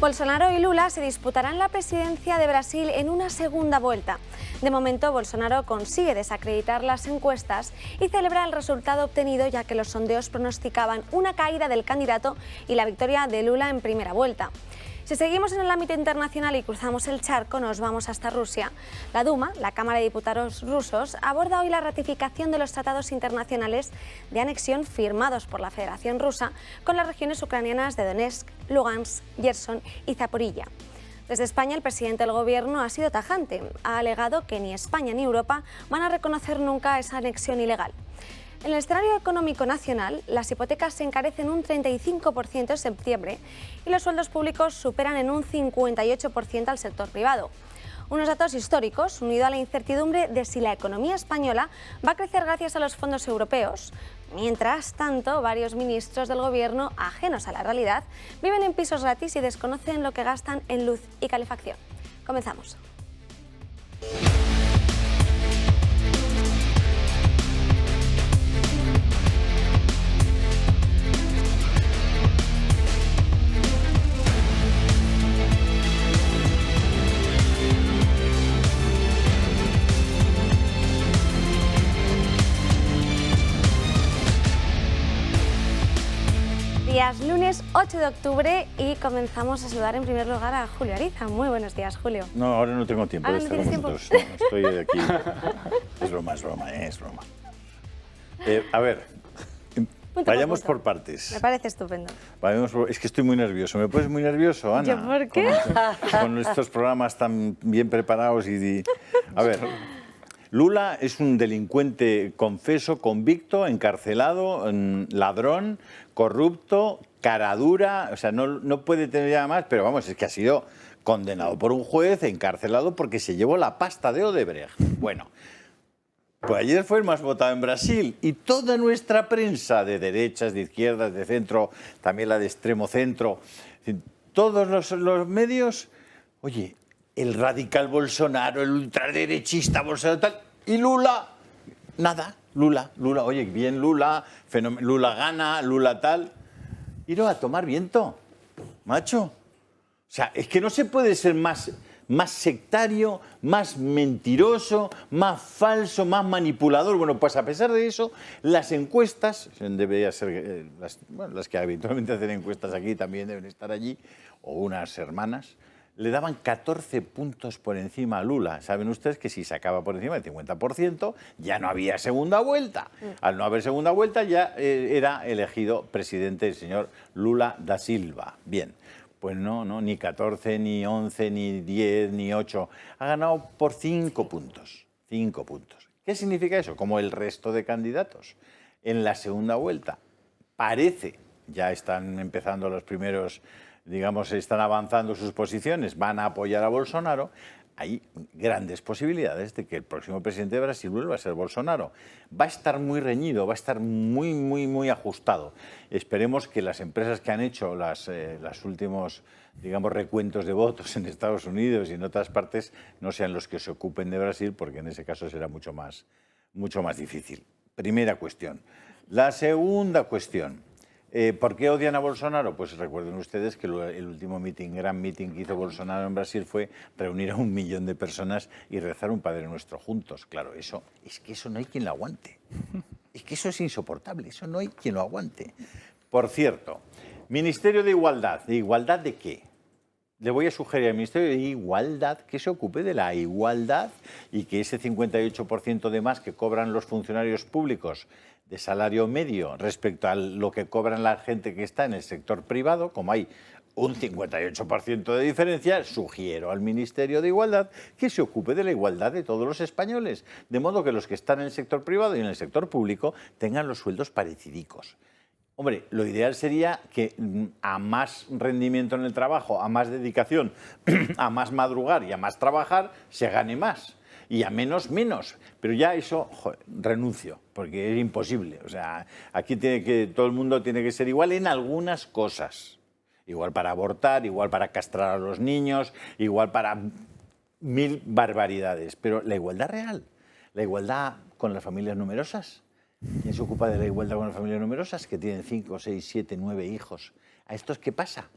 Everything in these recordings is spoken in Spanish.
Bolsonaro y Lula se disputarán la presidencia de Brasil en una segunda vuelta. De momento, Bolsonaro consigue desacreditar las encuestas y celebra el resultado obtenido, ya que los sondeos pronosticaban una caída del candidato y la victoria de Lula en primera vuelta. Si seguimos en el ámbito internacional y cruzamos el charco, nos vamos hasta Rusia. La Duma, la Cámara de Diputados rusos, aborda hoy la ratificación de los tratados internacionales de anexión firmados por la Federación Rusa con las regiones ucranianas de Donetsk, Lugansk, Gerson y Zaporilla. Desde España, el presidente del Gobierno ha sido tajante. Ha alegado que ni España ni Europa van a reconocer nunca esa anexión ilegal. En el escenario económico nacional, las hipotecas se encarecen un 35% en septiembre y los sueldos públicos superan en un 58% al sector privado. Unos datos históricos, unido a la incertidumbre de si la economía española va a crecer gracias a los fondos europeos. Mientras tanto, varios ministros del Gobierno, ajenos a la realidad, viven en pisos gratis y desconocen lo que gastan en luz y calefacción. Comenzamos. Lunes 8 de octubre y comenzamos a saludar en primer lugar a Julio Ariza. Muy buenos días, Julio. No, ahora no tengo tiempo de estar con vosotros. No, estoy aquí. Es broma, es broma. A ver, vayamos por partes. Me parece estupendo. Es que estoy muy nervioso. ¿Me pones muy nervioso, Ana? ¿Yo por qué? Con estos programas tan bien preparados y... A ver... Lula es un delincuente confeso, convicto, encarcelado, ladrón, corrupto, cara dura, o sea, no puede tener nada más, pero vamos, es que ha sido condenado por un juez, encarcelado porque se llevó la pasta de Odebrecht. Bueno, pues ayer fue el más votado en Brasil y toda nuestra prensa de derechas, de izquierdas, de centro, también la de extremo centro, todos los medios, oye, el radical Bolsonaro, el ultraderechista Bolsonaro, tal, y Lula, nada, Lula, oye, bien Lula, Lula gana, Lula tal, ir a tomar viento, macho. O sea, es que no se puede ser más sectario, más mentiroso, más falso, más manipulador. Bueno, pues a pesar de eso, las encuestas, debería ser las que habitualmente hacen encuestas aquí también deben estar allí, o unas hermanas, le daban 14 puntos por encima a Lula. Saben ustedes que si sacaba por encima del 50%, ya no había segunda vuelta. Al no haber segunda vuelta, ya era elegido presidente el señor Lula da Silva. Bien, pues no, ni 14, ni 11, ni 10, ni 8. Ha ganado por 5 puntos. 5 puntos. ¿Qué significa eso? Como el resto de candidatos. En la segunda vuelta parece, ya están empezando los primeros... digamos, están avanzando sus posiciones, van a apoyar a Bolsonaro, hay grandes posibilidades de que el próximo presidente de Brasil vuelva a ser Bolsonaro. Va a estar muy reñido, va a estar muy ajustado. Esperemos que las empresas que han hecho los últimos, digamos, recuentos de votos en Estados Unidos y en otras partes no sean los que se ocupen de Brasil, porque en ese caso será mucho más difícil. Primera cuestión. La segunda cuestión. ¿Por qué odian a Bolsonaro? Pues recuerden ustedes que el último gran meeting que hizo Bolsonaro en Brasil fue reunir a 1 millón de personas y rezar un Padre Nuestro juntos. Claro, es que eso no hay quien lo aguante. Es que eso es insoportable, eso no hay quien lo aguante. Por cierto, Ministerio de Igualdad. ¿De igualdad de qué? Le voy a sugerir al Ministerio de Igualdad que se ocupe de la igualdad y que ese 58% de más que cobran los funcionarios públicos de salario medio respecto a lo que cobran la gente que está en el sector privado, como hay un 58% de diferencia, sugiero al Ministerio de Igualdad que se ocupe de la igualdad de todos los españoles, de modo que los que están en el sector privado y en el sector público tengan los sueldos parecidicos. Hombre, lo ideal sería que a más rendimiento en el trabajo, a más dedicación, a más madrugar y a más trabajar, se gane más. Y a menos. Pero ya eso, renuncio, porque es imposible. O sea, aquí todo el mundo tiene que ser igual en algunas cosas. Igual para abortar, igual para castrar a los niños, igual para 1000 barbaridades. Pero la igualdad real, la igualdad con las familias numerosas. ¿Quién se ocupa de la igualdad con las familias numerosas? Que tienen 5, 6, 7, 9 hijos. ¿A estos qué pasa?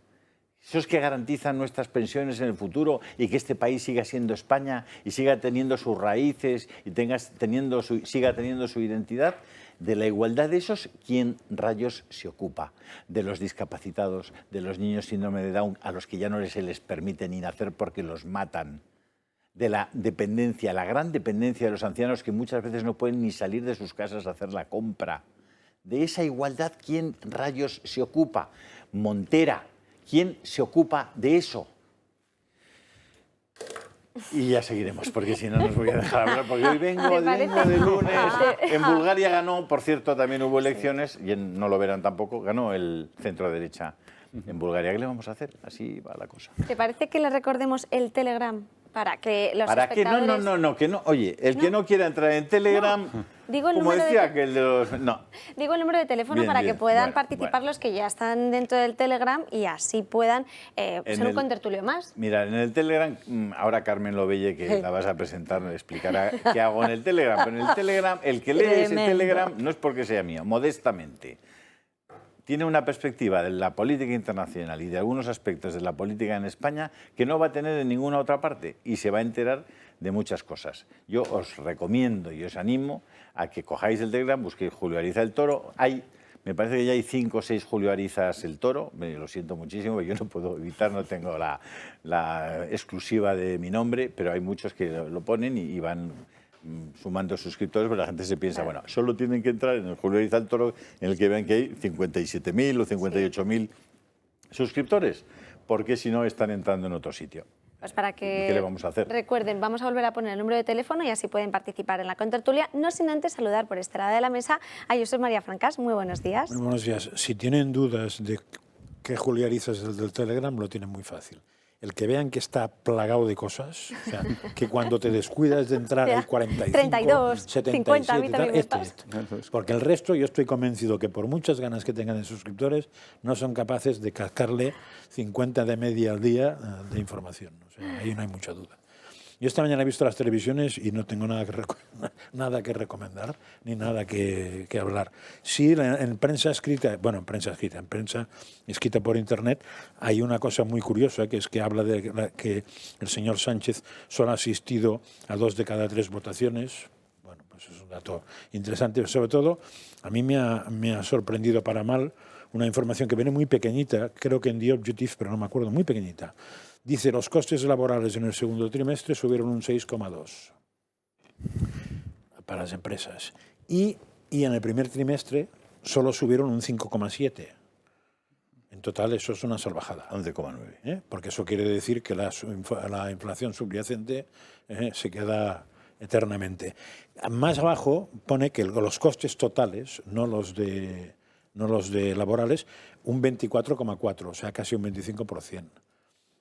esos que garantizan nuestras pensiones en el futuro y que este país siga siendo España y siga teniendo sus raíces y siga teniendo su identidad. De la igualdad de esos, ¿quién rayos se ocupa? De los discapacitados, de los niños síndrome de Down, a los que ya no se les permite ni nacer porque los matan. De la dependencia, la gran dependencia de los ancianos que muchas veces no pueden ni salir de sus casas a hacer la compra. De esa igualdad, ¿quién rayos se ocupa? Montera, ¿quién se ocupa de eso? Y ya seguiremos, porque si no nos voy a dejar hablar, porque hoy vengo de lunes. En Bulgaria ganó, por cierto, también hubo elecciones, y no lo verán tampoco, ganó el centro derecha en Bulgaria. ¿Qué le vamos a hacer? Así va la cosa. ¿Te parece que le recordemos el Telegram? Para que los ¿Para espectadores... qué? Que no. Oye, el que no quiera entrar en Telegram, digo el como número decía que el de los... No. Digo el número de teléfono Bien, para bien. que puedan Bueno, participar los que ya están dentro del Telegram y así puedan ser un contertulio más. Mira, en el Telegram, ahora Carmen Lovelle, que la vas a presentar, me explicará qué hago en el Telegram. Pero en el Telegram, el que lee ese Telegram no es porque sea mío, modestamente. Tiene una perspectiva de la política internacional y de algunos aspectos de la política en España que no va a tener en ninguna otra parte y se va a enterar de muchas cosas. Yo os recomiendo y os animo a que cojáis el Telegram, busquéis Julio Ariza el Toro. Me parece que ya hay 5 o 6 Julio Arizas el Toro, lo siento muchísimo, yo no puedo evitar, no tengo la exclusiva de mi nombre, pero hay muchos que lo ponen y van sumando suscriptores, pero la gente se piensa, bueno, solo tienen que entrar en el Julio Ariza el Toro, en el que vean que hay 57.000 o 58.000 suscriptores, porque si no están entrando en otro sitio. Pues para que ¿Qué le vamos a hacer? Recuerden, vamos a volver a poner el número de teléfono y así pueden participar en la contertulia, no sin antes saludar por este lado de la mesa a Josep María Francas. Muy buenos días. Muy buenos días. Si tienen dudas de qué Julio Ariza es el del Telegram, lo tienen muy fácil. El que vean que está plagado de cosas, o sea, que cuando te descuidas de entrar hay 45, 32, 77, 50, a mí también me pasa. Porque el resto, yo estoy convencido que por muchas ganas que tengan de suscriptores, no son capaces de cascarle 50 de media al día de información. O sea, ahí no hay mucha duda. Yo esta mañana he visto las televisiones y no tengo nada que recomendar ni nada que hablar. Sí, en prensa escrita, en prensa escrita por internet, hay una cosa muy curiosa, que es que habla de que el señor Sánchez solo ha asistido a 2 de cada 3 votaciones. Bueno, pues es un dato interesante. Sobre todo, a mí me ha sorprendido para mal una información que viene muy pequeñita, creo que en The Objective, pero no me acuerdo, muy pequeñita. Dice, los costes laborales en el segundo trimestre subieron un 6,2 para las empresas. Y en el primer trimestre solo subieron un 5,7. En total eso es una salvajada. 11,9. Porque eso quiere decir que la inflación subyacente se queda eternamente. Más abajo pone que los costes totales, no los de laborales, un 24,4, o sea, casi un 25%.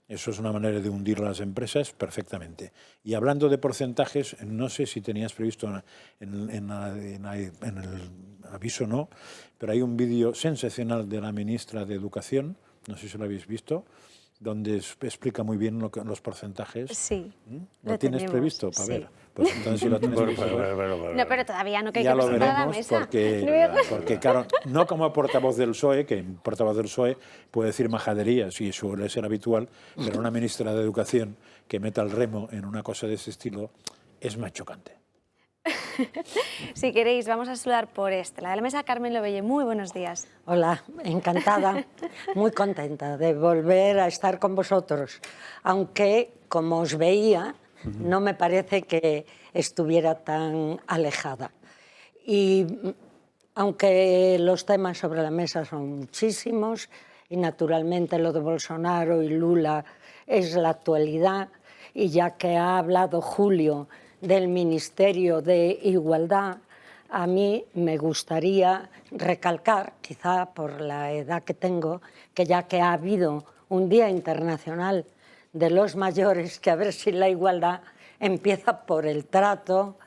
Eso es una manera de hundir a las empresas perfectamente. Y hablando de porcentajes, no sé si tenías previsto en el aviso, no, pero hay un vídeo sensacional de la ministra de Educación, no sé si lo habéis visto, donde explica muy bien los porcentajes. Sí. ¿Lo tienes previsto para ver? Pues entonces si lo tienes previsto. No, pero todavía no, que hay ya que lo presentar a la veremos mesa. porque claro, no como portavoz del PSOE, que un portavoz del PSOE puede decir majaderías y suele ser habitual, pero una ministra de Educación que meta el remo en una cosa de ese estilo es más chocante. Si queréis, vamos a saludar por este lado de la mesa. Carmen Lovelle, muy buenos días. Hola, encantada, muy contenta de volver a estar con vosotros, aunque, como os veía, no me parece que estuviera tan alejada. Y aunque los temas sobre la mesa son muchísimos, y naturalmente lo de Bolsonaro y Lula es la actualidad, y ya que ha hablado Julio del Ministerio de Igualdad, a mí me gustaría recalcar, quizá por la edad que tengo, que ya que ha habido un Día Internacional de los Mayores, que a ver si la igualdad empieza por el trato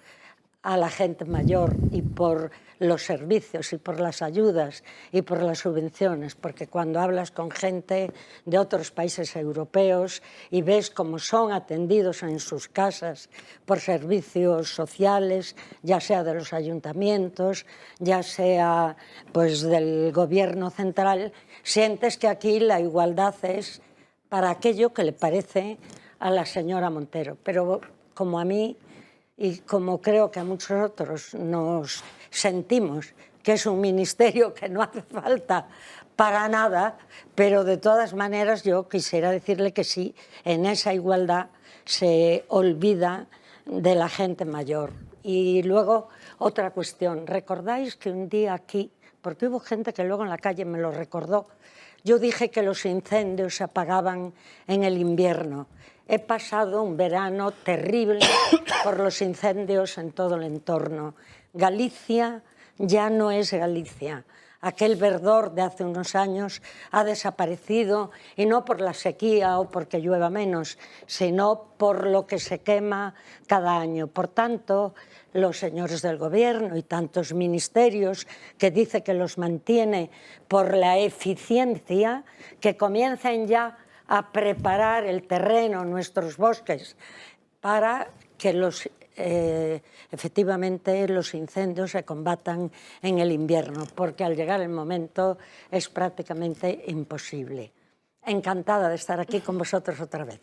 a la gente mayor y por los servicios y por las ayudas y por las subvenciones, porque cuando hablas con gente de otros países europeos y ves cómo son atendidos en sus casas por servicios sociales, ya sea de los ayuntamientos, ya sea pues del gobierno central, sientes que aquí la igualdad es para aquello que le parece a la señora Montero. Pero como a mí y como creo que a muchos otros nos sentimos que es un ministerio que no hace falta para nada, pero de todas maneras yo quisiera decirle que sí, en esa igualdad se olvida de la gente mayor. Y luego otra cuestión, ¿recordáis que un día aquí, porque hubo gente que luego en la calle me lo recordó, yo dije que los incendios se apagaban en el invierno? He pasado un verano terrible por los incendios en todo el entorno. Galicia ya no es Galicia. Aquel verdor de hace unos años ha desaparecido, y no por la sequía o porque llueva menos, sino por lo que se quema cada año. Por tanto, los señores del gobierno y tantos ministerios que dice que los mantiene por la eficiencia, que comiencen ya a preparar el terreno, nuestros bosques, para que efectivamente los incendios se combatan en el invierno, porque al llegar el momento es prácticamente imposible. Encantada de estar aquí con vosotros otra vez.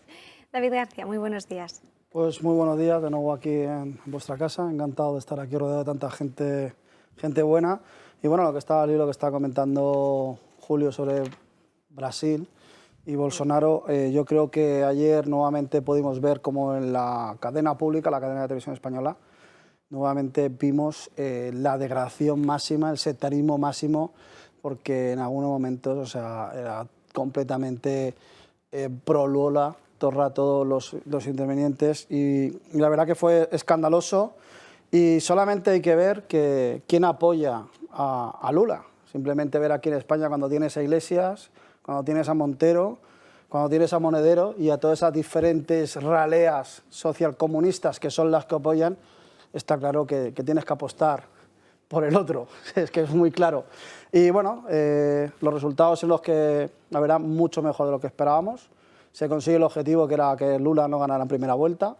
David García, muy buenos días. Pues muy buenos días de nuevo aquí en vuestra casa. Encantado de estar aquí rodeado de tanta gente buena. Y bueno, lo que está comentando Julio sobre Brasil y Bolsonaro, yo creo que ayer nuevamente pudimos ver como en la cadena pública, la cadena de televisión española, nuevamente vimos la degradación máxima, el sectarismo máximo, porque en algunos momentos, o sea, era completamente pro Lula todo el rato los intervinientes, y la verdad que fue escandaloso. Y solamente hay que ver quién apoya a Lula. Simplemente ver aquí en España cuando tienes a Iglesias, cuando tienes a Montero, cuando tienes a Monedero y a todas esas diferentes raleas socialcomunistas que son las que apoyan, está claro que tienes que apostar por el otro. Es que es muy claro. Y bueno, los resultados son los que, la verdad, mucho mejor de lo que esperábamos. Se consigue el objetivo, que era que Lula no ganara en primera vuelta.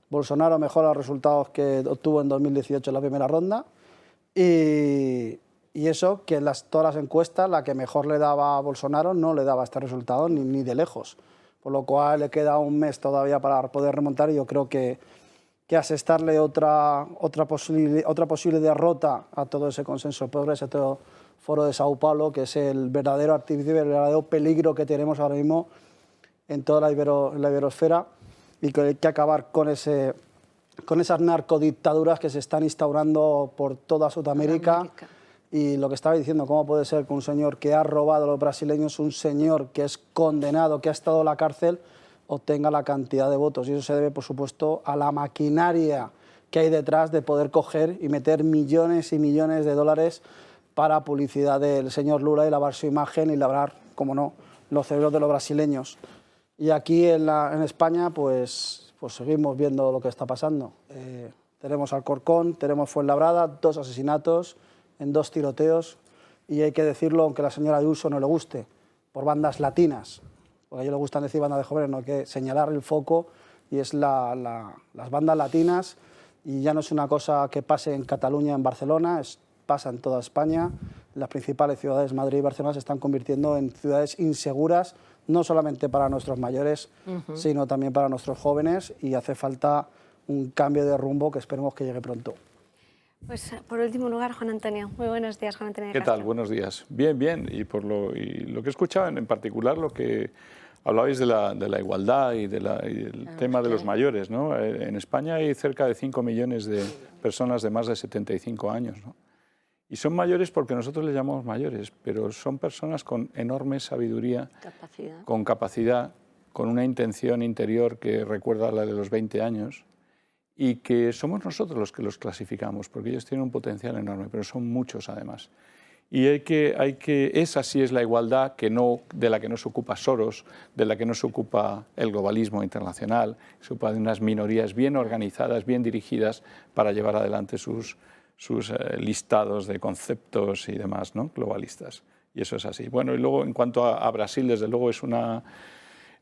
Bolsonaro mejora los resultados que obtuvo en 2018 en la primera ronda. Y eso, que todas las encuestas, la que mejor le daba a Bolsonaro no le daba este resultado ni de lejos. Por lo cual le queda un mes todavía para poder remontar, y yo creo que asestarle otra posible derrota a todo ese consenso progreso, a todo foro de Sao Paulo, que es el verdadero artificio, el verdadero peligro que tenemos ahora mismo en toda la iberosfera, y que hay que acabar con esas narcodictaduras que se están instaurando por toda Sudamérica. Y lo que estaba diciendo, ¿cómo puede ser que un señor que ha robado a los brasileños, un señor que es condenado, que ha estado en la cárcel, obtenga la cantidad de votos? Y eso se debe, por supuesto, a la maquinaria que hay detrás de poder coger y meter millones y millones de dólares para publicidad del señor Lula y lavar su imagen y lavar, como no, los cerebros de los brasileños. Y aquí en España, pues seguimos viendo lo que está pasando. Tenemos Alcorcón, tenemos Fuenlabrada, 2 asesinatos en 2 tiroteos, y hay que decirlo, aunque a la señora Ayuso no le guste, por bandas latinas, porque a ellos les gustan decir bandas de jóvenes, no hay que señalar el foco, y es las bandas latinas, y ya no es una cosa que pase en Cataluña, en Barcelona, pasa en toda España. Las principales ciudades, Madrid y Barcelona, se están convirtiendo en ciudades inseguras, no solamente para nuestros mayores, sino también para nuestros jóvenes, y hace falta un cambio de rumbo que esperemos que llegue pronto. Pues por último lugar, Juan Antonio. Muy buenos días, Juan Antonio. ¿Qué tal? Buenos días. Bien, bien. Y lo que he escuchado, en particular, lo que hablabais de la igualdad y del tema de los mayores, ¿no? En España hay cerca de 5 millones de personas de más de 75 años, ¿no? Y son mayores porque nosotros les llamamos mayores, pero son personas con enorme sabiduría, con capacidad, con una intención interior que recuerda a la de los 20 años, y que somos nosotros los que los clasificamos, porque ellos tienen un potencial enorme, pero son muchos además. Y esa sí es la igualdad de la que no se ocupa Soros, de la que no se ocupa el globalismo internacional, se ocupa de unas minorías bien organizadas, bien dirigidas para llevar adelante sus listados de conceptos y demás, ¿no?, globalistas. Y eso es así. Bueno, y luego en cuanto a Brasil, desde luego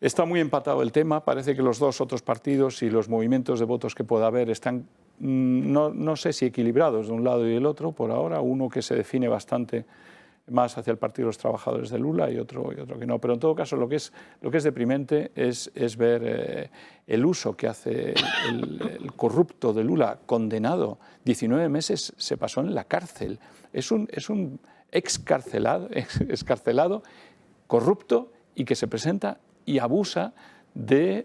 está muy empatado el tema. Parece que los dos otros partidos y los movimientos de votos que pueda haber están, no sé si equilibrados de un lado y del otro por ahora. Uno que se define bastante más hacia el Partido de los Trabajadores de Lula y otro que no. Pero en todo caso lo que es deprimente es ver el uso que hace el corrupto de Lula, condenado, 19 meses se pasó en la cárcel. Es un excarcelado, corrupto, y que se presenta y abusa de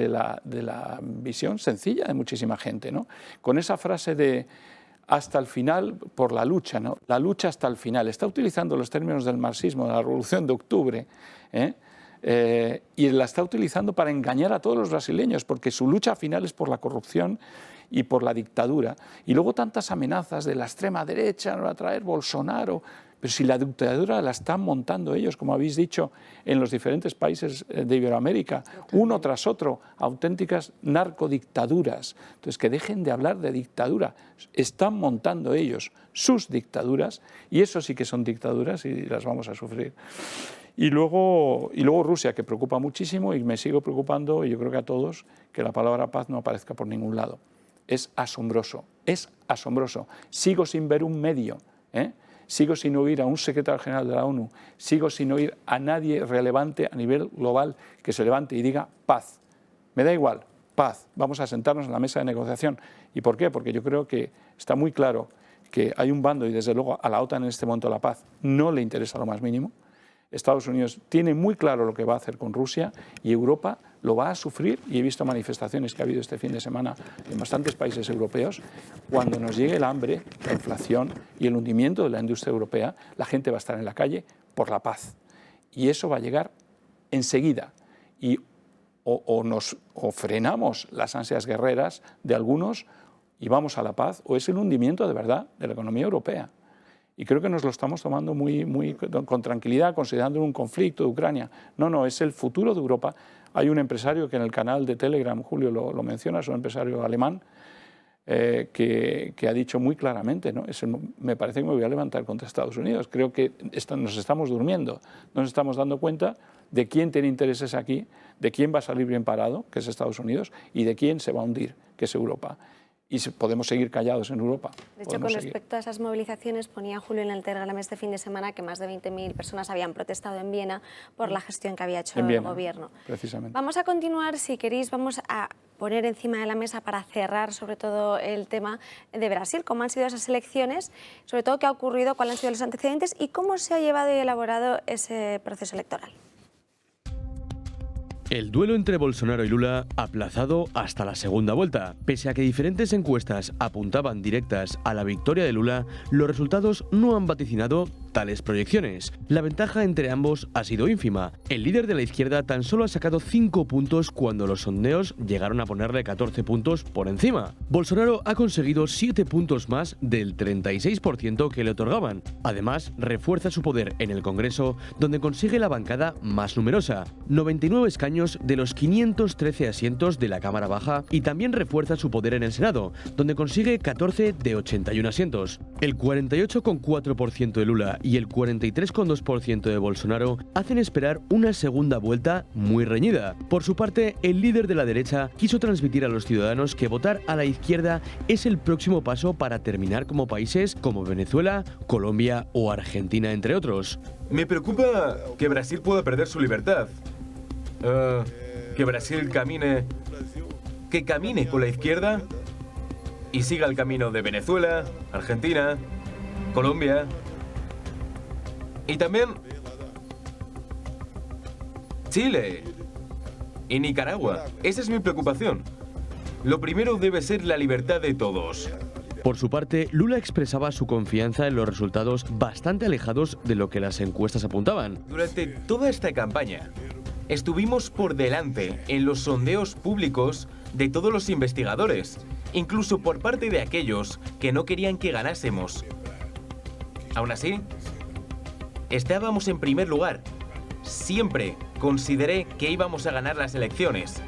la visión sencilla de muchísima gente, ¿no? Con esa frase de hasta el final por la lucha, ¿no? La lucha hasta el final. Está utilizando los términos del marxismo, de la Revolución de Octubre, y la está utilizando para engañar a todos los brasileños, porque su lucha final es por la corrupción y por la dictadura. Y luego tantas amenazas de la extrema derecha, no va a traer Bolsonaro. Pero si la dictadura la están montando ellos, como habéis dicho, en los diferentes países de Iberoamérica, uno tras otro, auténticas narcodictaduras. Entonces, que dejen de hablar de dictadura. Están montando ellos sus dictaduras, y eso sí que son dictaduras y las vamos a sufrir. Y luego Rusia, que preocupa muchísimo, y me sigo preocupando, y yo creo que a todos, que la palabra paz no aparezca por ningún lado. Es asombroso, es asombroso. Sigo sin ver un medio, sigo sin oír a un secretario general de la ONU, sigo sin oír a nadie relevante a nivel global que se levante y diga paz. Me da igual, paz, vamos a sentarnos en la mesa de negociación. ¿Y por qué? Porque yo creo que está muy claro que hay un bando, y desde luego a la OTAN en este momento la paz no le interesa lo más mínimo. Estados Unidos tiene muy claro lo que va a hacer con Rusia, y Europa lo va a sufrir, y he visto manifestaciones que ha habido este fin de semana en bastantes países europeos. Cuando nos llegue el hambre, la inflación y el hundimiento de la industria europea, la gente va a estar en la calle por la paz. Y eso va a llegar enseguida. Y o frenamos las ansias guerreras de algunos y vamos a la paz, o es el hundimiento de verdad de la economía europea. Y creo que nos lo estamos tomando con tranquilidad, considerando un conflicto de Ucrania. No, es el futuro de Europa. Hay un empresario que en el canal de Telegram, Julio lo menciona, es un empresario alemán, que ha dicho muy claramente, ¿no? Me parece que me voy a levantar contra Estados Unidos. Creo que nos estamos durmiendo, no nos estamos dando cuenta de quién tiene intereses aquí, de quién va a salir bien parado, que es Estados Unidos, y de quién se va a hundir, que es Europa. Y podemos seguir callados en Europa. De hecho, con respecto a esas movilizaciones, ponía Julio en el Telegram este fin de semana que más de 20.000 personas habían protestado en Viena por la gestión que había hecho el gobierno. Precisamente. Vamos a continuar, si queréis, vamos a poner encima de la mesa para cerrar sobre todo el tema de Brasil, cómo han sido esas elecciones, sobre todo qué ha ocurrido, cuáles han sido los antecedentes y cómo se ha llevado y elaborado ese proceso electoral. El duelo entre Bolsonaro y Lula aplazado hasta la segunda vuelta. Pese a que diferentes encuestas apuntaban directas a la victoria de Lula, los resultados no han vaticinado tales proyecciones. La ventaja entre ambos ha sido ínfima. El líder de la izquierda tan solo ha sacado 5 puntos cuando los sondeos llegaron a ponerle 14 puntos por encima. Bolsonaro ha conseguido 7 puntos más del 36% que le otorgaban. Además, refuerza su poder en el Congreso, donde consigue la bancada más numerosa, 99 escaños de los 513 asientos de la Cámara Baja, y también refuerza su poder en el Senado, donde consigue 14 de 81 asientos. El 48,4% de Lula y el 43,2% de Bolsonaro hacen esperar una segunda vuelta muy reñida. Por su parte, el líder de la derecha quiso transmitir a los ciudadanos que votar a la izquierda es el próximo paso para terminar como países como Venezuela, Colombia o Argentina, entre otros. Me preocupa que Brasil pueda perder su libertad. Que Brasil camine con la izquierda y siga el camino de Venezuela, Argentina, Colombia y también Chile y Nicaragua. Esa es mi preocupación. Lo primero debe ser la libertad de todos. Por su parte, Lula expresaba su confianza en los resultados bastante alejados de lo que las encuestas apuntaban. Durante toda esta campaña, estuvimos por delante en los sondeos públicos de todos los investigadores, incluso por parte de aquellos que no querían que ganásemos. Aún así, estábamos en primer lugar. Siempre consideré que íbamos a ganar las elecciones.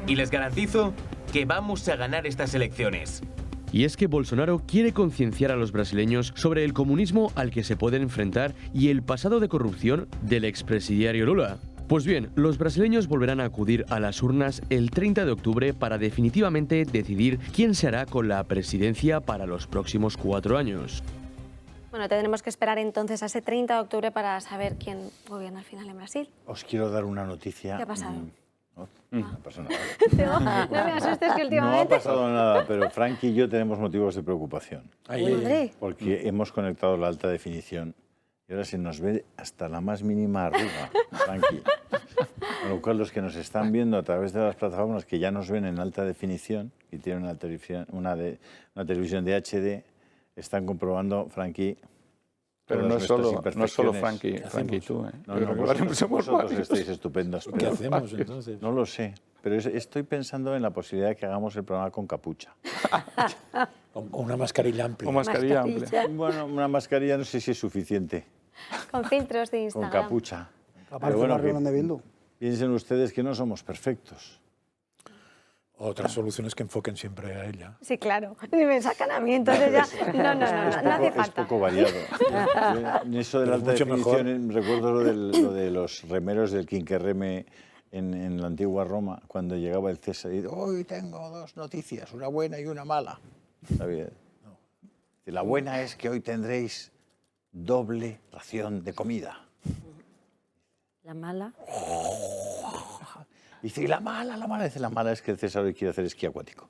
Y les garantizo que vamos a ganar estas elecciones. Y es que Bolsonaro quiere concienciar a los brasileños sobre el comunismo al que se pueden enfrentar y el pasado de corrupción del expresidiario Lula. Pues bien, los brasileños volverán a acudir a las urnas el 30 de octubre para definitivamente decidir quién se hará con la presidencia para los próximos 4 años. Bueno, tendremos que esperar entonces a ese 30 de octubre para saber quién gobierna al final en Brasil. Os quiero dar una noticia. ¿Qué ha pasado? No pasa nada. No me asustes que No ha últimamente... pasado nada, pero Frankie y yo tenemos motivos de preocupación. Madre. Porque hemos conectado la alta definición y ahora se nos ve hasta la más mínima arruga, Frankie. Con lo cual, los que nos están viendo a través de las plataformas que ya nos ven en alta definición, y tienen una televisión de HD, están comprobando, Frankie... Pero todas no nuestras es solo imperfecciones. Frankie y tú. No, Yo no, creo que vosotros estáis estupendos. ¿Qué pero- hacemos entonces? No lo sé, pero estoy pensando en la posibilidad de que hagamos el programa con capucha. O una mascarilla amplia. O mascarilla amplia. Bueno, una mascarilla no sé si es suficiente, Con filtros de con Instagram. capucha. Aparte Pero de la que reunión de Bildu. piensen ustedes que no somos perfectos. Otras soluciones que enfoquen siempre a ella. Sí, claro. Y me sacan a mí, entonces ya... No, no hace Es falta. poco variado. En eso de la Pero alta mucho mejor. definición, recuerdo lo de los remeros del Quinquerreme en la antigua Roma, cuando llegaba el César y dice, hoy tengo dos noticias, una buena y una mala. ¿Sabía? La buena es que hoy tendréis doble ración de comida. La mala. Dice, y la mala, dice, la mala es que el César hoy quiere hacer esquí acuático.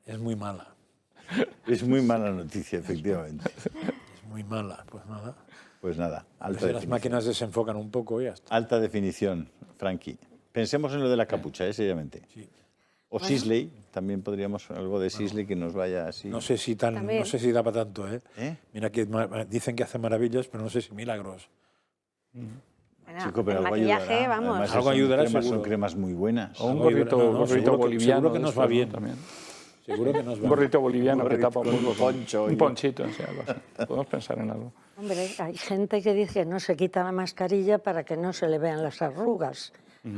Es muy mala. Es muy mala noticia, efectivamente. Es muy mala. Pues nada. Pues nada, A alta veces las definición. máquinas desenfocan un poco y ya está. Alta definición, Frankie. Pensemos en lo de la capucha, seriamente. Sí. O Sisley, también podríamos algo de Sisley que nos vaya así. No sé si También. no sé si da para tanto, ¿eh? ¿Eh? Mira que dicen que hace maravillas, pero no sé si milagros. Bueno, Chico, pero el algo maquillaje, ayudará. vamos. Además, Algo son ayudará, cremas, seguro. son cremas muy buenas. O un No, gorrito, no, gorrito seguro que- boliviano. seguro que de nos estos, va ¿no? bien. También. Seguro que nos va. Un gorrito boliviano que gorrito tapa un con poco. un poncho y- Un ponchito, sí, algo así. Podemos pensar en algo. Hombre, hay gente que dice que no se quita la mascarilla para que no se le vean las arrugas.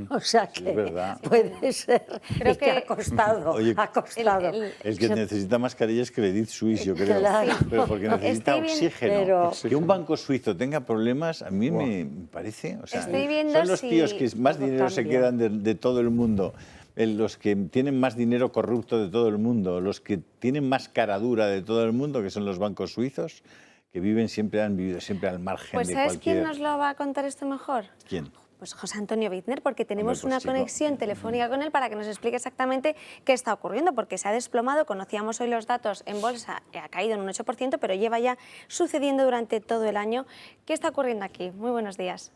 O sea que verdad. puede ser. Creo Y que que- ha costado. Oye, ha costado. El que necesita mascarilla es Credit Suisse, yo creo. Claro. Pero porque necesita Estoy bien- oxígeno. Pero- Que un banco suizo tenga problemas, a mí me parece. O sea, Estoy viendo son los si tíos que más todo dinero se cambia. quedan de todo el mundo. Los que tienen más dinero corrupto de todo el mundo, los que tienen más cara dura de todo el mundo, que son los bancos suizos, que han vivido siempre al margen Pues de ¿sabes cualquier... quién nos lo va a contar esto mejor? ¿Quién? Pues José Antonio Bittner, porque tenemos Hombre, pues, una chico. conexión telefónica con él para que nos explique exactamente qué está ocurriendo, porque se ha desplomado, conocíamos hoy los datos en bolsa, ha caído en un 8%, pero lleva ya sucediendo durante todo el año. ¿Qué está ocurriendo aquí? Muy buenos días.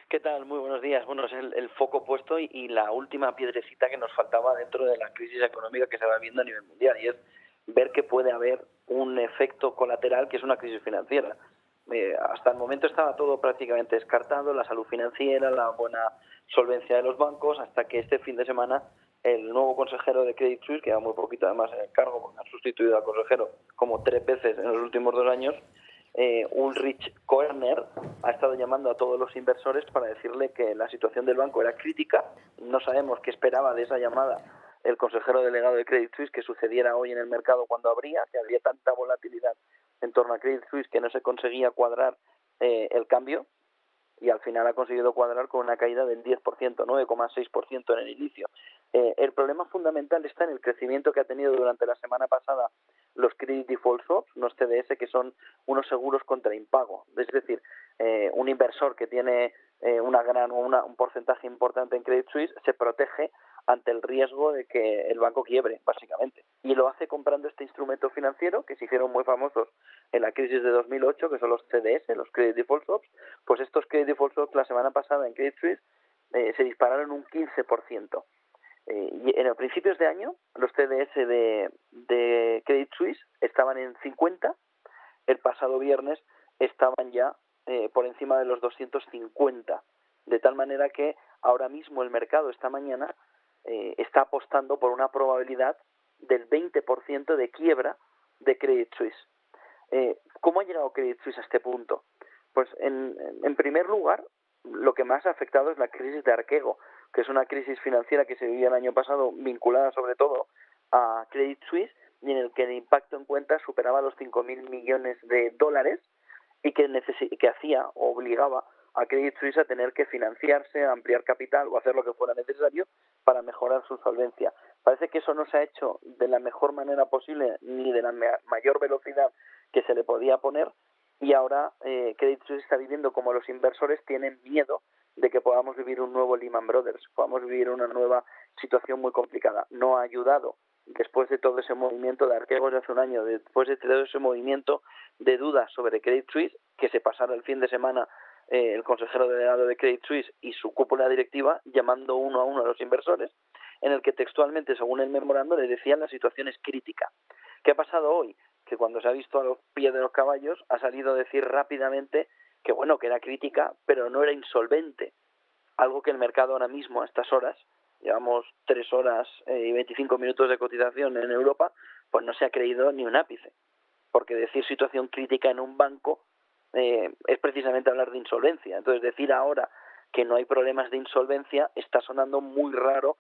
¿Qué tal? Muy buenos días. Bueno, es el foco puesto y la última piedrecita que nos faltaba dentro de la crisis económica que se va viendo a nivel mundial, y es ver que puede haber un efecto colateral que es una crisis financiera. Hasta el momento estaba todo prácticamente descartado, la salud financiera, la buena solvencia de los bancos, hasta que este fin de semana el nuevo consejero de Credit Suisse, que lleva muy poquito además en el cargo, porque ha sustituido al consejero como 3 veces en los últimos 2 años, Ulrich Körner ha estado llamando a todos los inversores para decirle que la situación del banco era crítica. No sabemos qué esperaba de esa llamada el consejero delegado de Credit Suisse que sucediera hoy en el mercado cuando habría tanta volatilidad en torno a Credit Suisse que no se conseguía cuadrar el cambio, y al final ha conseguido cuadrar con una caída del 10%, 9,6% en el inicio. El problema fundamental está en el crecimiento que ha tenido durante la semana pasada los Credit Default Swaps, unos CDS que son unos seguros contra impago. Es decir, un inversor que tiene un porcentaje importante en Credit Suisse se protege ante el riesgo de que el banco quiebre, básicamente. Y lo hace comprando este instrumento financiero, que se hicieron muy famosos en la crisis de 2008, que son los CDS, los Credit Default Swaps. Pues estos Credit Default Swaps la semana pasada en Credit Suisse se dispararon un 15%. Y en los principios de año, los CDS de Credit Suisse estaban en 50, el pasado viernes estaban ya por encima de los 250, de tal manera que ahora mismo el mercado esta mañana está apostando por una probabilidad del 20% de quiebra de Credit Suisse. ¿Cómo ha llegado Credit Suisse a este punto? Pues en primer lugar, lo que más ha afectado es la crisis de Archegos, que es una crisis financiera que se vivía el año pasado, vinculada sobre todo a Credit Suisse, y en el que el impacto en cuentas superaba los 5.000 millones de dólares y que hacía o obligaba a Credit Suisse a tener que financiarse, a ampliar capital o hacer lo que fuera necesario para mejorar su solvencia. Parece que eso no se ha hecho de la mejor manera posible ni de la mayor velocidad que se le podía poner, y ahora Credit Suisse está viviendo como los inversores tienen miedo de que podamos vivir un nuevo Lehman Brothers, podamos vivir una nueva situación muy complicada. No ha ayudado, después de todo ese movimiento de arqueos de hace un año, después de todo ese movimiento de dudas sobre Credit Suisse, que se pasaron el fin de semana el consejero delegado de Credit Suisse y su cúpula directiva llamando uno a uno a los inversores, en el que textualmente, según el memorando, les decían la situación es crítica. ¿Qué ha pasado hoy? Que cuando se ha visto a los pies de los caballos ha salido a decir rápidamente que bueno, que era crítica, pero no era insolvente, algo que el mercado ahora mismo a estas horas, llevamos 3 horas y 25 minutos de cotización en Europa, pues no se ha creído ni un ápice, porque decir situación crítica en un banco es precisamente hablar de insolvencia. Entonces decir ahora que no hay problemas de insolvencia está sonando muy raro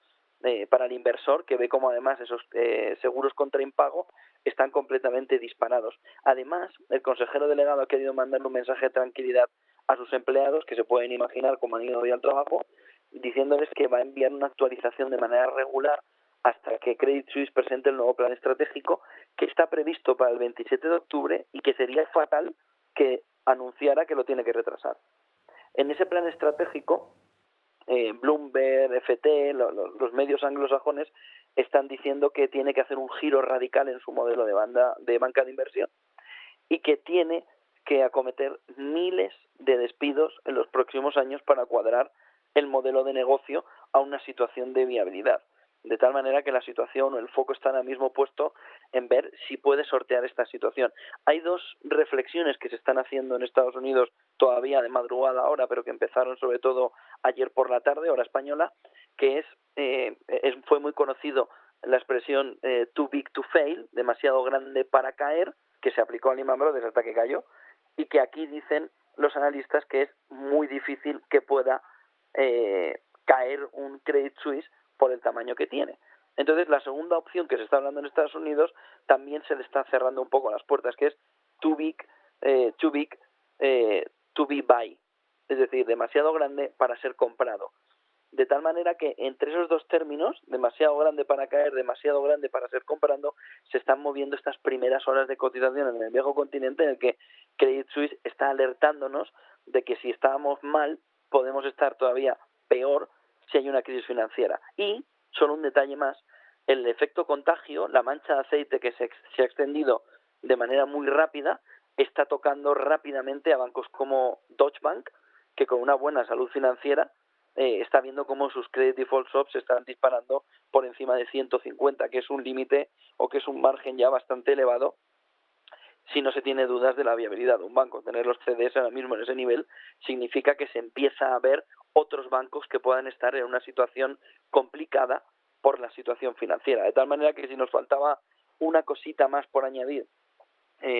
para el inversor, que ve como además esos seguros contra impago están completamente disparados. Además, el consejero delegado ha querido mandar un mensaje de tranquilidad a sus empleados, que se pueden imaginar cómo han ido hoy al trabajo, diciéndoles que va a enviar una actualización de manera regular hasta que Credit Suisse presente el nuevo plan estratégico, que está previsto para el 27 de octubre y que sería fatal que anunciara que lo tiene que retrasar. En ese plan estratégico, Bloomberg, FT, los medios anglosajones están diciendo que tiene que hacer un giro radical en su modelo de banca de inversión y que tiene que acometer miles de despidos en los próximos años para cuadrar el modelo de negocio a una situación de viabilidad. De tal manera que la situación o el foco está ahora mismo puesto en ver si puede sortear esta situación. Hay 2 reflexiones que se están haciendo en Estados Unidos todavía de madrugada ahora, pero que empezaron sobre todo ayer por la tarde, hora española, que fue muy conocido la expresión too big to fail, demasiado grande para caer, que se aplicó a Lehman Brothers hasta que cayó, y que aquí dicen los analistas que es muy difícil que pueda caer un Credit Suisse por el tamaño que tiene. Entonces, la segunda opción que se está hablando en Estados Unidos también se le está cerrando un poco las puertas, que es too big to be buy, es decir, demasiado grande para ser comprado. De tal manera que entre esos 2 términos, demasiado grande para caer, demasiado grande para ser comprado, se están moviendo estas primeras horas de cotización en el viejo continente, en el que Credit Suisse está alertándonos de que si estábamos mal, podemos estar todavía peor si hay una crisis financiera. Y, solo un detalle más, el efecto contagio, la mancha de aceite que se ha extendido de manera muy rápida, está tocando rápidamente a bancos como Deutsche Bank, que con una buena salud financiera está viendo cómo sus credit default swaps se están disparando por encima de 150, que es un límite o que es un margen ya bastante elevado si no se tiene dudas de la viabilidad de un banco. Tener los CDS ahora mismo en ese nivel significa que se empieza a ver otros bancos que puedan estar en una situación complicada por la situación financiera. De tal manera que si nos faltaba una cosita más por añadir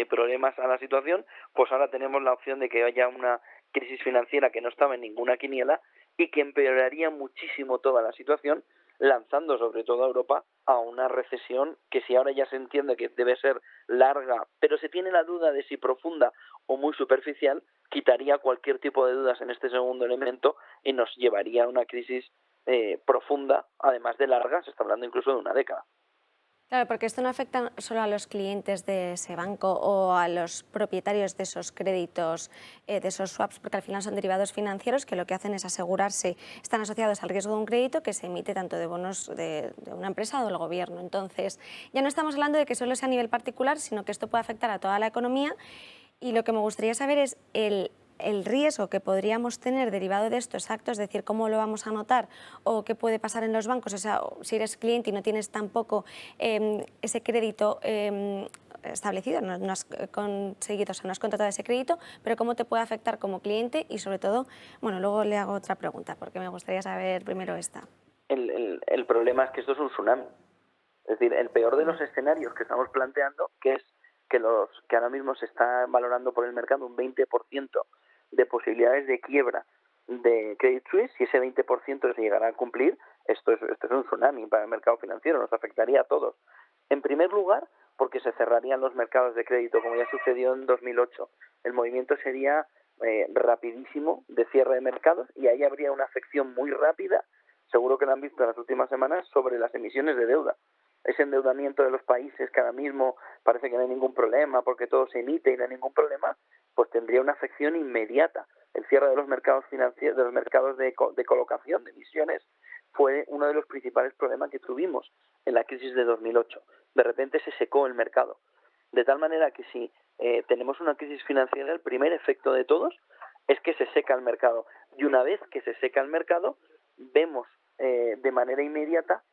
problemas a la situación, pues ahora tenemos la opción de que haya una crisis financiera que no estaba en ninguna quiniela y que empeoraría muchísimo toda la situación, lanzando sobre todo a Europa a una recesión que, si ahora ya se entiende que debe ser larga, pero se tiene la duda de si profunda o muy superficial, quitaría cualquier tipo de dudas en este segundo elemento y nos llevaría a una crisis profunda, además de larga, se está hablando incluso de una década. Claro, porque esto no afecta solo a los clientes de ese banco o a los propietarios de esos créditos, de esos swaps, porque al final son derivados financieros que lo que hacen es asegurarse, están asociados al riesgo de un crédito que se emite tanto de bonos de una empresa o del gobierno. Entonces, ya no estamos hablando de que solo sea a nivel particular, sino que esto puede afectar a toda la economía, y lo que me gustaría saber es el riesgo que podríamos tener derivado de estos actos, es decir, cómo lo vamos a notar o qué puede pasar en los bancos, o sea, si eres cliente y no tienes tampoco ese crédito establecido, no has conseguido, o sea, no has contratado ese crédito, pero cómo te puede afectar como cliente y sobre todo, bueno, luego le hago otra pregunta porque me gustaría saber primero esta. El problema es que esto es un tsunami. Es decir, el peor de los escenarios que estamos planteando, que es que ahora mismo se está valorando por el mercado un 20% de posibilidades de quiebra de Credit Suisse, si ese 20% se llegara a cumplir, esto es un tsunami para el mercado financiero, nos afectaría a todos. En primer lugar, porque se cerrarían los mercados de crédito, como ya sucedió en 2008. El movimiento sería rapidísimo de cierre de mercados y ahí habría una afección muy rápida seguro que lo han visto en las últimas semanas, sobre las emisiones de deuda. Ese endeudamiento de los países que ahora mismo parece que no hay ningún problema porque todo se emite y no hay ningún problema, pues tendría una afección inmediata. El cierre de los mercados financieros, de los mercados de colocación de emisiones, fue uno de los principales problemas que tuvimos en la crisis de 2008. De repente se secó el mercado. De tal manera que si tenemos una crisis financiera, el primer efecto de todos es que se seca el mercado. Y una vez que se seca el mercado, vemos de manera inmediata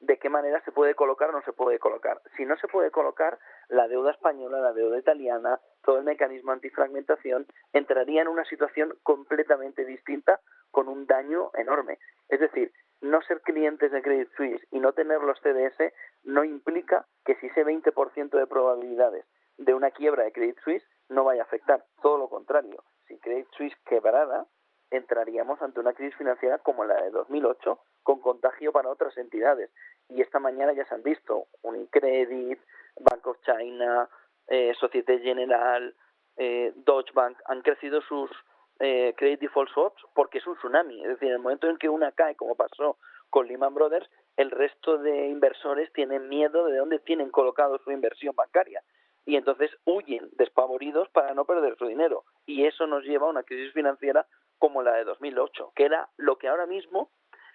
de qué manera se puede colocar o no se puede colocar. Si no se puede colocar, la deuda española, la deuda italiana, todo el mecanismo antifragmentación entraría en una situación completamente distinta con un daño enorme. Es decir, no ser clientes de Credit Suisse y no tener los CDS no implica que si ese 20% de probabilidades de una quiebra de Credit Suisse no vaya a afectar. Todo lo contrario. Si Credit Suisse quebrara, entraríamos ante una crisis financiera como la de 2008, con contagio para otras entidades. Y esta mañana ya se han visto Unicredit, Bank of China, Société Générale, Deutsche Bank, han crecido sus credit default swaps porque es un tsunami. Es decir, en el momento en que una cae, como pasó con Lehman Brothers, el resto de inversores tienen miedo de dónde tienen colocado su inversión bancaria. Y entonces huyen despavoridos para no perder su dinero. Y eso nos lleva a una crisis financiera como la de 2008, que era lo que ahora mismo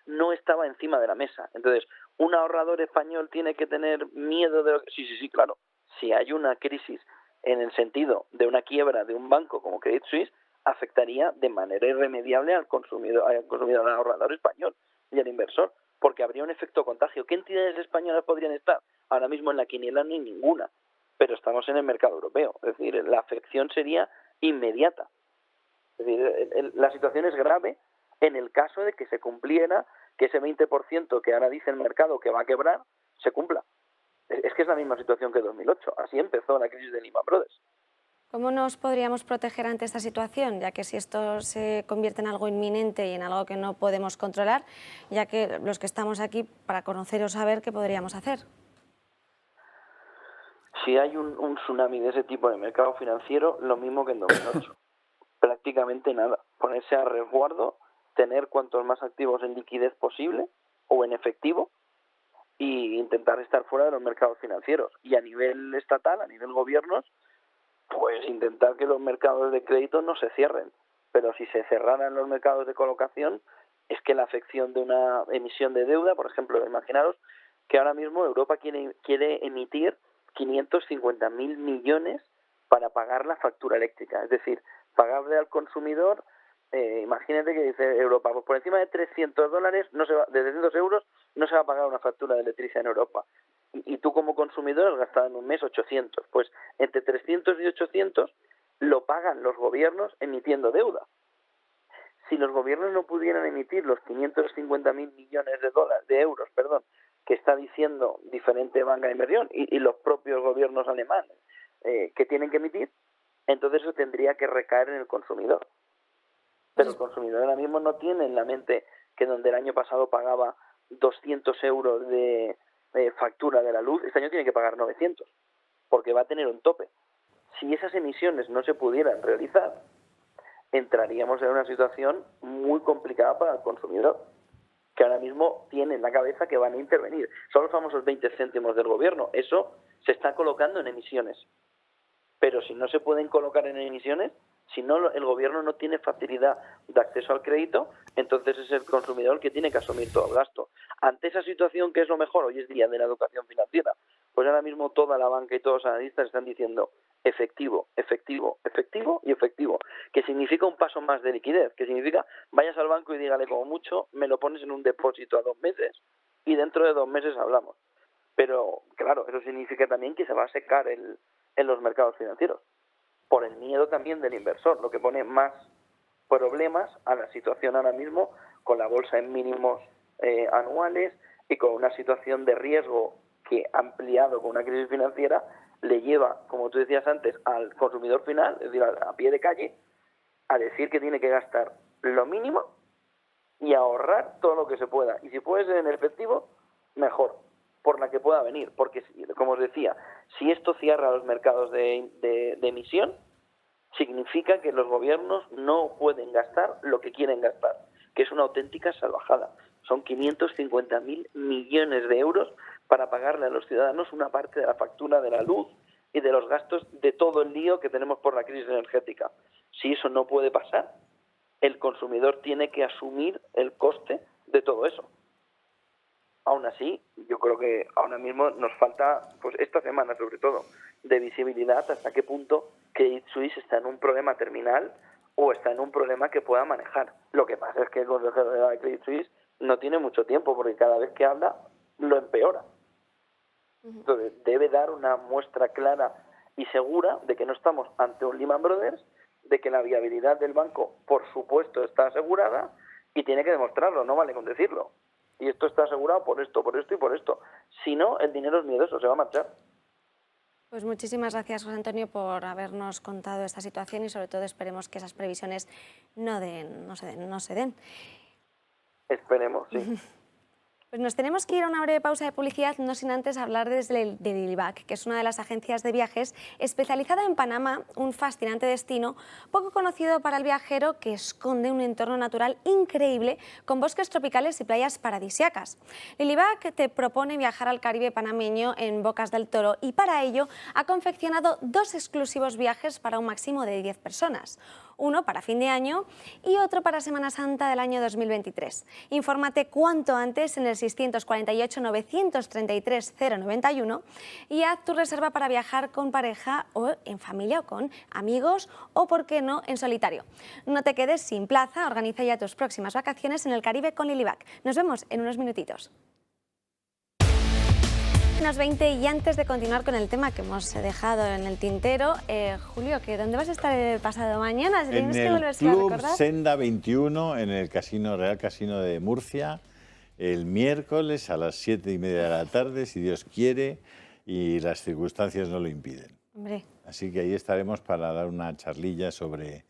no estaba encima de la mesa. Entonces, ¿un ahorrador español tiene que tener miedo de lo que...? Sí, claro. Si hay una crisis en el sentido de una quiebra de un banco como Credit Suisse, afectaría de manera irremediable al consumidor, al ahorrador español y al inversor, porque habría un efecto contagio. ¿Qué entidades españolas podrían estar? Ahora mismo en la quiniela no hay ninguna, pero estamos en el mercado europeo. Es decir, la afección sería inmediata. Es decir, la situación es grave en el caso de que se cumpliera que ese 20% que ahora dice el mercado que va a quebrar, se cumpla. Es que es la misma situación que 2008. Así empezó la crisis de Lehman Brothers. ¿Cómo nos podríamos proteger ante esta situación? Ya que si esto se convierte en algo inminente y en algo que no podemos controlar, ya que los que estamos aquí para conocer o saber qué podríamos hacer. Si hay un tsunami de ese tipo en el mercado financiero, lo mismo que en 2008. Prácticamente nada. Ponerse a resguardo, tener cuantos más activos en liquidez posible o en efectivo y intentar estar fuera de los mercados financieros. Y a nivel estatal, a nivel gobiernos, pues intentar que los mercados de crédito no se cierren. Pero si se cerraran los mercados de colocación, es que la afección de una emisión de deuda, por ejemplo, imaginaros que ahora mismo Europa quiere emitir 550.000 millones para pagar la factura eléctrica. Es decir, pagarle al consumidor, imagínate que dice Europa, pues por encima de $300, de 300 euros, no se va a pagar una factura de electricidad en Europa. Y tú como consumidor has gastado en un mes 800. Pues entre 300 y 800 lo pagan los gobiernos emitiendo deuda. Si los gobiernos no pudieran emitir los 550.000 millones de euros, que está diciendo diferente banca de inversión y los propios gobiernos alemanes que tienen que emitir, entonces eso tendría que recaer en el consumidor. Pero el consumidor ahora mismo no tiene en la mente que donde el año pasado pagaba 200 euros de factura de la luz, este año tiene que pagar 900, porque va a tener un tope. Si esas emisiones no se pudieran realizar, entraríamos en una situación muy complicada para el consumidor, que ahora mismo tiene en la cabeza que van a intervenir. Son los famosos 20 céntimos del gobierno. Eso se está colocando en emisiones. Pero si no se pueden colocar en emisiones, si no el gobierno no tiene facilidad de acceso al crédito, entonces es el consumidor el que tiene que asumir todo el gasto. Ante esa situación, ¿qué es lo mejor? Hoy es día de la educación financiera. Pues ahora mismo toda la banca y todos los analistas están diciendo efectivo, efectivo, efectivo y efectivo, que significa un paso más de liquidez, que significa vayas al banco y dígale como mucho, me lo pones en un depósito a 2 meses y dentro de 2 meses hablamos. Pero claro, eso significa también que se va a secar en los mercados financieros, por el miedo también del inversor, lo que pone más problemas a la situación ahora mismo con la bolsa en mínimos anuales y con una situación de riesgo que ampliado con una crisis financiera le lleva, como tú decías antes, al consumidor final, es decir, a pie de calle, a decir que tiene que gastar lo mínimo y ahorrar todo lo que se pueda. Y si puede ser en efectivo, mejor, por la que pueda venir. Porque, como os decía, si esto cierra los mercados de emisión, significa que los gobiernos no pueden gastar lo que quieren gastar, que es una auténtica salvajada. O Son 550.000 millones de euros para pagarle a los ciudadanos una parte de la factura de la luz y de los gastos de todo el lío que tenemos por la crisis energética. Si eso no puede pasar, el consumidor tiene que asumir el coste de todo eso. Aún así, yo creo que ahora mismo nos falta, pues esta semana sobre todo, de visibilidad hasta qué punto Credit Suisse está en un problema terminal o está en un problema que pueda manejar. Lo que pasa es que el consejero de Credit Suisse no tiene mucho tiempo porque cada vez que habla lo empeora. Entonces debe dar una muestra clara y segura de que no estamos ante un Lehman Brothers, de que la viabilidad del banco, por supuesto, está asegurada y tiene que demostrarlo, no vale con decirlo. Y esto está asegurado por esto y por esto. Si no, el dinero es miedoso, se va a marchar. Pues muchísimas gracias, José Antonio, por habernos contado esta situación y sobre todo esperemos que esas previsiones no se den. Esperemos, sí. Pues nos tenemos que ir a una breve pausa de publicidad, no sin antes hablar de Lilibac, que es una de las agencias de viajes especializada en Panamá, un fascinante destino poco conocido para el viajero que esconde un entorno natural increíble con bosques tropicales y playas paradisíacas. Lilibac te propone viajar al Caribe panameño en Bocas del Toro y para ello ha confeccionado 2 exclusivos viajes para un máximo de 10 personas. Uno para fin de año y otro para Semana Santa del año 2023. Infórmate cuanto antes en el 648-933-091 y haz tu reserva para viajar con pareja o en familia o con amigos o, por qué no, en solitario. No te quedes sin plaza, organiza ya tus próximas vacaciones en el Caribe con Lilibac. Nos vemos en unos minutitos. 20 y antes de continuar con el tema que hemos dejado en el tintero, Julio, ¿dónde vas a estar el pasado mañana? En el Club Senda 21, en el Real Casino de Murcia, el miércoles a las 7:30 de la tarde, si Dios quiere y las circunstancias no lo impiden. Hombre. Así que ahí estaremos para dar una charlilla sobre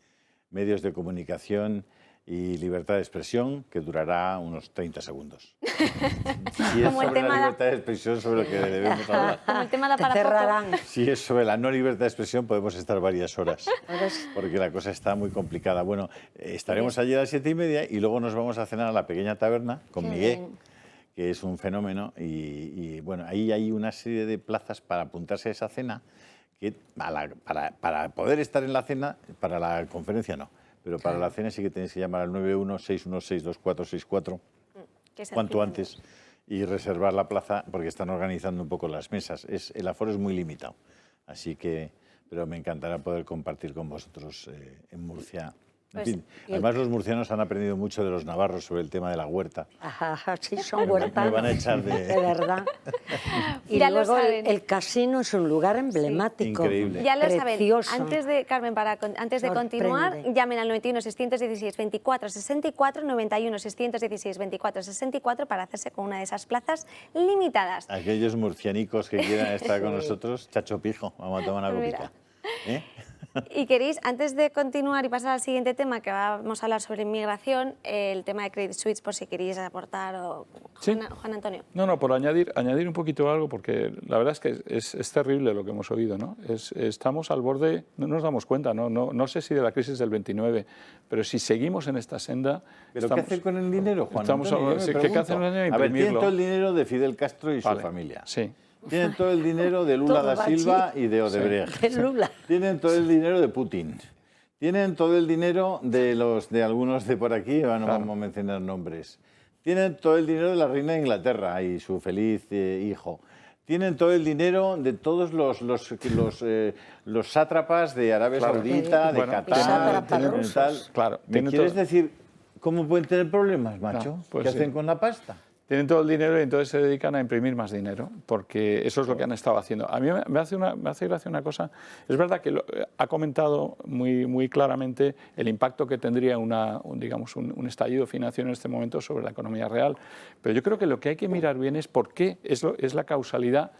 medios de comunicación y libertad de expresión, que durará unos 30 segundos. Si es sobre la libertad de expresión sobre lo que debemos hablar. Como el tema da para poco. Si es sobre la no libertad de expresión, podemos estar varias horas, porque la cosa está muy complicada. Bueno, estaremos allí a las 7:30 y luego nos vamos a cenar a la pequeña taberna con Miguel, que es un fenómeno. Y bueno, ahí hay una serie de plazas para apuntarse a esa cena, que para poder estar en la cena, para la conferencia no. Pero para la cena sí que tenéis que llamar al 91-616-2464 cuanto antes y reservar la plaza porque están organizando un poco las mesas. El aforo es muy limitado, así que, pero me encantará poder compartir con vosotros en Murcia. En fin, además los murcianos han aprendido mucho de los navarros sobre el tema de la huerta. Ajá, sí, son huertanos. Me van a echar de verdad. Y ya luego el casino es un lugar emblemático. Increíble. Ya lo saben. Antes de, Carmen, antes de continuar, llamen al 91-616-24-64, 91-616-24-64 para hacerse con una de esas plazas limitadas. Aquellos murcianicos que quieran estar con nosotros, chacho pijo, vamos a tomar una copita. Y queréis, antes de continuar y pasar al siguiente tema, que vamos a hablar sobre inmigración, el tema de Credit Suisse, por si queréis aportar, o ¿Sí? Juan Antonio. No, por añadir un poquito algo, porque la verdad es que es terrible lo que hemos oído, ¿no? Estamos al borde, no nos damos cuenta, no sé si de la crisis del 29, pero si seguimos en esta senda... ¿Pero qué hacer con el dinero, Juan Antonio? ¿Qué hacer con el dinero? A ver, tienen todo el dinero de Fidel Castro y su familia. Sí. Tienen todo el dinero de Lula da Silva y de Odebrecht. Tienen todo el dinero de Putin. Tienen todo el dinero de algunos de por aquí, no vamos a mencionar nombres. Tienen todo el dinero de la reina de Inglaterra y su feliz hijo. Tienen todo el dinero de todos los sátrapas de Arabia Saudita, de Qatar, tal. Claro. ¿Me quieres decir cómo pueden tener problemas, macho? Pues ¿Qué hacen con la pasta? Tienen todo el dinero y entonces se dedican a imprimir más dinero, porque eso es lo que han estado haciendo. A mí me hace gracia una cosa. Es verdad que ha comentado muy claramente el impacto que tendría un estallido financiero en este momento sobre la economía real. Pero yo creo que lo que hay que mirar bien es por qué es la causalidad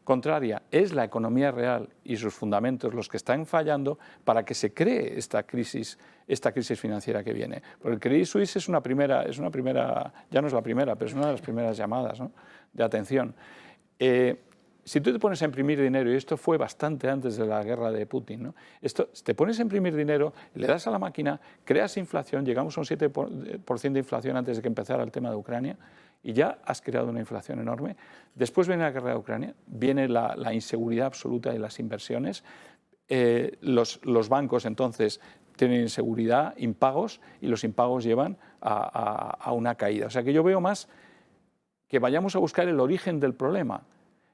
contraria. Es la economía real y sus fundamentos los que están fallando para que se cree esta crisis financiera que viene. Porque el Credit Suisse es una primera, ya no es la primera, pero es una de las primeras llamadas, ¿no?, de atención. si tú te pones a imprimir dinero, y esto fue bastante antes de la guerra de Putin, ¿no? Te pones a imprimir dinero, le das a la máquina, creas inflación, llegamos a un 7% de inflación antes de que empezara el tema de Ucrania, y ya has creado una inflación enorme. Después viene la guerra de Ucrania, viene la inseguridad absoluta de las inversiones, los bancos entonces tienen inseguridad, impagos, y los impagos llevan a una caída. O sea que yo veo más que vayamos a buscar el origen del problema.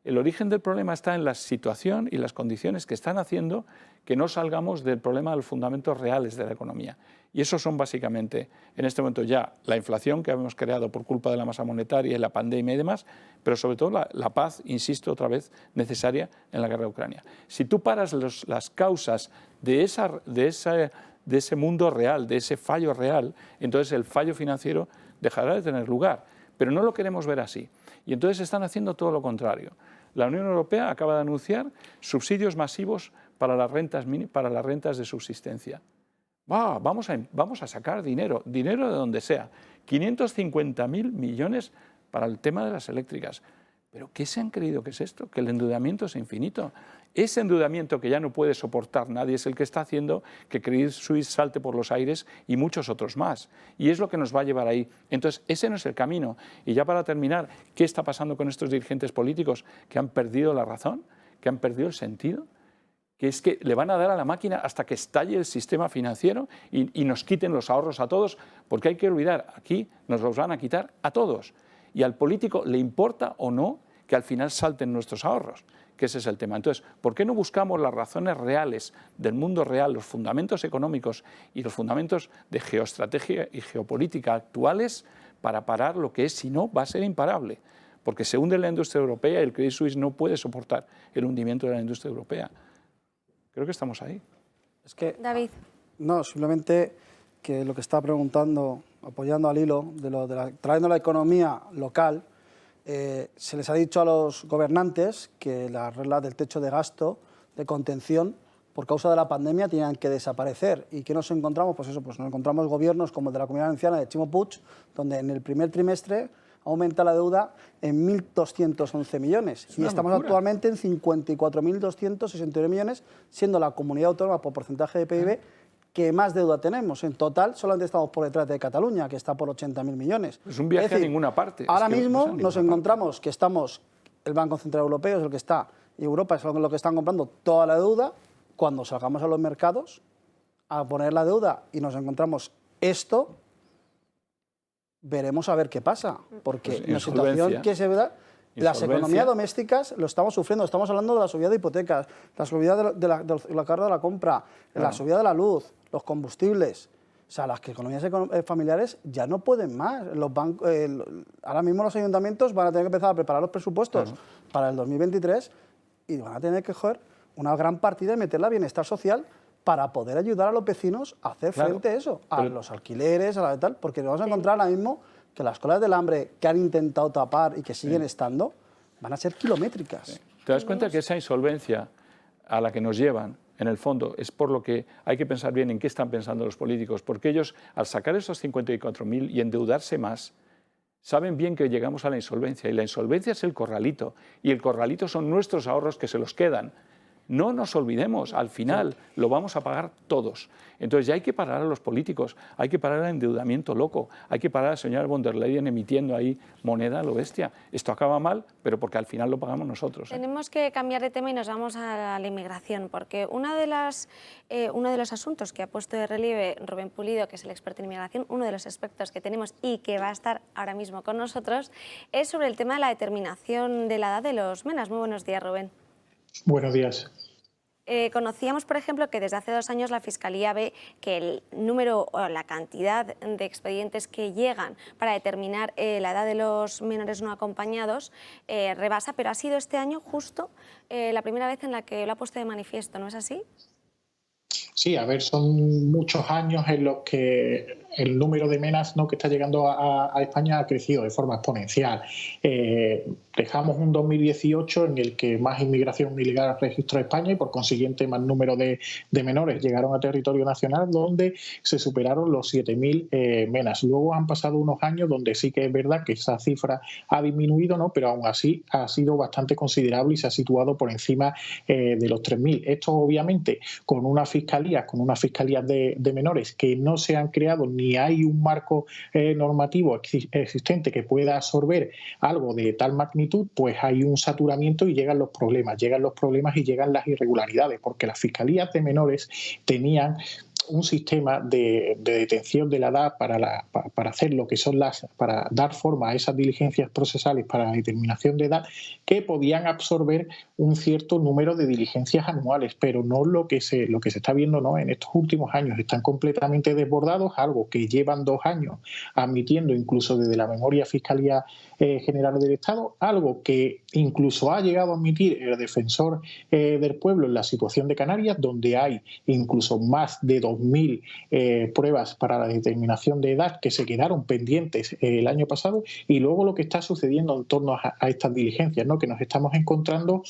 El origen del problema está en la situación y las condiciones que están haciendo que no salgamos del problema de los fundamentos reales de la economía. Y esos son básicamente, en este momento ya, la inflación que hemos creado por culpa de la masa monetaria y la pandemia y demás, pero sobre todo la paz, insisto otra vez, necesaria en la guerra de Ucrania. Si tú paras las causas de ese mundo real, de ese fallo real, entonces el fallo financiero dejará de tener lugar. Pero no lo queremos ver así. Y entonces están haciendo todo lo contrario. La Unión Europea acaba de anunciar subsidios masivos para las rentas de subsistencia. Vamos a sacar dinero de donde sea. 550.000 millones para el tema de las eléctricas. ¿Pero qué se han creído que es esto? Que el endeudamiento es infinito. Ese endeudamiento que ya no puede soportar nadie es el que está haciendo que Credit Suisse salte por los aires y muchos otros más. Y es lo que nos va a llevar ahí. Entonces, ese no es el camino. Y ya para terminar, ¿qué está pasando con estos dirigentes políticos que han perdido la razón, que han perdido el sentido? Que es que le van a dar a la máquina hasta que estalle el sistema financiero y nos quiten los ahorros a todos, porque hay que olvidar, aquí nos los van a quitar a todos. Y al político le importa o no que al final salten nuestros ahorros, que ese es el tema. Entonces, ¿por qué no buscamos las razones reales del mundo real, los fundamentos económicos y los fundamentos de geoestrategia y geopolítica actuales para parar lo que es, si no, va a ser imparable? Porque se hunde la industria europea y el Credit Suisse no puede soportar el hundimiento de la industria europea. Creo que estamos ahí. Es que, David. No, simplemente que lo que está preguntando, apoyando al hilo, trayendo la economía local, se les ha dicho a los gobernantes que las reglas del techo de gasto, de contención, por causa de la pandemia, tenían que desaparecer. ¿Y qué nos encontramos? Pues eso, pues nos encontramos gobiernos como el de la Comunidad Valenciana, de Chimo Puig, donde en el primer trimestre aumenta la deuda en 1.211 millones. Y estamos actualmente en 54.269 millones, siendo la comunidad autónoma por porcentaje de PIB que más deuda tenemos. En total, solamente estamos por detrás de Cataluña, que está por 80.000 millones. Es un viaje a ninguna parte. Ahora mismo nos encontramos que estamos, el Banco Central Europeo es el que está, y Europa es lo que están comprando toda la deuda. Cuando salgamos a los mercados a poner la deuda y nos encontramos esto, veremos a ver qué pasa, porque pues la situación que se da, las economías domésticas lo estamos sufriendo. Estamos hablando de la subida de hipotecas, la subida de la carga de la compra, la subida de la luz, los combustibles. O sea, las economías familiares ya no pueden más. Los bancos, ahora mismo los ayuntamientos van a tener que empezar a preparar los presupuestos para el 2023 y van a tener que coger una gran partida y meterla a bienestar social para poder ayudar a los vecinos a hacer frente a eso, a los alquileres, a la de tal, porque nos vamos a encontrar ahora mismo que las colas del hambre que han intentado tapar y que siguen estando van a ser kilométricas. Sí. ¿Te das cuenta que esa insolvencia a la que nos llevan, en el fondo, es por lo que hay que pensar bien en qué están pensando los políticos? Porque ellos, al sacar esos 54.000 y endeudarse más, saben bien que llegamos a la insolvencia, y la insolvencia es el corralito, y el corralito son nuestros ahorros que se los quedan. No nos olvidemos, al final lo vamos a pagar todos. Entonces ya hay que parar a los políticos, hay que parar el endeudamiento loco, hay que parar a la señora von der Leyen emitiendo ahí moneda a lo bestia. Esto acaba mal, pero porque al final lo pagamos nosotros. Tenemos que cambiar de tema y nos vamos a la inmigración, porque uno de los asuntos que ha puesto de relieve Rubén Pulido, que es el experto en inmigración, uno de los expertos que tenemos y que va a estar ahora mismo con nosotros, es sobre el tema de la determinación de la edad de los MENAs. Muy buenos días, Rubén. Buenos días. Conocíamos, por ejemplo, que desde hace 2 años la Fiscalía ve que el número o la cantidad de expedientes que llegan para determinar la edad de los menores no acompañados rebasa, pero ha sido este año justo la primera vez en la que lo ha puesto de manifiesto, ¿no es así? Sí, a ver, son muchos años en los que el número de menas, ¿no?, que está llegando a España ha crecido de forma exponencial. Dejamos un 2018 en el que más inmigración ilegal registró España y por consiguiente más número de menores llegaron a territorio nacional, donde se superaron los 7.000 menas. Luego han pasado unos años donde sí que es verdad que esa cifra ha disminuido, ¿no?, pero aún así ha sido bastante considerable y se ha situado por encima de los 3.000. Esto obviamente con unas fiscalías de menores que no se han creado ni hay un marco normativo existente que pueda absorber algo de tal magnitud, pues hay un saturamiento y llegan los problemas y llegan las irregularidades, porque las fiscalías de menores tenían un sistema de detención de la edad para hacer lo que son para dar forma a esas diligencias procesales para la determinación de edad, que podían absorber un cierto número de diligencias anuales, pero no lo que se está viendo, ¿no?, en estos últimos años. Están completamente desbordados, algo que llevan 2 años admitiendo incluso desde la memoria Fiscalía General del Estado, algo que incluso ha llegado a admitir el defensor del pueblo en la situación de Canarias, donde hay incluso más de 2.000 pruebas para la determinación de edad que se quedaron pendientes el año pasado, y luego lo que está sucediendo en torno a estas diligencias, ¿no?, que nos estamos encontrando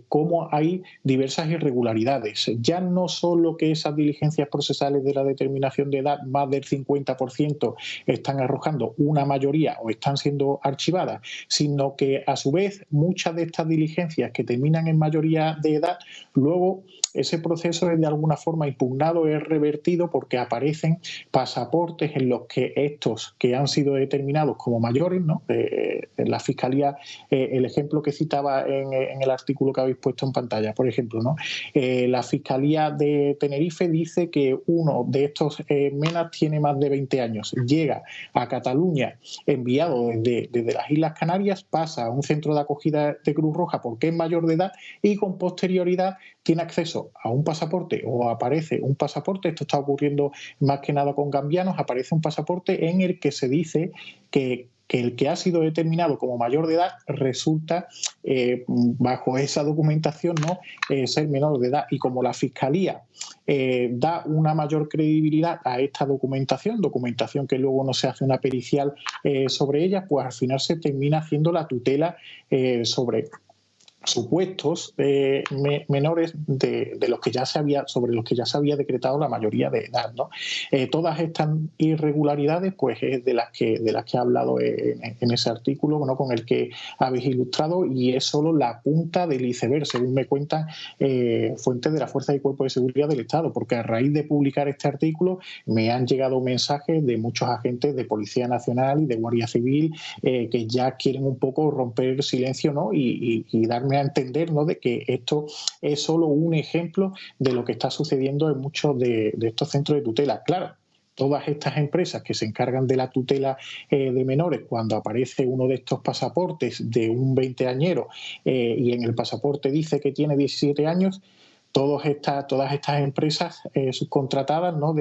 cómo hay diversas irregularidades. Ya no solo que esas diligencias procesales de la determinación de edad, más del 50% están arrojando una mayoría o están siendo archivadas, sino que a su vez muchas de estas diligencias que terminan en mayoría de edad, luego ese proceso es de alguna forma impugnado, es revertido, porque aparecen pasaportes en los que estos que han sido determinados como mayores, ¿no?, en la Fiscalía, el ejemplo que citaba en el artículo que habéis puesto en pantalla, por ejemplo, ¿no?, la Fiscalía de Tenerife dice que uno de estos menas tiene más de 20 años, llega a Cataluña enviado desde las Islas Canarias, pasa a un centro de acogida de Cruz Roja porque es mayor de edad y con posterioridad tiene acceso a un pasaporte, o aparece un pasaporte, esto está ocurriendo más que nada con gambianos, aparece un pasaporte en el que se dice que el que ha sido determinado como mayor de edad resulta, bajo esa documentación, ¿no?, ser menor de edad. Y como la Fiscalía da una mayor credibilidad a esta documentación que luego no se hace una pericial sobre ella, pues al final se termina haciendo la tutela sobre supuestos menores sobre los que ya se había decretado la mayoría de edad, ¿no? Todas estas irregularidades, pues, es de las que he hablado en ese artículo, ¿no?, con el que habéis ilustrado, y es solo la punta del iceberg, según me cuentan fuentes de la Fuerza y Cuerpo de Seguridad del Estado, porque a raíz de publicar este artículo me han llegado mensajes de muchos agentes de Policía Nacional y de Guardia Civil que ya quieren un poco romper el silencio, ¿no?, y darme a entender, ¿no?, de que esto es solo un ejemplo de lo que está sucediendo en muchos de estos centros de tutela. Claro, todas estas empresas que se encargan de la tutela de menores, cuando aparece uno de estos pasaportes de un 20añero y en el pasaporte dice que tiene 17 años, todas estas empresas subcontratadas, ¿no?,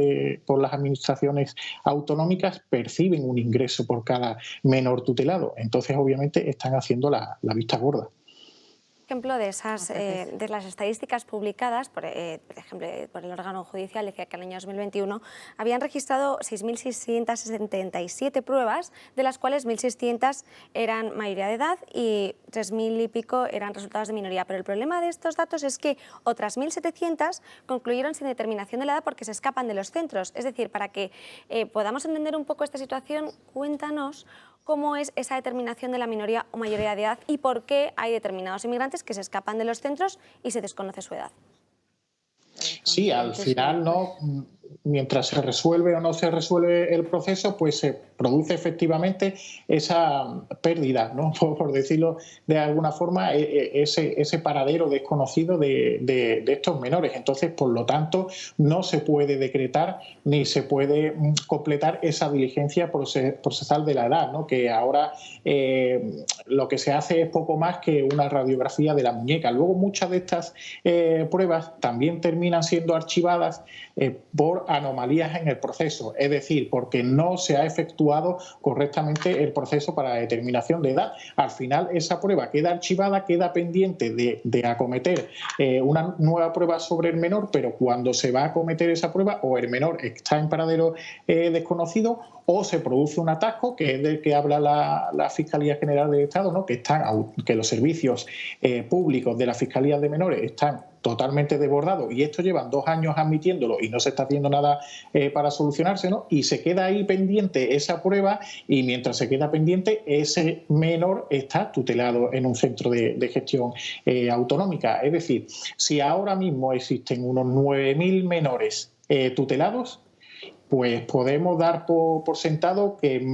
por las administraciones autonómicas perciben un ingreso por cada menor tutelado. Entonces, obviamente, están haciendo la vista gorda. Ejemplo de las estadísticas publicadas, por ejemplo, por el órgano judicial, decía que en el año 2021 habían registrado 6.677 pruebas, de las cuales 1.600 eran mayoría de edad y 3.000 y pico eran resultados de minoría. Pero el problema de estos datos es que otras 1.700 concluyeron sin determinación de la edad porque se escapan de los centros. Es decir, para que podamos entender un poco esta situación, cuéntanos cómo es esa determinación de la minoría o mayoría de edad y por qué hay determinados inmigrantes que se escapan de los centros y se desconoce su edad. Sí, al final, ¿no?, mientras se resuelve o no se resuelve el proceso, pues se produce efectivamente esa pérdida, ¿no?, por decirlo de alguna forma, ese paradero desconocido de estos menores. Entonces, por lo tanto, no se puede decretar ni se puede completar esa diligencia procesal de la edad, ¿no?, que ahora lo que se hace es poco más que una radiografía de la muñeca. Luego, muchas de estas pruebas también terminan siendo archivadas por por anomalías en el proceso, es decir, porque no se ha efectuado correctamente el proceso para la determinación de edad. Al final esa prueba queda archivada, queda pendiente de acometer una nueva prueba sobre el menor, pero cuando se va a acometer esa prueba o el menor está en paradero desconocido o se produce un atasco, que es del que habla la Fiscalía General del Estado, ¿no? que los servicios públicos de la Fiscalía de Menores están totalmente desbordados, y esto llevan 2 años admitiéndolo y no se está haciendo nada para solucionarse, ¿no? Y se queda ahí pendiente esa prueba, y mientras se queda pendiente, ese menor está tutelado en un centro de gestión autonómica. Es decir, si ahora mismo existen unos 9.000 menores tutelados, pues podemos dar por sentado que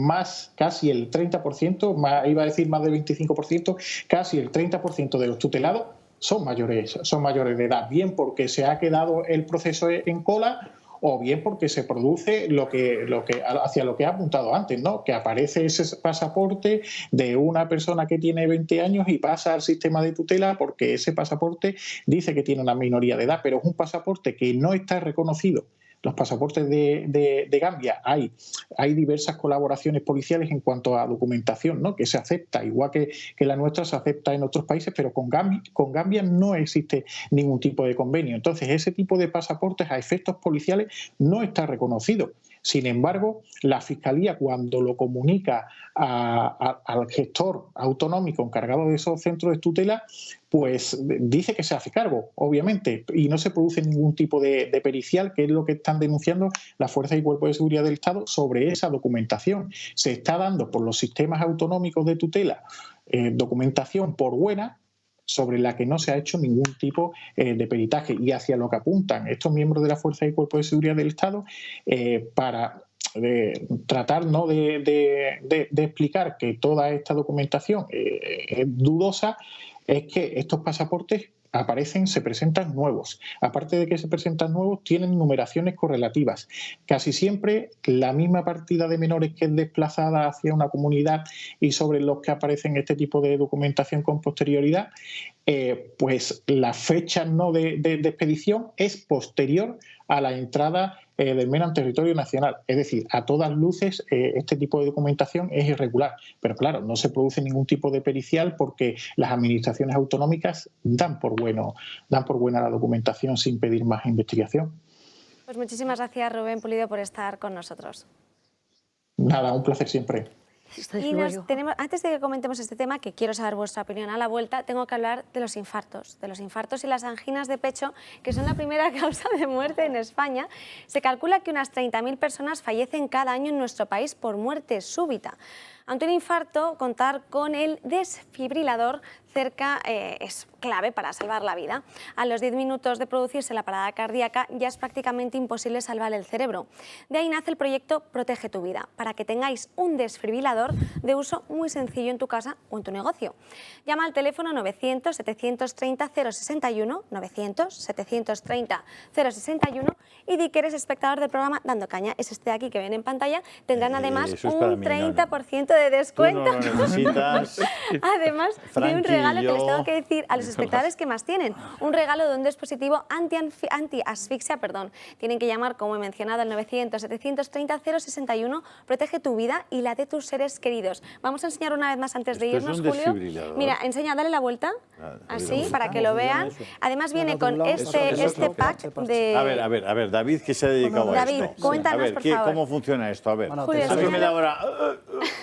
casi el 30%, iba a decir más del 25%, casi el 30% de los tutelados son mayores de edad, bien porque se ha quedado el proceso en cola o bien porque se produce hacia lo que ha apuntado antes, ¿no? Que aparece ese pasaporte de una persona que tiene 20 años y pasa al sistema de tutela porque ese pasaporte dice que tiene una minoría de edad, pero es un pasaporte que no está reconocido. Los pasaportes de Gambia, hay diversas colaboraciones policiales en cuanto a documentación, ¿no? Que se acepta, igual que la nuestra se acepta en otros países, pero con Gambia no existe ningún tipo de convenio. Entonces, ese tipo de pasaportes a efectos policiales no está reconocido. Sin embargo, la Fiscalía, cuando lo comunica al gestor autonómico encargado de esos centros de tutela, pues dice que se hace cargo, obviamente, y no se produce ningún tipo de pericial, que es lo que están denunciando las fuerzas y cuerpos de seguridad del Estado sobre esa documentación. Se está dando por los sistemas autonómicos de tutela documentación por buena, sobre la que no se ha hecho ningún tipo de peritaje, y hacia lo que apuntan estos miembros de la Fuerza y Cuerpo de Seguridad del Estado para tratar, ¿no?, de explicar que toda esta documentación es dudosa, es que estos pasaportes se presentan nuevos. Aparte de que se presentan nuevos, tienen numeraciones correlativas. Casi siempre la misma partida de menores que es desplazada hacia una comunidad y sobre los que aparecen este tipo de documentación con posterioridad, pues la fecha, ¿no?, de expedición es posterior a la entrada del MENA en territorio nacional. Es decir, a todas luces este tipo de documentación es irregular. Pero claro, no se produce ningún tipo de pericial porque las administraciones autonómicas dan por buena la documentación sin pedir más investigación. Pues muchísimas gracias, Rubén Pulido, por estar con nosotros. Nada, un placer siempre. Y antes de que comentemos este tema, que quiero saber vuestra opinión a la vuelta, tengo que hablar de los infartos y las anginas de pecho, que son la primera causa de muerte en España. Se calcula que unas 30.000 personas fallecen cada año en nuestro país por muerte súbita. Ante un infarto, contar con el desfibrilador cerca es clave para salvar la vida. A los 10 minutos de producirse la parada cardíaca ya es prácticamente imposible salvar el cerebro. De ahí nace el proyecto Protege tu Vida, para que tengáis un desfibrilador de uso muy sencillo en tu casa o en tu negocio. Llama al teléfono 900-730-061, 900-730-061 y di que eres espectador del programa Dando Caña. Es este de aquí que ven en pantalla. Tendrán además un 30% de descuento. Tú no lo necesitas. Además Frankie, de un regalo que les tengo que decir a los espectadores que más tienen. Un regalo de un dispositivo anti-asfixia, Tienen que llamar, como he mencionado, al 900-730-061. Protege tu vida y la de tus seres queridos. Vamos a enseñar una vez más antes de irnos, Julio. Mira, dale la vuelta, así, para que lo vean. Además viene con este pack de... A ver, David, ¿qué se ha dedicado a esto? David, cuéntanos, por favor. ¿Cómo funciona esto? A ver, Julio, a mí me da ahora...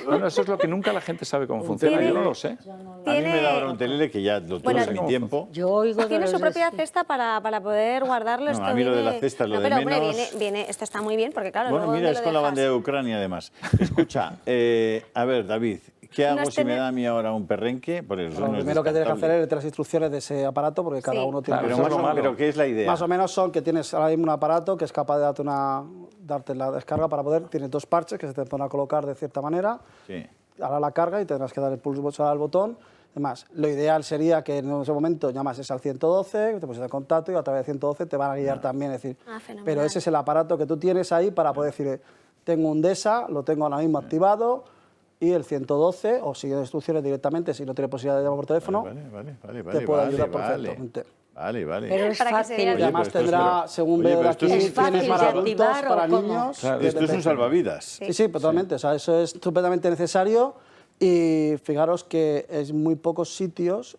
Bueno, eso es lo que nunca la gente sabe cómo funciona, yo no lo sé. A mí me da ahora un telele que ya lo tuve en mi tiempo. Tiene su propia cesta para poder guardarlo. No, a mí lo de la cesta es lo de menos. Pero hombre, viene, esto está muy bien, porque claro... Bueno, mira, es con la bandera de Ucrania, además. Escucha, a ver, David, ¿qué hago si me da a mí ahora un perrenque? Por eso lo primero que tienes que hacer es leer las instrucciones de ese aparato, porque cada uno tiene... Pero ¿qué es la idea? Más o menos son que tienes ahora mismo un aparato que es capaz de darte la descarga para poder... Tiene 2 parches que se te van a colocar de cierta manera. Sí. Hará la carga y tendrás que dar el pulso al botón. Además, lo ideal sería que en ese momento llamases al 112, te pusieras en contacto y a través de 112 te van a guiar también. Es decir, pero ese es el aparato que tú tienes ahí para poder decir, tengo un DESA, lo tengo ahora mismo activado, y el 112, o sigue instrucciones directamente, si no tiene posibilidad de llamar por teléfono, te puede ayudar perfectamente. Vale, vale. Pero es Para que se fácil. diga Y Oye, además pero esto tendrá, es- según Oye, veo pero de esto aquí, es- ¿Es fácil tiene de para adultos, activar o para cómo? niños. Claro. desde Esto es un pequeños. salvavidas. Sí, sí, totalmente. O sea, eso es estupendamente necesario y fijaros que en muy pocos sitios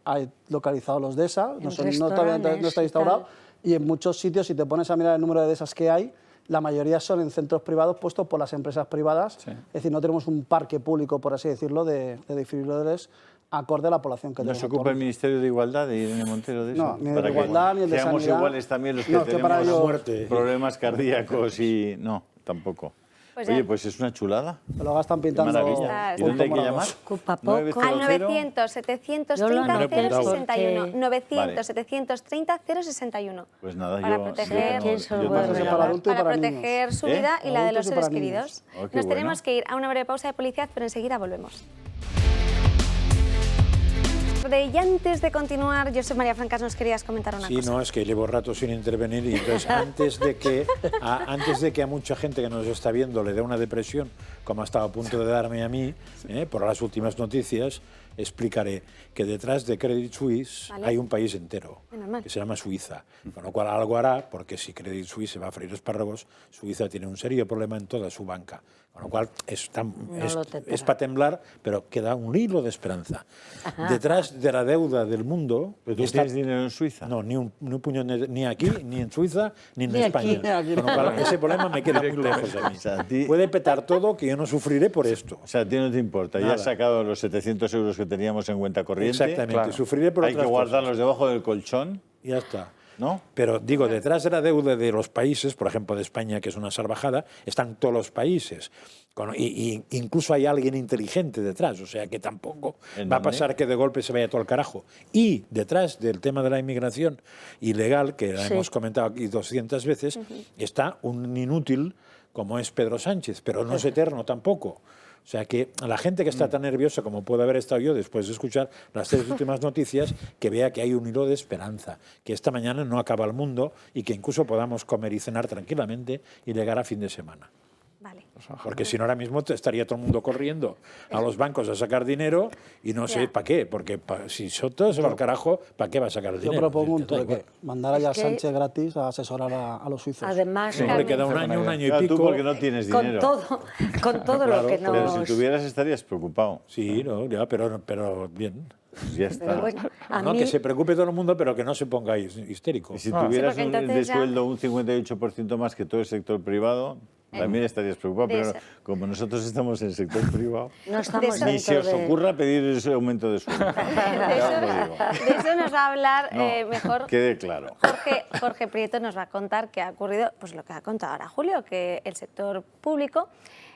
hay localizados los DESA, En todavía no está restaurantes y instaurado, tal. y en muchos sitios, si te pones a mirar el número de DESAs que hay, la mayoría son en centros privados puestos por las empresas privadas. Sí. Es decir, no tenemos un parque público, por así decirlo, de desfibriladores acorde a la población que ¿No tenemos. se ocupa el Ministerio de Igualdad de Irene Montero de eso? No, ni de Para que Igualdad, ni el de seamos Sanidad. iguales también los que No, que para tenemos ello- Muerte. problemas cardíacos y... No, tampoco. Pues Oye, ya. pues es una chulada. Se lo gastan Qué pintando. maravilla. ¿Y punto dónde hay que morados. llamar? Ocupa poco. 900. Al 900 Yo 730 lo anoté 061. porque- 900 Vale. 730 061. Pues nada, Para yo... proteger- ¿Quién se lo yo puede paso regalar? para adulto y Para para proteger niños. su ¿Eh? vida y la de los Adultos y seres para niños. queridos. Oh, qué Nos bueno. tenemos que ir a una breve pausa de publicidad, pero enseguida volvemos. Y antes de continuar, Josep María Francas, nos querías comentar una Sí, cosa. no, es que llevo rato sin intervenir y entonces antes de que a mucha gente que nos está viendo le dé una depresión, como ha estado a punto de darme a mí, por las últimas noticias, explicaré que detrás de Credit Suisse Vale. hay un país entero, Normal. que se llama Suiza, con lo cual algo hará, porque si Credit Suisse se va a freír espárragos, Suiza tiene un serio problema en toda su banca, con lo cual es lo tendrá. para temblar, pero queda un hilo de esperanza. Detrás de la deuda del mundo... ¿Pero tú está- tienes dinero en Suiza? no, ni un puño ni aquí, ni en Suiza, ni en Ni aquí. España. Ni aquí. Con lo cual, ese problema me queda muy lejos de mí. O sea, a ti- Puede petar todo, que yo no sufriré por esto. O sea, a ti no te importa. Ya Nada. has sacado los 700 euros que teníamos en cuenta corriente. Exactamente, Claro. sufriré por Hay que otras guardarlos cosas. debajo del colchón, Y ya está. ¿no? Pero digo, detrás de la deuda de los países, por ejemplo de España, que es una salvajada, están todos los países. Y incluso hay alguien inteligente detrás, o sea que tampoco ¿En va a dónde? pasar que de golpe se vaya todo al carajo. Y detrás del tema de la inmigración ilegal, que la Sí. hemos comentado aquí 200 veces, está un inútil como es Pedro Sánchez, pero no es eterno tampoco. O sea que a la gente que está tan nerviosa como puede haber estado yo después de escuchar las 3 últimas noticias, que vea que hay un hilo de esperanza, que esta mañana no acaba el mundo y que incluso podamos comer y cenar tranquilamente y llegar a fin de semana. Vale. Porque si no, ahora mismo estaría todo el mundo corriendo a los bancos a sacar dinero y no sé Ya. para qué, porque si todo se va al carajo, ¿para qué va a sacar el Yo dinero? propongo un Da igual. truque, mandar allá a que- Sánchez gratis a asesorar a los suizos. Además, Hombre, queda un año y Claro, pico. tú porque no tienes con dinero. todo Claro, lo que Pero nos... si tuvieras estarías preocupado. Sí, no, ya, pero bien. Pues ya está. Pero bueno, a No, mí, que se preocupe todo el mundo, pero que no se ponga histérico. Y si tuvieras porque de entonces ya- sueldo un 58% más que todo el sector privado, también estarías preocupado. de Pero eso. como nosotros estamos en el sector privado, no estamos ni se dentro os de... ocurra pedir ese aumento de sueldo. Ya os lo digo. De eso nos va a hablar No, mejor quede claro. Jorge Prieto. Nos va a contar qué ha ocurrido, pues lo que ha contado ahora Julio, que el sector público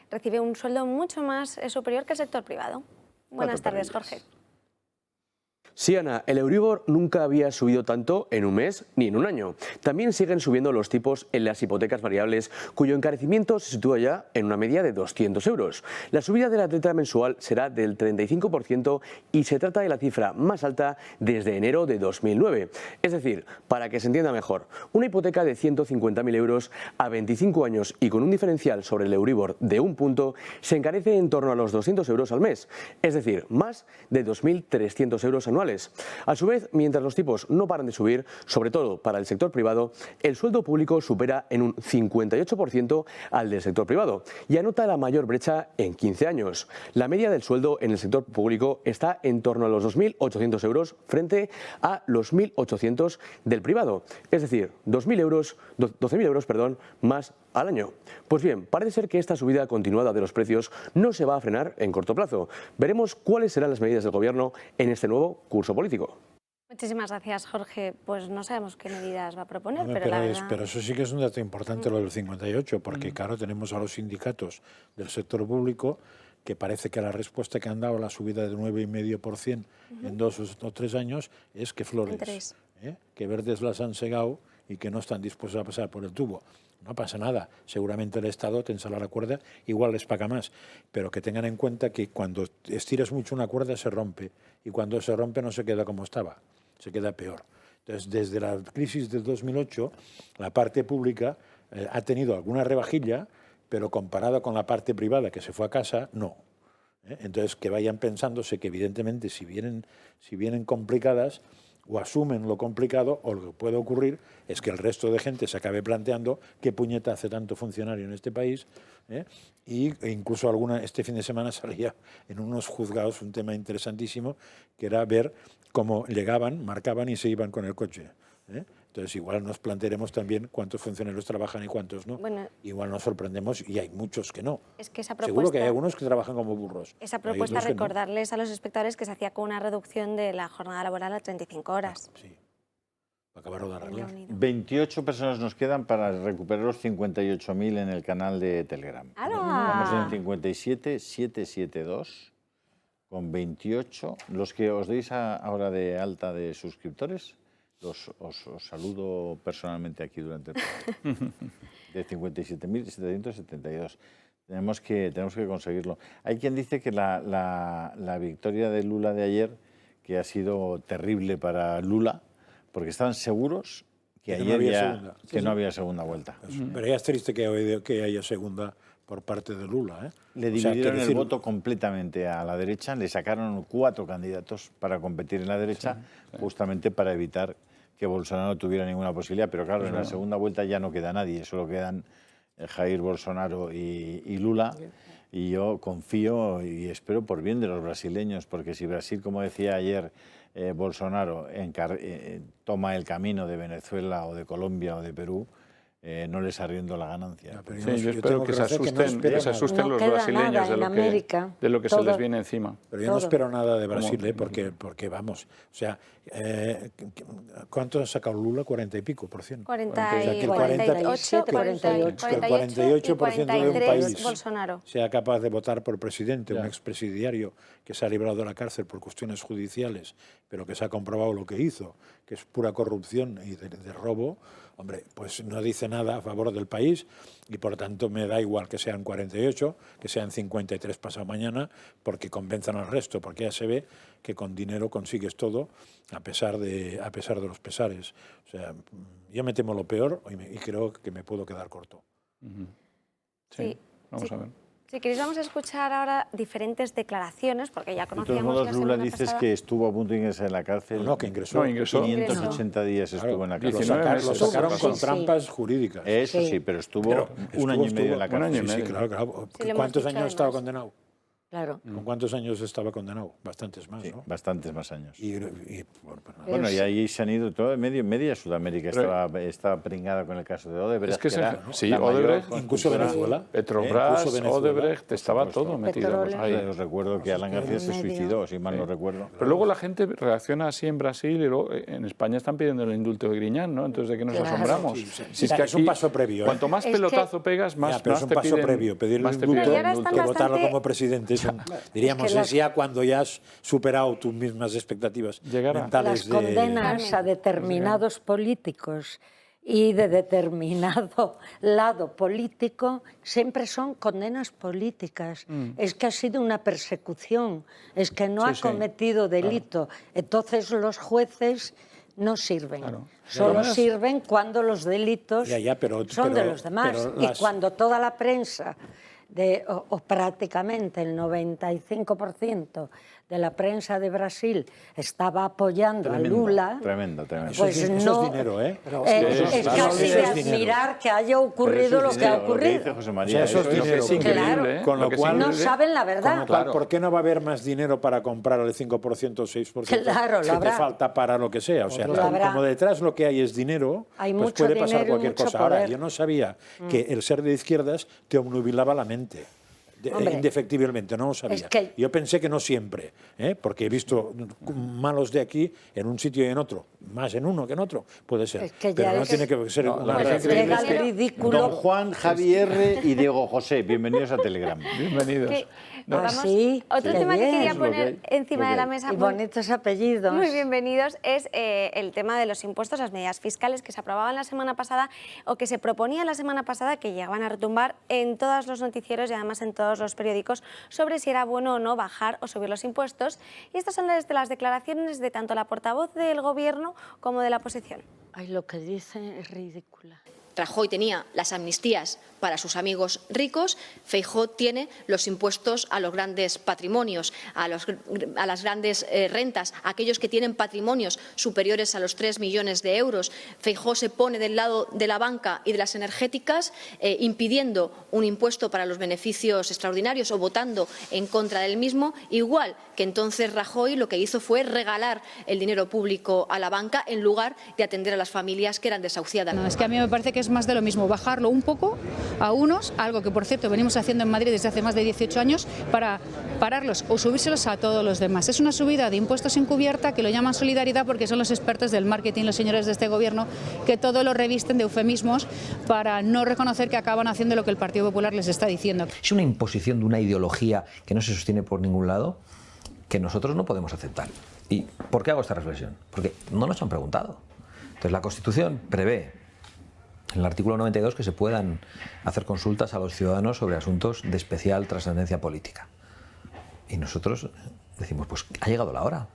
recibe un sueldo mucho más superior que el sector privado. Buenas tardes, Jorge. Sí, Ana, el Euribor nunca había subido tanto en un mes ni en un año. También siguen subiendo los tipos en las hipotecas variables, cuyo encarecimiento se sitúa ya en una media de 200 euros. La subida de la letra mensual será del 35% y se trata de la cifra más alta desde enero de 2009. Es decir, para que se entienda mejor, una hipoteca de 150.000 euros a 25 años y con un diferencial sobre el Euribor de un punto se encarece en torno a los 200 euros al mes, es decir, más de 2.300 euros anuales. A su vez, mientras los tipos no paran de subir, sobre todo para el sector privado, el sueldo público supera en un 58% al del sector privado y anota la mayor brecha en 15 años. La media del sueldo en el sector público está en torno a los 2.800 euros frente a los 1.800 del privado, es decir, 12.000 euros más al año. Pues bien, parece ser que esta subida continuada de los precios no se va a frenar en corto plazo. Veremos cuáles serán las medidas del Gobierno en este nuevo curso político. Muchísimas gracias, Jorge. Pues no sabemos qué medidas va a proponer, Hombre, pero la verdad... pero eso sí que es un dato importante, lo del 58, porque claro, tenemos a los sindicatos del sector público que parece que la respuesta que han dado a la subida del 9,5% en 2 o 3 años es que flores, En 3. que verdes las han segado y que no están dispuestos a pasar por el tubo. No pasa nada, seguramente el Estado te ensala la cuerda, igual les paga más, pero que tengan en cuenta que cuando estiras mucho una cuerda se rompe y cuando se rompe no se queda como estaba, se queda peor. Entonces, desde la crisis del 2008, la parte pública ha tenido alguna rebajilla, pero comparada con la parte privada que se fue a casa, no. Entonces, que vayan pensándose que evidentemente si vienen complicadas, o asumen lo complicado, o lo que puede ocurrir es que el resto de gente se acabe planteando qué puñeta hace tanto funcionario en este país, e incluso este fin de semana salía en unos juzgados un tema interesantísimo, que era ver cómo llegaban, marcaban y se iban con el coche. Entonces igual nos plantearemos también cuántos funcionarios trabajan y cuántos no. Bueno, igual nos sorprendemos y hay muchos que no. Es que esa propuesta, seguro que hay algunos que trabajan como burros. Esa propuesta, recordarles a los espectadores que se hacía con una reducción de la jornada laboral a 35 horas. Sí. Acabaron de arreglar. 28 personas nos quedan para recuperar los 58.000 en el canal de Telegram. Vamos en el 57.772 con 28. Los que os deis ahora de alta de suscriptores, os saludo personalmente aquí durante el programa. De 57.772. Tenemos que conseguirlo. Hay quien dice que la victoria de Lula de ayer, que ha sido terrible para Lula, porque estaban seguros que ayer no había segunda vuelta. Pero ya es triste que haya segunda por parte de Lula. Le dividieron el voto completamente a la derecha, le sacaron 4 candidatos para competir en la derecha, justamente para evitar que Bolsonaro tuviera ninguna posibilidad. Pero claro, en la segunda vuelta ya no queda nadie, solo quedan Jair Bolsonaro y Lula. Y yo confío y espero por bien de los brasileños, porque si Brasil, como decía ayer Bolsonaro, toma el camino de Venezuela o de Colombia o de Perú, no les arriendo la ganancia. Yo espero que se asusten los brasileños de lo que se les viene encima. Pero yo no espero nada de Brasil, porque vamos, o sea, ¿cuánto ha sacado Lula? 40 y pico por ciento. 48% de un país Bolsonaro sea capaz de votar por presidente, un expresidiario que se ha librado de la cárcel por cuestiones judiciales, pero que se ha comprobado lo que hizo, que es pura corrupción y de robo. Hombre, pues no dice nada a favor del país y por tanto me da igual que sean 48, que sean 53 pasado mañana, porque convenzan al resto, porque ya se ve que con dinero consigues todo a pesar de los pesares. O sea, yo me temo lo peor y creo que me puedo quedar corto. Sí, vamos a ver. Si queréis vamos a escuchar ahora diferentes declaraciones, porque ya conocíamos. De todos modos, Lula dices que estuvo a punto de ingresar en la cárcel. No, que ingresó. 580 días estuvo en la cárcel. Lo sacaron con trampas jurídicas. Eso sí, pero estuvo un año y medio en la cárcel. Sí, claro. ¿Cuántos años estaba condenado? Claro. ¿Con cuántos años estaba condenado? Bastantes más, ¿no? Bastantes más años. Bueno, y ahí se han ido todo, media Sudamérica estaba pringada con el caso de Odebrecht. Es que sí, Odebrecht, incluso Venezuela. Petrobras, Odebrecht, estaba todo metido. Os recuerdo que Alan García se suicidó, si mal no recuerdo. Pero luego la gente reacciona así en Brasil y luego en España están pidiendo el indulto de Griñán, ¿no? Entonces, ¿de qué nos asombramos? Si es que es un paso previo. Cuanto más pelotazo pegas, más te piden. Es un paso previo, pedir el indulto que votarlo como presidente. Diríamos, es ya cuando ya has superado tus mismas expectativas mentales. Las condenas a determinados políticos y de determinado lado político siempre son condenas políticas. Es que ha sido una persecución, es que no ha cometido delito. Entonces los jueces no sirven. Solo sirven cuando los delitos son de los demás. Y cuando toda la prensa, o prácticamente el 95% de la prensa de Brasil estaba apoyando a Lula. Tremendo. Pues eso no, es dinero, ¿eh? Es casi de admirar que haya ocurrido lo que ha ocurrido. Eso es dinero. Es increíble. Con lo cual, no saben la verdad. ¿Por qué no va a haber más dinero para comprar el 5% o 6% Claro, que te falta para lo que sea? O sea, como detrás lo que hay es dinero, pues puede pasar cualquier cosa. Ahora, yo no sabía que el ser de izquierdas te obnubilaba la mente. Indefectiblemente, no lo sabía. Yo pensé que no siempre, porque he visto malos de aquí en un sitio y en otro, más en uno que en otro, puede ser. Pero no tiene que ser una ridículo. Don Juan, Javier y Diego José, bienvenidos a Telegram. Bienvenidos. Otro tema que quería poner encima de la mesa. Y bonitos apellidos. Muy bienvenidos, es el tema de los impuestos, las medidas fiscales que se aprobaban la semana pasada o que se proponían la semana pasada, que llegaban a retumbar en todos los noticieros y además en todos los periódicos sobre si era bueno o no bajar o subir los impuestos. Y estas son las declaraciones de tanto la portavoz del Gobierno como de la oposición. Ay, lo que dice es ridícula. Rajoy tenía las amnistías para sus amigos ricos. Feijóo tiene los impuestos a los grandes patrimonios, a las grandes rentas, a aquellos que tienen patrimonios superiores a los 3 millones de euros. Feijóo se pone del lado de la banca y de las energéticas, impidiendo un impuesto para los beneficios extraordinarios o votando en contra del mismo, igual que entonces Rajoy lo que hizo fue regalar el dinero público a la banca en lugar de atender a las familias que eran desahuciadas. No, es que a mí me parece que es más de lo mismo, bajarlo un poco a unos, algo que por cierto venimos haciendo en Madrid desde hace más de 18 años, para pararlos o subírselos a todos los demás. Es una subida de impuestos encubierta que lo llaman solidaridad porque son los expertos del marketing, los señores de este gobierno, que todo lo revisten de eufemismos para no reconocer que acaban haciendo lo que el Partido Popular les está diciendo. Es una imposición de una ideología que no se sostiene por ningún lado, que nosotros no podemos aceptar. ¿Y por qué hago esta reflexión? Porque no nos han preguntado. Entonces la Constitución prevé en el artículo 92 que se puedan hacer consultas a los ciudadanos sobre asuntos de especial trascendencia política. Y nosotros decimos, pues ha llegado la hora.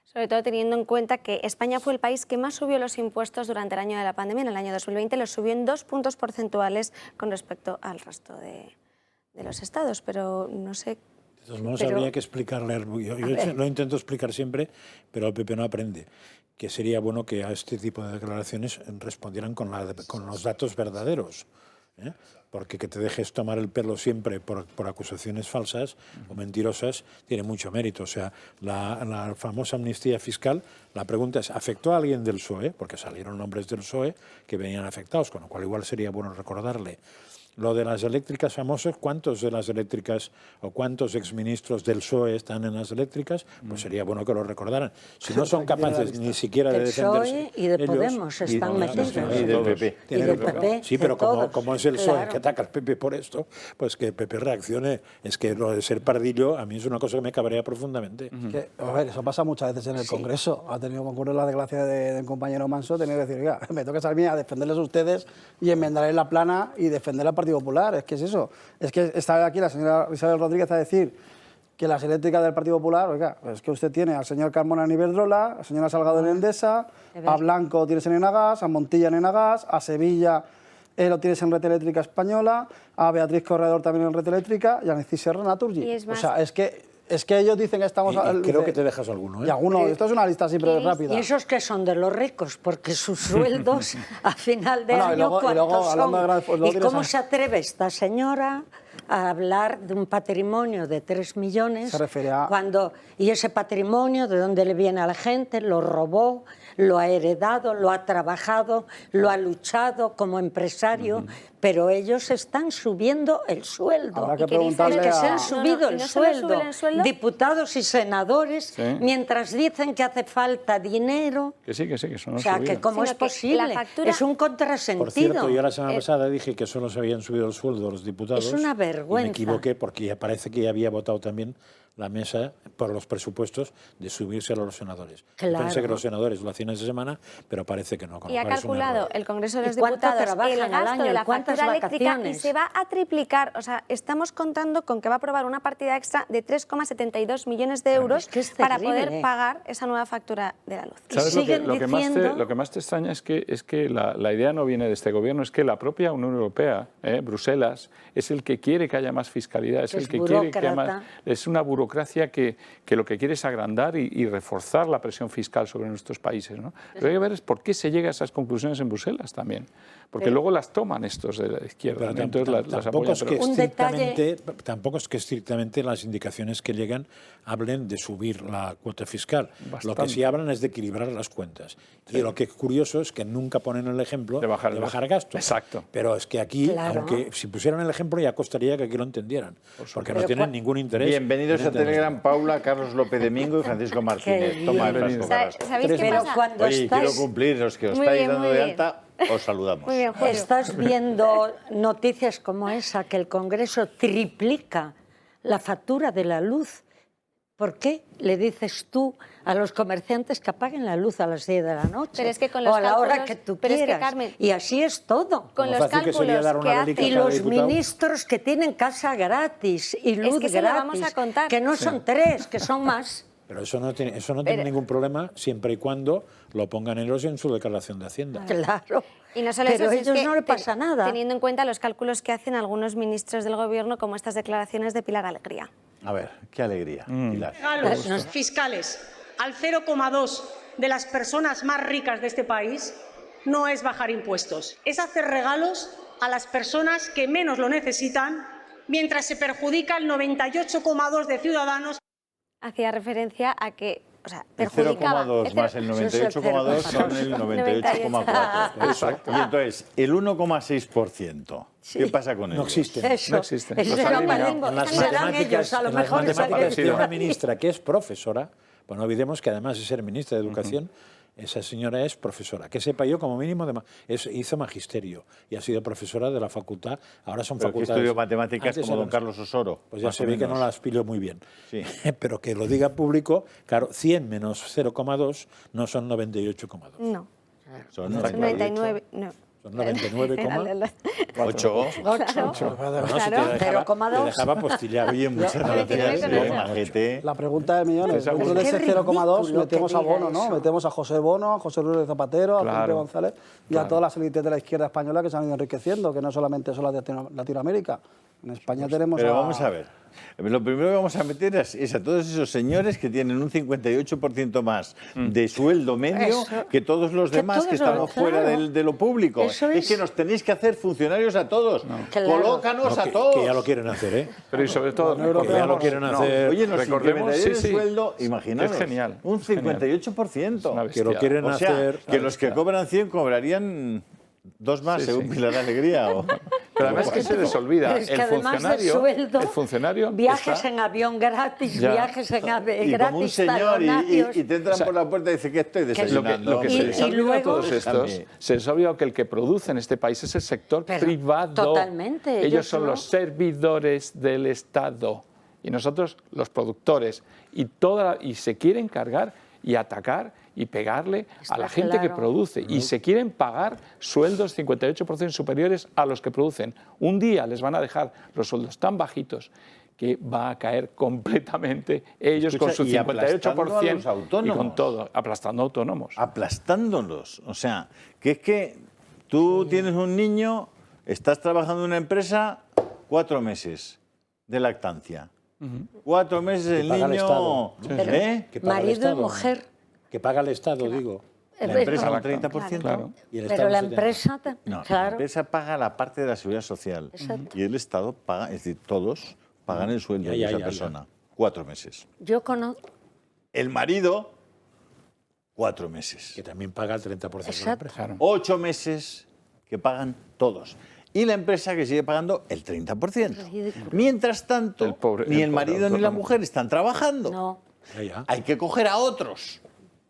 Sobre todo teniendo en cuenta que España fue el país que más subió los impuestos durante el año de la pandemia. En el año 2020 los subió en 2 puntos porcentuales con respecto al resto de los estados, pero no sé. De todos modos, habría que explicarle, yo lo intento explicar siempre, pero el PP no aprende, que sería bueno que a este tipo de declaraciones respondieran con los datos verdaderos, ¿eh? Porque que te dejes tomar el pelo siempre por acusaciones falsas o mentirosas tiene mucho mérito. O sea, la famosa amnistía fiscal, la pregunta es, ¿afectó a alguien del PSOE? Porque salieron nombres del PSOE que venían afectados, con lo cual igual sería bueno recordarle. Lo de las eléctricas famosas, ¿cuántos de las eléctricas o cuántos exministros del PSOE están en las eléctricas? Pues sería bueno que lo recordaran. Si no son capaces ni siquiera de defenderse. PSOE y de ellos, Podemos están metidos. Y del PP. Y del PP. Sí, pero todos, como es el PSOE claro, que ataca al PP por esto, pues que el PP reaccione. Es que lo de ser pardillo a mí es una cosa que me cabrea profundamente. Que, a ver, eso pasa muchas veces en el Congreso. Ha tenido que ocurrir la desgracia del compañero Manso, tener que decir, oiga, me toca salir a defenderles a ustedes y enmendarles la plana y defender al Partido Popular. Es que es eso. Es que está aquí la señora Isabel Rodríguez a decir que las eléctricas del Partido Popular, oiga, pues es que usted tiene al señor Carmona en Iberdrola, a la señora Salgado en Endesa, a Blanco tienes en Enagas, a Montilla en Enagas, a Sevilla lo tienes en Red Eléctrica Española, a Beatriz Corredor también en Red Eléctrica y a Narcís Serra en Naturgy. O sea, es que ellos dicen que estamos... creo que te dejas alguno, ¿eh? Y alguno, esto es una lista siempre rápida. Y esos que son de los ricos, porque sus sueldos a final de año, ¿cuántos son? ¿Y cómo se atreve esta señora a hablar de un patrimonio de 3 millones? Se refiere a... Y ese patrimonio, ¿de dónde le viene a la gente? Lo robó, lo ha heredado, lo ha trabajado, lo ha luchado como empresario, pero ellos están subiendo el sueldo. Habrá que preguntarle que se han subido el sueldo, diputados y senadores, mientras dicen que hace falta dinero. Que sí, que eso no o sea, subido. que cómo es posible, es un contrasentido. Por cierto, yo la semana pasada dije que solo se habían subido el sueldo de los diputados. Es una vergüenza. Y me equivoqué porque ya parece que ya había votado también la mesa por los presupuestos de subirse a los senadores. Claro. Yo pensé que los senadores lo hacían esa semana, pero parece que no. Y ha calculado el Congreso de los ¿cuánto Diputados trabajan el gasto al año? de la factura eléctrica y vacaciones? se va a triplicar. O sea, estamos contando con que va a aprobar una partida extra de 3,72 millones de euros para poder pagar esa nueva factura de la luz. ¿Sabes lo que más te extraña es que la idea no viene de este gobierno, es que la propia Unión Europea, Bruselas, es el que quiere que haya más fiscalidad, es el que quiere que haya más... Es una burocracia que lo que quiere es agrandar y reforzar la presión fiscal sobre nuestros países, ¿no? Pero hay que ver por qué se llega a esas conclusiones en Bruselas también, porque luego las toman estos de la izquierda, ¿no? Entonces las apoyan. Tampoco es que estrictamente las indicaciones que llegan hablen de subir la cuota fiscal. Bastante. Lo que sí hablan es de equilibrar las cuentas. Sí. Y lo que es curioso es que nunca ponen el ejemplo de bajar gastos. Exacto. Pero es que aquí, aunque si pusieran el ejemplo, ya costaría que aquí lo entendieran, porque no tienen ningún interés. Bienvenidos a Telegram, Paula, Carlos López Domingo y Francisco Martínez. Toma el frasco. ¿Sabéis qué pasa? Oye, quiero cumplir, los que os estáis dando de alta, os saludamos. Muy bien, Julio. Estás viendo noticias como esa, que el Congreso triplica la factura de la luz. ¿Por qué le dices tú a los comerciantes que apaguen la luz a las 10 de la noche? Pero es que con los o a la hora que tú quieras. Es que, Carmen, y así es todo. Con los cálculos que hacen. Y los ministros que tienen casa gratis y luz es que gratis, vamos a contar. que no son 3, que son más. Pero eso no tiene ningún problema siempre y cuando lo pongan ellos en su declaración de Hacienda. Claro. Y no solo Pero eso, a ellos no le pasa nada. Teniendo en cuenta los cálculos que hacen algunos ministros del Gobierno, como estas declaraciones de Pilar Alegría. A ver, qué alegría, Pilar. Regalos fiscales al 0,2 de las personas más ricas de este país no es bajar impuestos, es hacer regalos a las personas que menos lo necesitan, mientras se perjudica el 98,2 de ciudadanos. Hacía referencia a que, o sea, El perjudicaba. 0,2 más el 98,2 son el 98,4. Exacto. Y entonces, el 1,6%, ¿qué pasa con ello? No existen. Eso, No existen. eso Los han serán eliminado. ellos, serán ellos, a lo mejor en las serán matemáticas de ellos. una ministra que es profesora, pues no olvidemos que además de ser ministra de Educación, esa señora es profesora. Que sepa yo, como mínimo, hizo magisterio y ha sido profesora de la facultad. Ahora son Pero que facultades. estudió matemáticas Antes como don eran- Carlos Osoro. Pues ya más se o ve que menos. no las pillo muy bien. Sí. Pero que lo diga público, claro, 100 menos 0,2 no son 98,2. No, Son son 99. No. Son 99,8. Claro. Te dejaba postillar. Oye, muchas gracias, majete. La pregunta del millón es, dentro de Qué ese 0,2 ridículo metemos que a diga Bono, ¿no? eso. Metemos a José Bono, a José Luis Zapatero, a Felipe Claro, González y a todas las élites de la izquierda española que se han ido enriqueciendo, que no solamente son las de Latinoamérica. En España tenemos Pero vamos a ver. Lo primero que vamos a meter es a todos esos señores que tienen un 58% más de sueldo medio Eso. que todos los Que demás que todos, estamos fuera claro. de lo público. Eso Es es. que nos tenéis que hacer funcionarios a todos. Claro. Colócanos a todos. Que ya lo quieren hacer, ¿eh? Pero y sobre todo, Que ya lo quieren hacer. Oye, nos recordemos, incrementarían sí, el sí. sueldo, imaginaos, Es genial, un es genial. 58%. Una Que lo bestia. quieren O sea, hacer. que los que cobran 100 cobrarían 2 más, Sí, según sí. Pilar Alegría. Pero además que se les olvida, Pero es que el además del funcionario, sueldo, el funcionario viajes está- en avión gratis, Ya. viajes en ave Y gratis, como un señor talonarios. y te entran O sea, por la puerta y dice que estoy Lo que, desayunando. lo que se les ha Y olvidado a luego- todos estos, Déjame. se les ha olvidado que el que produce en este país es el sector Pero privado. totalmente, Ellos ellos son no. los servidores del Estado y nosotros los productores. Y se quieren cargar y atacar y pegarle Está a la gente que claro. produce. Y se quieren pagar sueldos 58% superiores a los que producen. Un día les van a dejar los sueldos tan bajitos que va a caer completamente ellos Escucha, con su y aplastando a los 58% y autónomos. con todo, aplastando autónomos. Aplastándolos. O sea, que es que tú tienes un niño, estás trabajando en una empresa 4 meses de lactancia. 4 meses el paga el niño... Estado. Pero ¿Eh? Que paga el marido y Estado. mujer. Que paga el Estado, digo. La empresa un Claro. 30%. Claro. Y el Pero Estado la un 70%. empresa, No, la claro. empresa paga la parte de la seguridad social. Exacto. Y el Estado paga, es decir, todos pagan el sueldo de esa persona. 4 meses. Yo conozco. El marido, 4 meses. Que también paga el 30% de la Exacto. empresa. 8 meses que pagan todos. Y la empresa que sigue pagando el 30%. Ridículo. Mientras tanto, El pobre- ni el el pobre marido ni la autónomo. mujer están trabajando. No. Ya, ya. Hay que coger a otros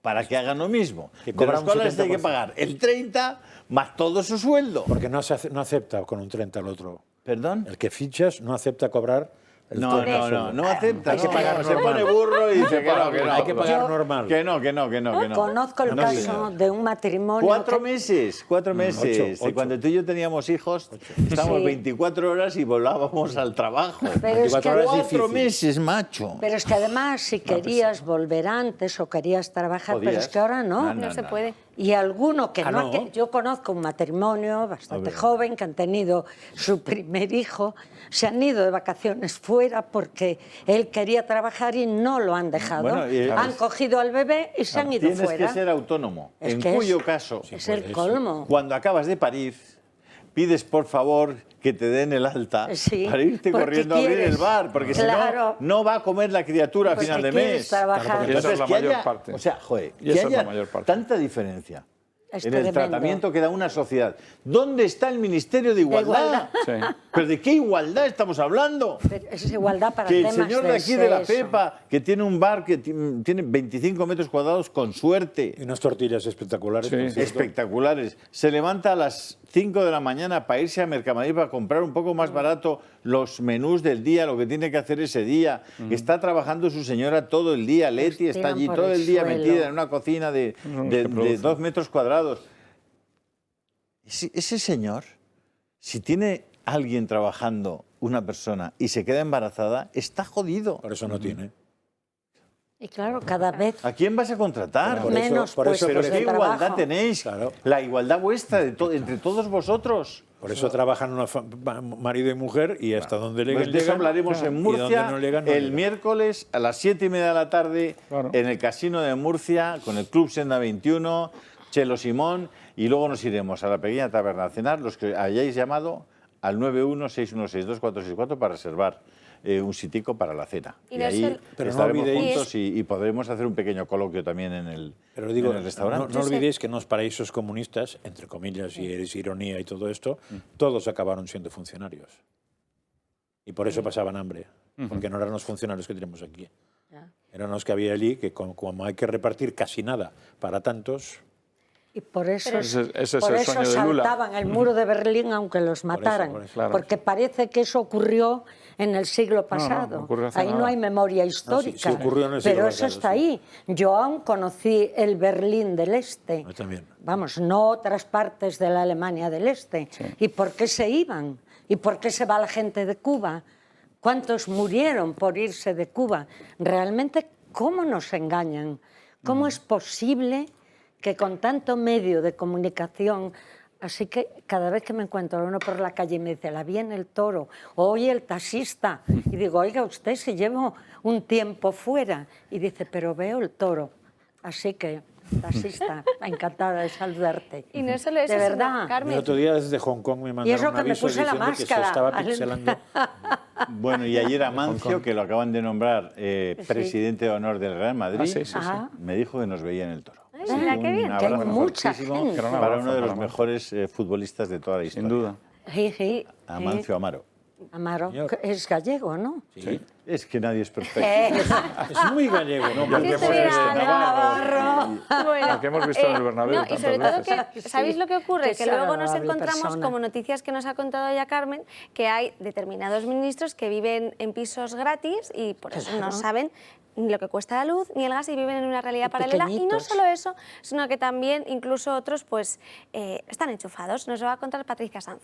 para que hagan lo mismo. Que De cobran los un cuales hay que 70%. pagar el 30 más todo su sueldo. Porque no acepta con un 30 el otro. ¿Perdón? El que fichas no acepta cobrar el No, 30 no, sueldo. no, no acepta. Hay que no, pagar se normal. pone burro y dice que no, que no. Hay que pagar Yo- normal. Que no, que no, que no, que no. Conozco el No, caso señor. de un matrimonio. 4 que- meses, 4 meses. ocho. Cuando tú y yo teníamos hijos, estábamos Sí. 24 horas y volábamos al trabajo. Pero es 24 que- horas es 4 difícil. meses, macho. Pero es que además, si querías volver antes o querías trabajar, pero Podías. es que ahora no. No se puede. Y alguno que Ah, no, ¿no? que yo conozco un matrimonio bastante joven que han tenido su primer hijo, se han ido de vacaciones fuera porque él quería trabajar y no lo han dejado. Bueno, y- han cogido al bebé y se han ido Tienes fuera. que ser autónomo. Es En que cuyo caso, es el colmo. cuando acabas de parir, pides por favor que te den el alta Sí, para irte porque corriendo a abrir quieres. el bar, porque Claro. si no, no va a comer la criatura a Porque final de quieres mes. trabajar. Claro, porque esa Entonces, es la que mayor haya, parte. o sea, joder, Y que esa es la haya mayor parte. tanta diferencia Es en el tremendo. tratamiento que da una sociedad. ¿Dónde está el Ministerio de Igualdad? Sí. ¿Pero de qué igualdad estamos hablando? Pero es igualdad para Que el temas señor de aquí de la sexo. Pepa, que tiene un bar que tiene 25 metros cuadrados con suerte, Y unas tortillas espectaculares. Sí. por cierto. espectaculares, se levanta a las 5 de la mañana para irse a Mercamadrid para comprar un poco más barato los menús del día, lo que tiene que hacer ese día. Está trabajando su señora todo el día, Leti está tiran allí por todo el el día suelo. metida en una cocina de que producen. 2 metros cuadrados. Ese señor, si tiene alguien trabajando, una persona, y se queda embarazada, está jodido. Por eso no tiene. Y claro, cada vez... ¿A quién vas a contratar? Menos puestos Pero de ¿qué igualdad trabajo. tenéis? La igualdad vuestra entre todos vosotros. Por eso trabajan marido y mujer y hasta donde llegan. Pues de eso hablaremos en Murcia el miércoles a las 7:30 de la tarde en el Casino de Murcia con el Club Senda 21, Chelo Simón, y luego nos iremos a la pequeña taberna a cenar, los que hayáis llamado al 916162464 para reservar un sitico para la cena. Y Y no ahí solo- Pero no estaremos olvidéis- juntos y podremos hacer un pequeño coloquio también en el, Pero digo, en el restaurante. no olvidéis que en los paraísos comunistas, entre comillas, y es ironía y todo esto, todos acabaron siendo funcionarios. Y por eso pasaban hambre, porque no eran los funcionarios que tenemos aquí. Eran los que había allí, que como hay que repartir casi nada para tantos... Y por eso, Ese es por el eso sueño de Lula. saltaban el muro de Berlín aunque los mataran, claro. porque parece que eso ocurrió en el siglo pasado. ocurrió hace Ahí no nada. hay memoria histórica, sí ocurrió en el siglo pero eso pasado, está sí. ahí. Yo aún conocí el Berlín del Este, Yo también. vamos, no otras partes de la Alemania del Este. ¿Y por qué se iban? ¿Y por qué se va la gente de Cuba? ¿Cuántos murieron por irse de Cuba? Realmente, ¿cómo nos engañan? ¿Cómo es posible que con tanto medio de comunicación, así que cada vez que me encuentro uno por la calle y me dice, la vi en el Toro, o oye el taxista, y digo, oiga, usted si llevo un tiempo fuera, y dice, pero veo el Toro. Así que, taxista, encantada de saludarte. Y no solo eso, de sino, verdad. Carmen, El otro día desde Hong Kong me Y eso mandaron un que me aviso puse la diciendo que se máscara. estaba pixelando. Bueno, y ayer Amancio, que lo acaban de nombrar presidente de honor del Real Madrid, Ah, sí. me dijo que nos veía en el Toro. Ay, mira qué bien. Que hay abrazo mucha fortísimo gente. para uno de los mejores futbolistas de toda la historia. Sin duda. Amancio Amaro. Amaro, es gallego, ¿no? Sí. Es que nadie es perfecto. Es muy gallego, ¿no? Porque Sí, hemos mira, visto en Navarro. Bueno, Lo que hemos visto en el Bernabéu no, y tantas sobre todo veces. que, ¿sabéis lo que ocurre? Qué Que luego nos desagradable encontramos, persona. como noticias que nos ha contado ya Carmen, que hay determinados ministros que viven en pisos gratis y por eso no saben ni lo que cuesta la luz ni el gas y viven en una realidad paralela. Y no pequeñitos. solo eso, sino que también incluso otros pues están enchufados. Nos lo va a contar Patricia Sanz.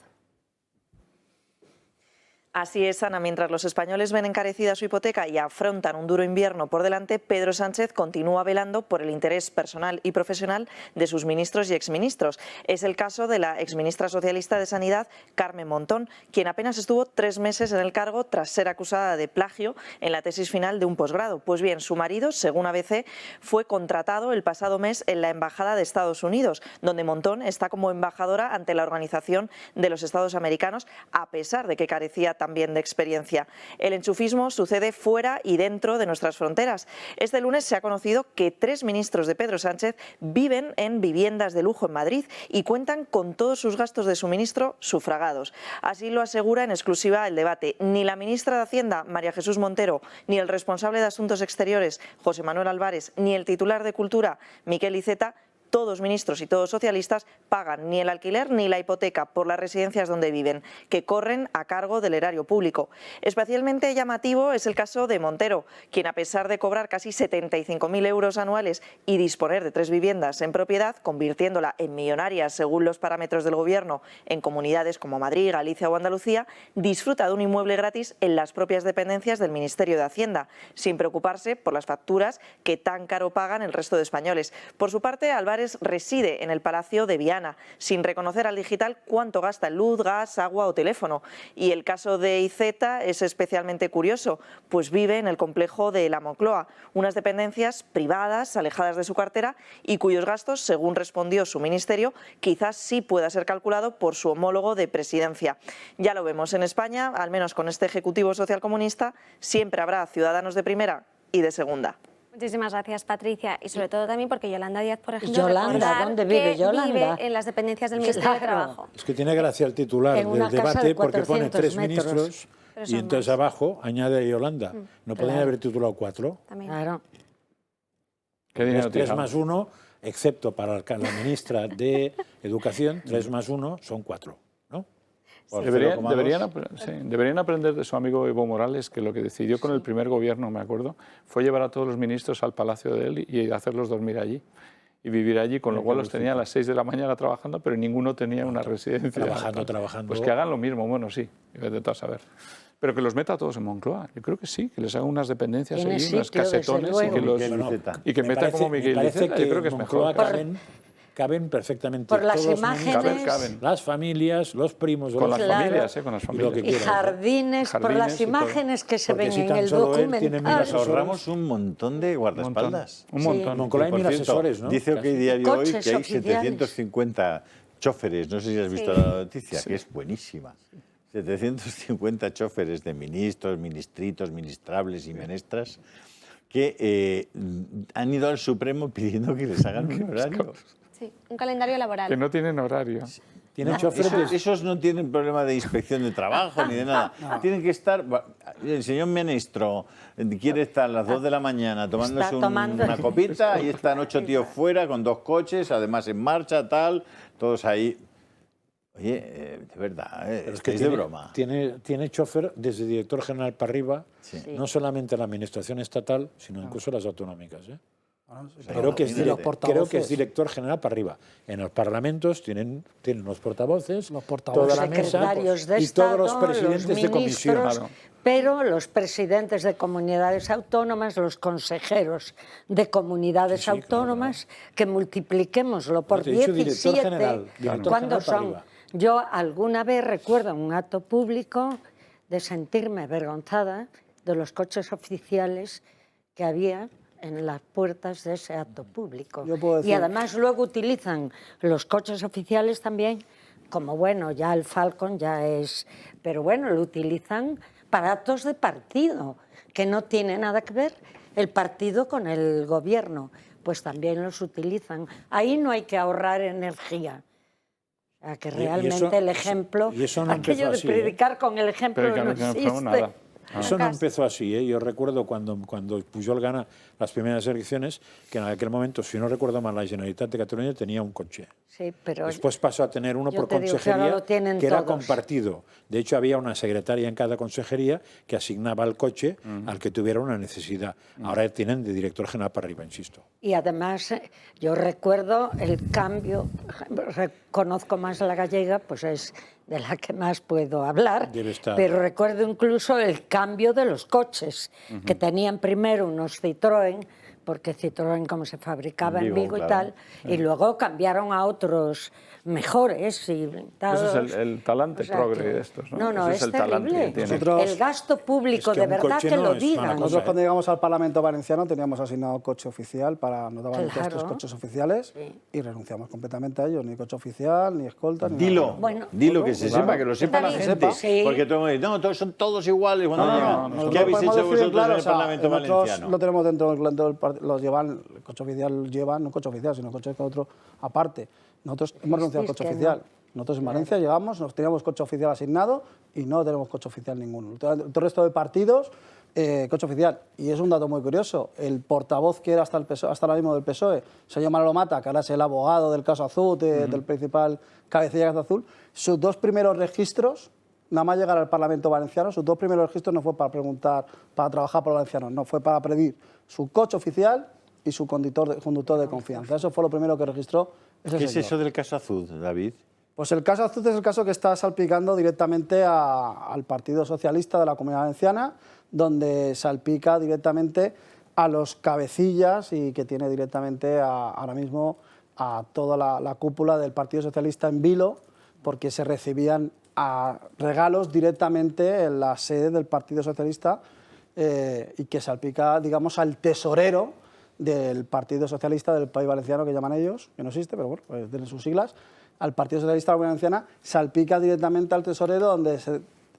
Así es, Ana. Mientras los españoles ven encarecida su hipoteca y afrontan un duro invierno por delante, Pedro Sánchez continúa velando por el interés personal y profesional de sus ministros y exministros. Es el caso de la exministra socialista de Sanidad, Carmen Montón, quien apenas estuvo 3 meses en el cargo tras ser acusada de plagio en la tesis final de un posgrado. Pues bien, su marido, según ABC, fue contratado el pasado mes en la Embajada de Estados Unidos, donde Montón está como embajadora ante la Organización de los Estados Americanos, a pesar de que carecía también de experiencia. El enchufismo sucede fuera y dentro de nuestras fronteras. Este lunes se ha conocido que 3 ministros de Pedro Sánchez viven en viviendas de lujo en Madrid y cuentan con todos sus gastos de suministro sufragados. Así lo asegura en exclusiva El Debate. Ni la ministra de Hacienda, María Jesús Montero, ni el responsable de Asuntos Exteriores, José Manuel Álvarez, ni el titular de Cultura, Miquel Iceta, todos ministros y todos socialistas, pagan ni el alquiler ni la hipoteca por las residencias donde viven, que corren a cargo del erario público. Especialmente llamativo es el caso de Montero, quien a pesar de cobrar casi 75.000 euros anuales y disponer de 3 viviendas en propiedad, convirtiéndola en millonaria según los parámetros del gobierno en comunidades como Madrid, Galicia o Andalucía, disfruta de un inmueble gratis en las propias dependencias del Ministerio de Hacienda, sin preocuparse por las facturas que tan caro pagan el resto de españoles. Por su parte, Álvarez reside en el Palacio de Viana, sin reconocer al digital cuánto gasta en luz, gas, agua o teléfono. Y el caso de Iceta es especialmente curioso, pues vive en el complejo de la Moncloa, unas dependencias privadas, alejadas de su cartera y cuyos gastos, según respondió su ministerio, quizás sí pueda ser calculado por su homólogo de presidencia. Ya lo vemos en España, al menos con este ejecutivo socialcomunista, siempre habrá ciudadanos de primera y de segunda. Muchísimas gracias, Patricia. Y sobre todo también porque Yolanda Díaz, por ejemplo, Yolanda, recordar ¿dónde vive que Yolanda? vive en las dependencias del Ministerio de Claro. Trabajo. Es que tiene gracia el titular En una del casa debate de porque pone 400 3 metros. ministros Pero y son entonces más. abajo añade a Yolanda. ¿No podrían Claro. haber titulado 4? También. Claro. ¿Qué dinero 3 tiramos? más 1, excepto para la ministra de Educación, 3 más 1 son 4. ¿no? Por 0,2. Deberían aprender de su amigo Evo Morales, que lo que decidió con el primer gobierno, me acuerdo, fue llevar a todos los ministros al palacio de él y hacerlos dormir allí. Y vivir allí, con lo cual los tenía a las 6 de la mañana trabajando, pero ninguno tenía una residencia. Trabajando. Pues que hagan lo mismo, bueno, sí, de todo a saber. Pero que los meta todos en Moncloa. Yo creo que sí, que les haga unas dependencias Tiene ahí, unas sitio, desde casetones luego. y que meta como Miguel Iceta. Yo creo que es mejor. Caben perfectamente por las todos imágenes, caben. las familias, los primos, Con los las familias, con las y lo familias. que y quieras, jardines, por Jardines las y todo. imágenes que se Porque ven si en tan el solo él tiene documental. mil Nos ahorramos un montón de guardaespaldas. Un montón. Moncloa hay Por 1000 cierto, asesores, ¿no? Dice OK Casi. Diario hoy Coches que hay oficiales. 750 choferes, no sé si has visto la noticia, que es buenísima. 750 choferes de ministros, ministritos, ministrables y menestras que han ido al Supremo pidiendo que les hagan un horario. Sí, un calendario laboral. Que no tienen horario. Tienen choferes. Esos no tienen problema de inspección de trabajo ni de nada. Tienen que estar... El señor ministro quiere estar a las 2 de la mañana tomándose una copita y están 8 tíos fuera con 2 coches, además en marcha, tal, todos ahí. Oye, de verdad, Es que estáis de broma. Tiene chofer desde director general para arriba, Sí. no solamente la administración estatal, sino incluso las autonómicas. Pero Creo que es portavoces. director general para arriba. En los parlamentos tienen los portavoces, Los portavoces. toda la mesa Secretarios de y todos los Estado, presidentes los de comisión. ministros, pero los presidentes de comunidades autónomas, los consejeros de comunidades autónomas, que multipliquémoslo por te he dicho 17, director general, director ¿cuándo general para son? arriba. Yo alguna vez recuerdo un acto público de sentirme avergonzada de los coches oficiales que había en las puertas de ese acto público. Yo puedo Y decir- además luego utilizan los coches oficiales también, como bueno, ya el Falcon ya es, pero bueno, lo utilizan para actos de partido, que no tiene nada que ver el partido con el gobierno, pues también los utilizan. Ahí no hay que ahorrar energía. O sea, que realmente eso- el ejemplo, y eso no aquello empezó de así, predicar con el ejemplo Pero que no no fue existe. nada. Eso no empezó así, ¿eh? Yo recuerdo cuando Pujol gana las primeras elecciones, que en aquel momento, si no recuerdo mal, la Generalitat de Cataluña tenía un coche. Sí, pero Después pasó a tener uno yo por te digo que ahora consejería, lo tienen que era todos. compartido. De hecho, había una secretaria en cada consejería que asignaba el coche al que tuviera una necesidad. Ahora tienen de director general para arriba, insisto. Y además, yo recuerdo el cambio, reconozco más la gallega, pues es de la que más puedo hablar, Debe estar. pero recuerdo incluso el cambio de los coches, que tenían primero unos Citroën, porque Citroën como se fabricaba en Vigo y claro. tal, y luego cambiaron a otros mejores y blindados. Ese es el talante O sea progre que- de estos, ¿no? No, Ese es es el talante terrible. que tiene. Nosotros- El gasto público, Es que de un verdad coche que no lo es digan. mala cosa. Nosotros cuando llegamos al Parlamento Valenciano teníamos asignado coche oficial nos daban Claro. estos coches oficiales y renunciamos completamente a ellos, ni coche oficial, ni escolta, ni Dilo, nada. Bueno, dilo que se claro. sepa, que lo sepa la Que se gente. sepa. Sí. Porque todo el mundo dice, no, son todos iguales cuando No, llegan. nosotros ¿Qué habéis podemos hecho decir vosotros claro, en el o sea, Parlamento nosotros Valenciano? lo tenemos dentro del los llevan, el coche oficial lleva, no coche oficial, sino coche con otro aparte. Nosotros hemos renunciado al Es coche que oficial. no. Nosotros en Valencia llegamos, nos teníamos coche oficial asignado y no tenemos coche oficial ninguno. Todo el resto de partidos, coche oficial. Y es un dato muy curioso. El portavoz que era hasta ahora mismo del PSOE, señor Manolo Mata, que ahora es el abogado del caso Azul, del principal cabecilla del caso Azul, sus 2 primeros registros, nada más llegar al Parlamento Valenciano, sus 2 primeros registros no fue para preguntar, para trabajar por los valencianos, no, fue para pedir su coche oficial y su conductor de confianza. Eso fue lo primero que registró ese ¿Qué es señor. eso del caso Azul, David? Pues el caso Azul es el caso que está salpicando directamente al Partido Socialista de la Comunidad Valenciana, donde salpica directamente a los cabecillas y que tiene directamente ahora mismo a toda la cúpula del Partido Socialista en vilo, porque se recibían regalos directamente en la sede del Partido Socialista y que salpica, digamos, al tesorero del Partido Socialista del País Valenciano, que llaman ellos, que no existe, pero bueno, pues tienen sus siglas, al Partido Socialista de la Comunidad Valenciana, salpica directamente al tesorero, donde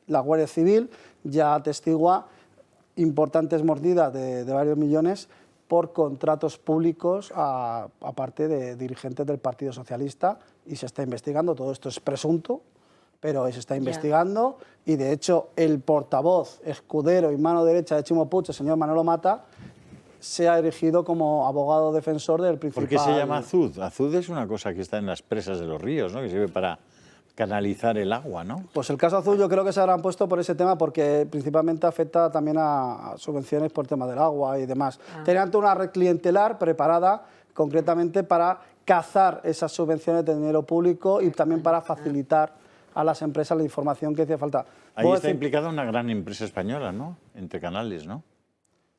la Guardia Civil ya atestigua importantes mordidas de varios millones por contratos públicos a parte de dirigentes del Partido Socialista, y se está investigando. Todo esto es presunto, pero se está investigando, y de hecho el portavoz, escudero y mano derecha de Chimo Puig, el señor Manolo Mata, se ha erigido como abogado defensor del principal... ¿Por qué se llama azud? Azud es una cosa que está en las presas de los ríos, ¿no? Que sirve para canalizar el agua, ¿no? Pues el caso Azul yo creo que se habrán puesto por ese tema porque principalmente afecta también a subvenciones por tema del agua y demás. Tenían toda una red clientelar preparada concretamente para cazar esas subvenciones de dinero público y también para facilitar a las empresas la información que hacía falta. Ahí está implicada una gran empresa española, ¿no? Entre canales, ¿no?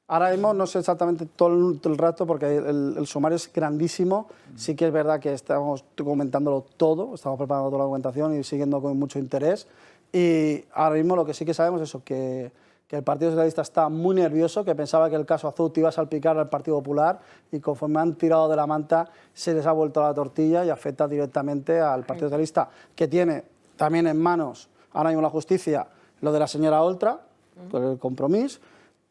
Ahora mismo no sé exactamente todo el rato porque el sumario es grandísimo. Sí que es verdad que estamos documentándolo todo, estamos preparando toda la documentación y siguiendo con mucho interés. Y ahora mismo lo que sí que sabemos es eso, que el Partido Socialista está muy nervioso, que pensaba que el caso Azut iba a salpicar al Partido Popular y conforme han tirado de la manta se les ha vuelto la tortilla y afecta directamente al Partido Socialista, que tiene también en manos ahora mismo la justicia lo de la señora Oltra, por el Compromís.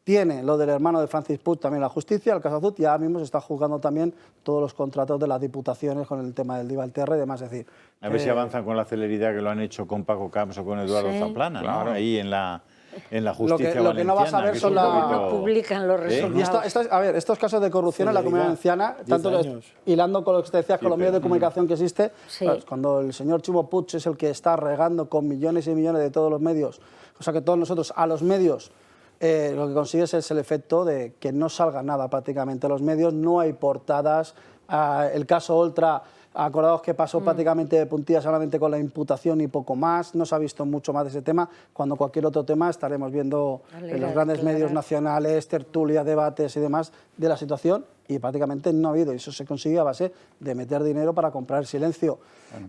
Tiene lo del hermano de Francis Puig, también la justicia, el caso Azut, y ahora mismo se está juzgando también todos los contratos de las diputaciones con el tema del Divalterra y demás. Es decir, a ver si avanzan con la celeridad que lo han hecho con Paco Camps o con Eduardo Zaplana, ¿no? Claro. Ahí en la justicia lo que no vas a ver son no publican los resultados. A ver, estos casos de corrupción en la Comunidad Valenciana, tanto hilando con lo que te decías con los medios de comunicación que existe, pues, cuando el señor Ximo Puig es el que está regando con millones y millones de todos los medios, o sea que todos nosotros a los medios lo que consigues es el efecto de que no salga nada prácticamente a los medios, no hay portadas, el caso Oltra, acordaos que pasó prácticamente de puntillas solamente con la imputación y poco más, no se ha visto mucho más de ese tema, cuando cualquier otro tema estaremos viendo en los grandes medios nacionales, tertulias, debates y demás de la situación, y prácticamente no ha habido, y eso se consigue a base de meter dinero para comprar el silencio.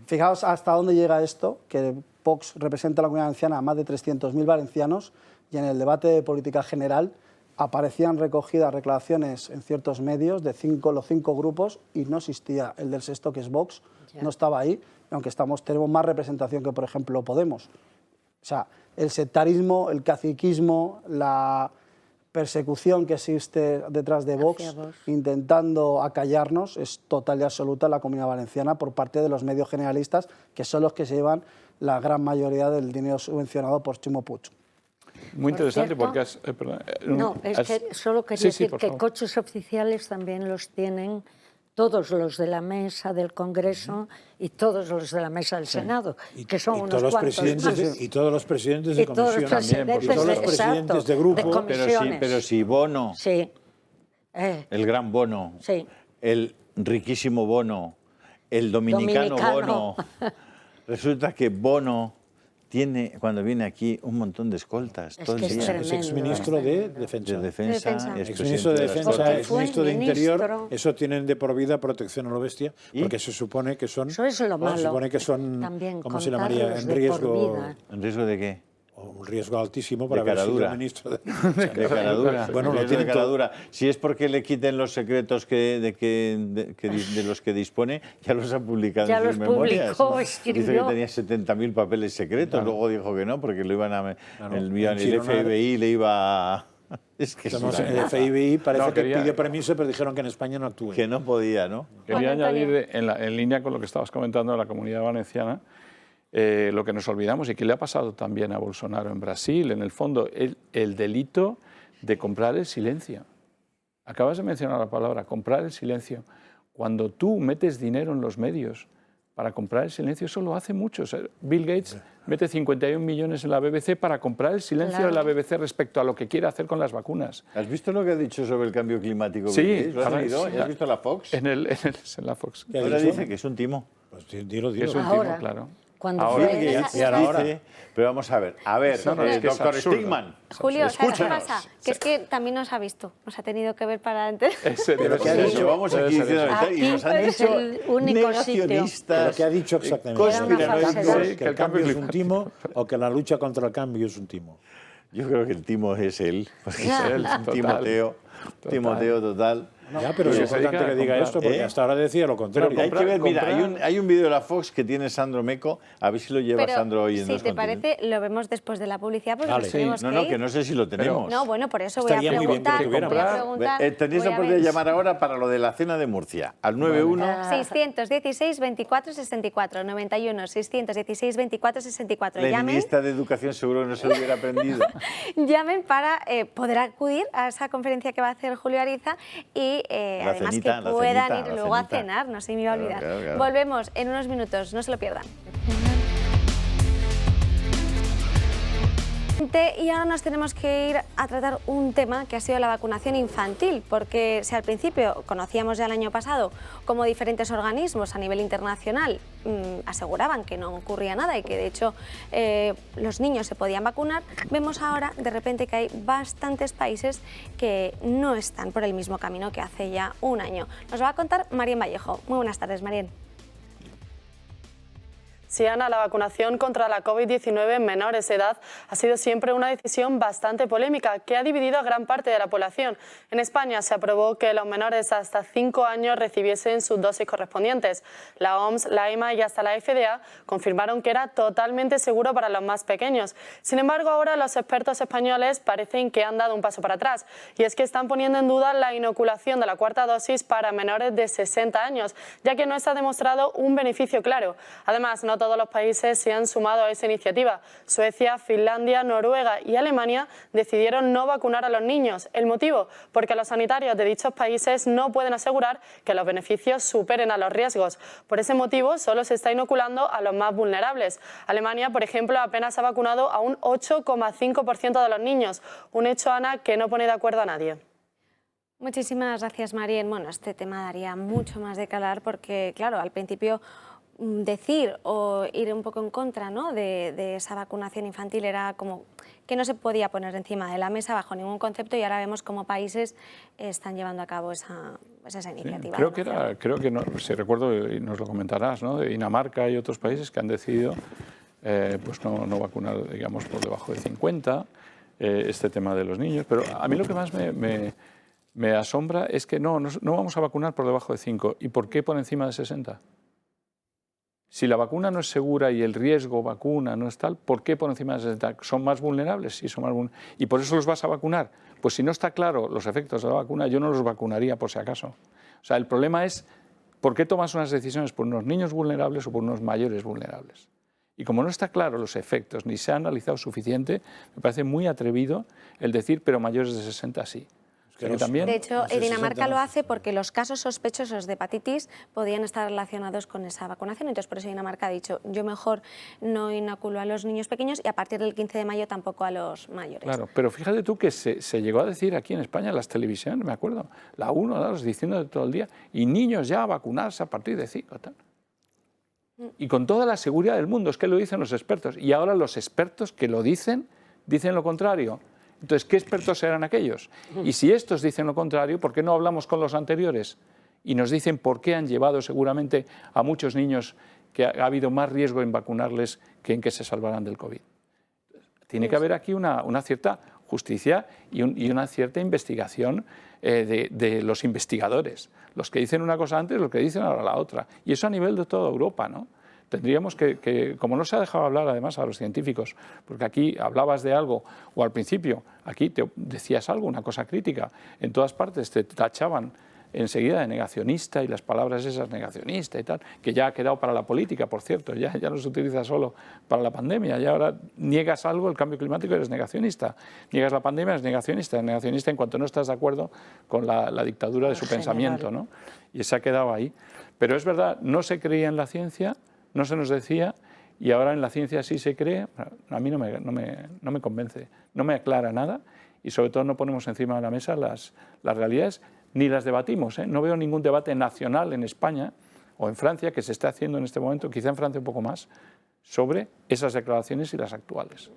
Fijaos hasta dónde llega esto, que Vox representa a la Comunidad Valenciana a más de 300.000 valencianos, y en el debate de política general aparecían recogidas declaraciones en ciertos medios de los 5 grupos y no existía el del sexto, que es Vox, no estaba ahí, aunque tenemos más representación que, por ejemplo, Podemos. O sea, el sectarismo, el caciquismo, la persecución que existe detrás de Vox, intentando acallarnos, es total y absoluta en la Comunidad Valenciana por parte de los medios generalistas, que son los que se llevan la gran mayoría del dinero subvencionado por Ximo Puig. Muy interesante porque que solo quería decir que coches oficiales también los tienen todos los de la mesa del Congreso y todos los de la mesa del Senado, que son y unos todos cuantos presidentes, y todos los presidentes de comisión también, y todos los presidentes de grupo. Pero si Bono, el gran Bono, el riquísimo Bono, el dominicano Bono, resulta que Bono tiene, cuando viene aquí, un montón de escoltas. Es todo el día. Es exministro de Defensa. Exministro de Defensa, exministro de Interior. Eso tienen de por vida protección a lo bestia, porque se supone que son... Eso es lo malo. Se supone que son, también, ¿cómo se llamaría? En riesgo... ¿En riesgo de qué? Un riesgo altísimo para haber sido ministro de caradura. Bueno, lo tiene caradura. Si es porque le quiten los secretos de los que dispone, ya los ha publicado ya en sus memorias. Dice que tenía 70.000 papeles secretos, luego dijo que no, porque lo iban a el FBI le iba a... Es que el FBI parece que pidió permiso, pero dijeron que en España no actúe. Que no podía, ¿no? Quería añadir, en línea con lo que estabas comentando de la Comunidad Valenciana, lo que nos olvidamos y que le ha pasado también a Bolsonaro en Brasil, en el fondo, el delito de comprar el silencio. Acabas de mencionar la palabra, comprar el silencio. Cuando tú metes dinero en los medios para comprar el silencio, eso lo hace muchos. Bill Gates mete 51 millones en la BBC para comprar el silencio de la BBC respecto a lo que quiere hacer con las vacunas. ¿Has visto lo que ha dicho sobre el cambio climático? Sí. ¿Lo has leído? ¿Has visto la Fox? En la Fox. Ahora dice que es un timo. Pues dilo. Es un timo, claro. Pero vamos a ver, doctor Stigman. Julio, ¿sabes qué pasa? Que es que también nos ha visto, nos ha tenido que ver para antes. Pero ¿qué ha dicho? Vamos aquí diciendo y nos han dicho negacionistas. Pero ¿qué ha dicho exactamente? Que el cambio es un timo o que la lucha contra el cambio es un timo. Yo creo que el timo es él, porque es él, Timoteo total. Ya, pero es importante que diga esto, porque hasta ahora decía lo contrario. Pero hay que ver, mira, hay un vídeo de la Fox que tiene Sandro Meco, a ver si lo lleva Sandro hoy en Si te parece, lo vemos después de la publicidad, porque nos tenemos que ir. que no sé si lo tenemos. No, bueno, por eso voy a preguntar. Tenéis la oportunidad de llamar ahora para lo de la cena de Murcia, al 91... 616 24 64, 91 616 24 64. La ministra de Educación seguro no se lo hubiera aprendido. Llamen para poder acudir a esa conferencia que va a hacer Julio Ariza y además que puedan ir luego a cenar, no se me iba a olvidar. Claro. Volvemos en unos minutos, no se lo pierdan. Y ahora nos tenemos que ir a tratar un tema que ha sido la vacunación infantil, porque si al principio conocíamos ya el año pasado cómo diferentes organismos a nivel internacional aseguraban que no ocurría nada y que de hecho los niños se podían vacunar, vemos ahora de repente que hay bastantes países que no están por el mismo camino que hace ya un año. Nos va a contar Marien Vallejo. Muy buenas tardes, Marien. Sí, Ana, la vacunación contra la COVID-19 en menores de edad ha sido siempre una decisión bastante polémica que ha dividido a gran parte de la población. En España se aprobó que los menores hasta 5 años recibiesen sus dosis correspondientes. La OMS, la EMA y hasta la FDA confirmaron que era totalmente seguro para los más pequeños. Sin embargo, ahora los expertos españoles parecen que han dado un paso para atrás y es que están poniendo en duda la inoculación de la cuarta dosis para menores de 60 años, ya que no se ha demostrado un beneficio claro. Además, no todos los países se han sumado a esa iniciativa. Suecia, Finlandia, Noruega y Alemania decidieron no vacunar a los niños. ¿El motivo? Porque los sanitarios de dichos países no pueden asegurar que los beneficios superen a los riesgos. Por ese motivo, solo se está inoculando a los más vulnerables. Alemania, por ejemplo, apenas ha vacunado a un 8,5% de los niños. Un hecho, Ana, que no pone de acuerdo a nadie. Muchísimas gracias, Marien. Bueno, este tema daría mucho más de qué hablar porque, claro, al principio decir o ir un poco en contra, ¿no?, de esa vacunación infantil era como que no se podía poner encima de la mesa bajo ningún concepto y ahora vemos cómo países están llevando a cabo esa iniciativa. Sí, creo que no, si recuerdo, y nos lo comentarás, ¿no?, de Dinamarca y otros países que han decidido pues no vacunar, digamos, por debajo de 50, este tema de los niños. Pero a mí lo que más me asombra es que no vamos a vacunar por debajo de 5. ¿Y por qué por encima de 60? Si la vacuna no es segura y el riesgo vacuna no es tal, ¿por qué por encima de 60? ¿Son más vulnerables? Sí, son más vulnerables. ¿Y por eso los vas a vacunar? Pues si no está claro los efectos de la vacuna, yo no los vacunaría por si acaso. O sea, el problema es ¿por qué tomas unas decisiones por unos niños vulnerables o por unos mayores vulnerables? Y como no está claro los efectos, ni se ha analizado suficiente, me parece muy atrevido el decir, pero mayores de 60 sí. También, de hecho, Dinamarca lo hace porque los casos sospechosos de hepatitis podían estar relacionados con esa vacunación. Entonces, por eso Dinamarca ha dicho, yo mejor no inoculo a los niños pequeños y a partir del 15 de mayo tampoco a los mayores. Claro, pero fíjate tú que se llegó a decir aquí en España, en las televisiones, me acuerdo, la 1, diciendo todo el día, y niños ya a vacunarse a partir de 5. Tal. Y con toda la seguridad del mundo, es que lo dicen los expertos. Y ahora los expertos que lo dicen lo contrario. Entonces, ¿qué expertos serán aquellos? Y si estos dicen lo contrario, ¿por qué no hablamos con los anteriores? Y nos dicen por qué han llevado seguramente a muchos niños que ha habido más riesgo en vacunarles que en que se salvarán del COVID. Tiene que haber aquí una cierta justicia y una cierta investigación de los investigadores. Los que dicen una cosa antes, los que dicen ahora la otra. Y eso a nivel de toda Europa, ¿no? Tendríamos que, como no se ha dejado hablar además a los científicos, porque aquí hablabas de algo, o al principio, aquí te decías algo, una cosa crítica, en todas partes te tachaban enseguida de negacionista y las palabras esas negacionista y tal, que ya ha quedado para la política, por cierto, ya no se utiliza solo para la pandemia, ya ahora niegas algo, el cambio climático, eres negacionista, niegas la pandemia, eres negacionista en cuanto no estás de acuerdo con la dictadura de su pensamiento, ¿no? Y se ha quedado ahí. Pero es verdad, no se creía en la ciencia, no se nos decía, y ahora en la ciencia sí se cree. A mí no me convence, no me aclara nada, y sobre todo no ponemos encima de la mesa las realidades, ni las debatimos. No veo ningún debate nacional en España o en Francia que se esté haciendo en este momento, quizá en Francia un poco más, sobre esas declaraciones y las actuales.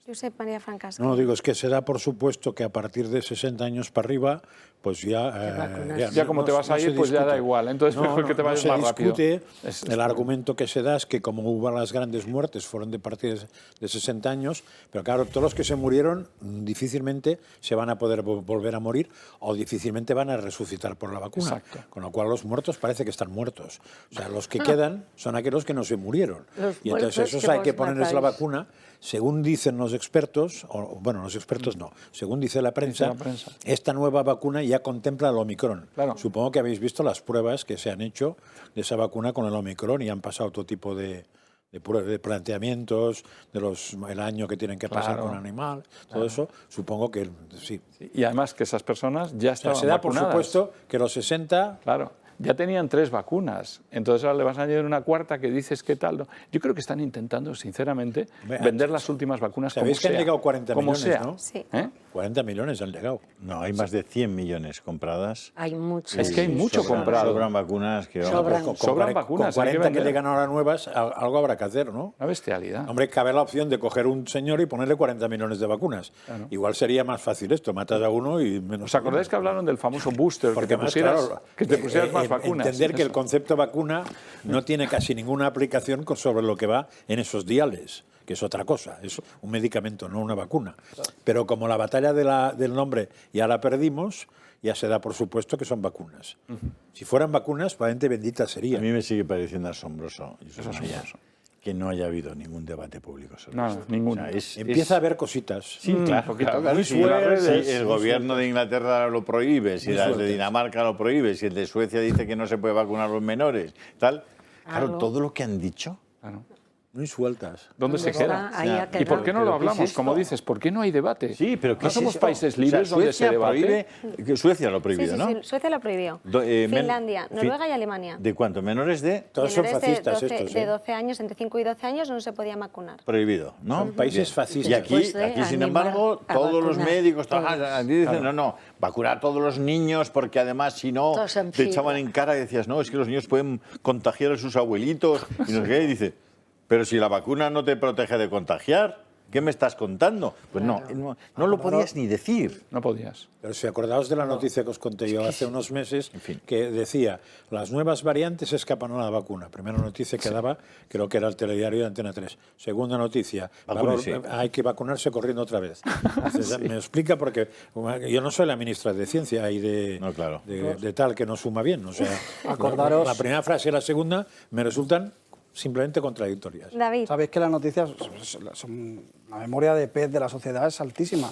Josep María Francas. No, digo, es que se da por supuesto que a partir de 60 años para arriba, pues ya como te vas a ir, pues ya da igual. Entonces mejor que te vayas más rápido. El argumento que se da es que como hubo las grandes muertes fueron de partir de 60 años, pero claro, todos los que se murieron difícilmente se van a poder volver a morir o difícilmente van a resucitar por la vacuna. Exacto. Con lo cual los muertos parece que están muertos. O sea, los que quedan son aquellos que no se murieron. Y entonces esos hay que ponerles la vacuna. Según dicen los expertos, bueno, los expertos no, según dice la prensa, esta nueva vacuna ya contempla el Omicron. Claro. Supongo que habéis visto las pruebas que se han hecho de esa vacuna con el Omicron y han pasado todo tipo de planteamientos, el año que tienen que pasar con animal, todo eso, supongo que sí. Y además que esas personas ya estaban se da vacunadas. por supuesto que los 60... Claro. ya tenían 3 vacunas, entonces ahora le vas a añadir una cuarta que dices qué tal, ¿no? Yo creo que están intentando, sinceramente, vender las últimas vacunas como sea. Sabéis que han llegado 40 millones, sea. ¿no? Sí. 40 millones han llegado. No, hay más de 100 millones compradas. Hay mucho. Es que hay mucho comprado. Sobran vacunas. Que Sobran vacunas. Con 40 que llegan llegan ahora nuevas, algo habrá que hacer, ¿no? Una bestialidad. Hombre, cabe la opción de coger un señor y ponerle 40 millones de vacunas. Claro. Igual sería más fácil esto, matas a uno y menos. ¿Os acordáis que hablaron del famoso booster? Porque que te pusieras más vacunas. Entender que el concepto vacuna no tiene casi ninguna aplicación sobre lo que va en esos diales, que es otra cosa, es un medicamento, no una vacuna. Pero como la batalla del nombre ya la perdimos, ya se da por supuesto que son vacunas. Si fueran vacunas, probablemente bendita sería. A mí me sigue pareciendo asombroso, que no haya habido ningún debate público sobre esto. Ninguno. O sea, Empieza a haber cositas. Sí, claro. Si el gobierno de Inglaterra lo prohíbe, si el de Dinamarca lo prohíbe, si el de Suecia dice que no se puede vacunar a los menores, tal. Claro, todo lo que han dicho. Muy sueltas. ¿Dónde se queda? ¿Y por qué no lo hablamos? Como dices, ¿por qué no hay debate? Sí, pero ¿no somos países libres donde se debate? Suecia lo ha prohibido, sí, ¿no? Sí, Suecia lo prohibió. Finlandia, Noruega y Alemania. ¿De cuánto? ¿Menores de? Todos son fascistas de 12 años, entre 5 y 12 años no se podía vacunar. Prohibido, ¿no? Son países fascistas. Y aquí, sin embargo, todos los médicos aquí dicen, no, vacunar a todos los niños porque además si no te echaban en cara y decías, no, es que los niños pueden contagiar a sus abuelitos y no sé qué, y dice, pero si la vacuna no te protege de contagiar, ¿qué me estás contando? Pues no lo podías ni decir. No podías. Pero si acordaos de la noticia que os conté yo hace unos meses, que decía, las nuevas variantes escapan a la vacuna. Primera noticia que daba, creo que era el telediario de Antena 3. Segunda noticia, hay que vacunarse corriendo otra vez. Entonces, me explica porque yo no soy la ministra de Ciencia y de tal que no suma bien. O sea, acordaros, la primera frase y la segunda me resultan simplemente contradictorias. David. Sabéis que las noticias, la memoria de pez de la sociedad es altísima.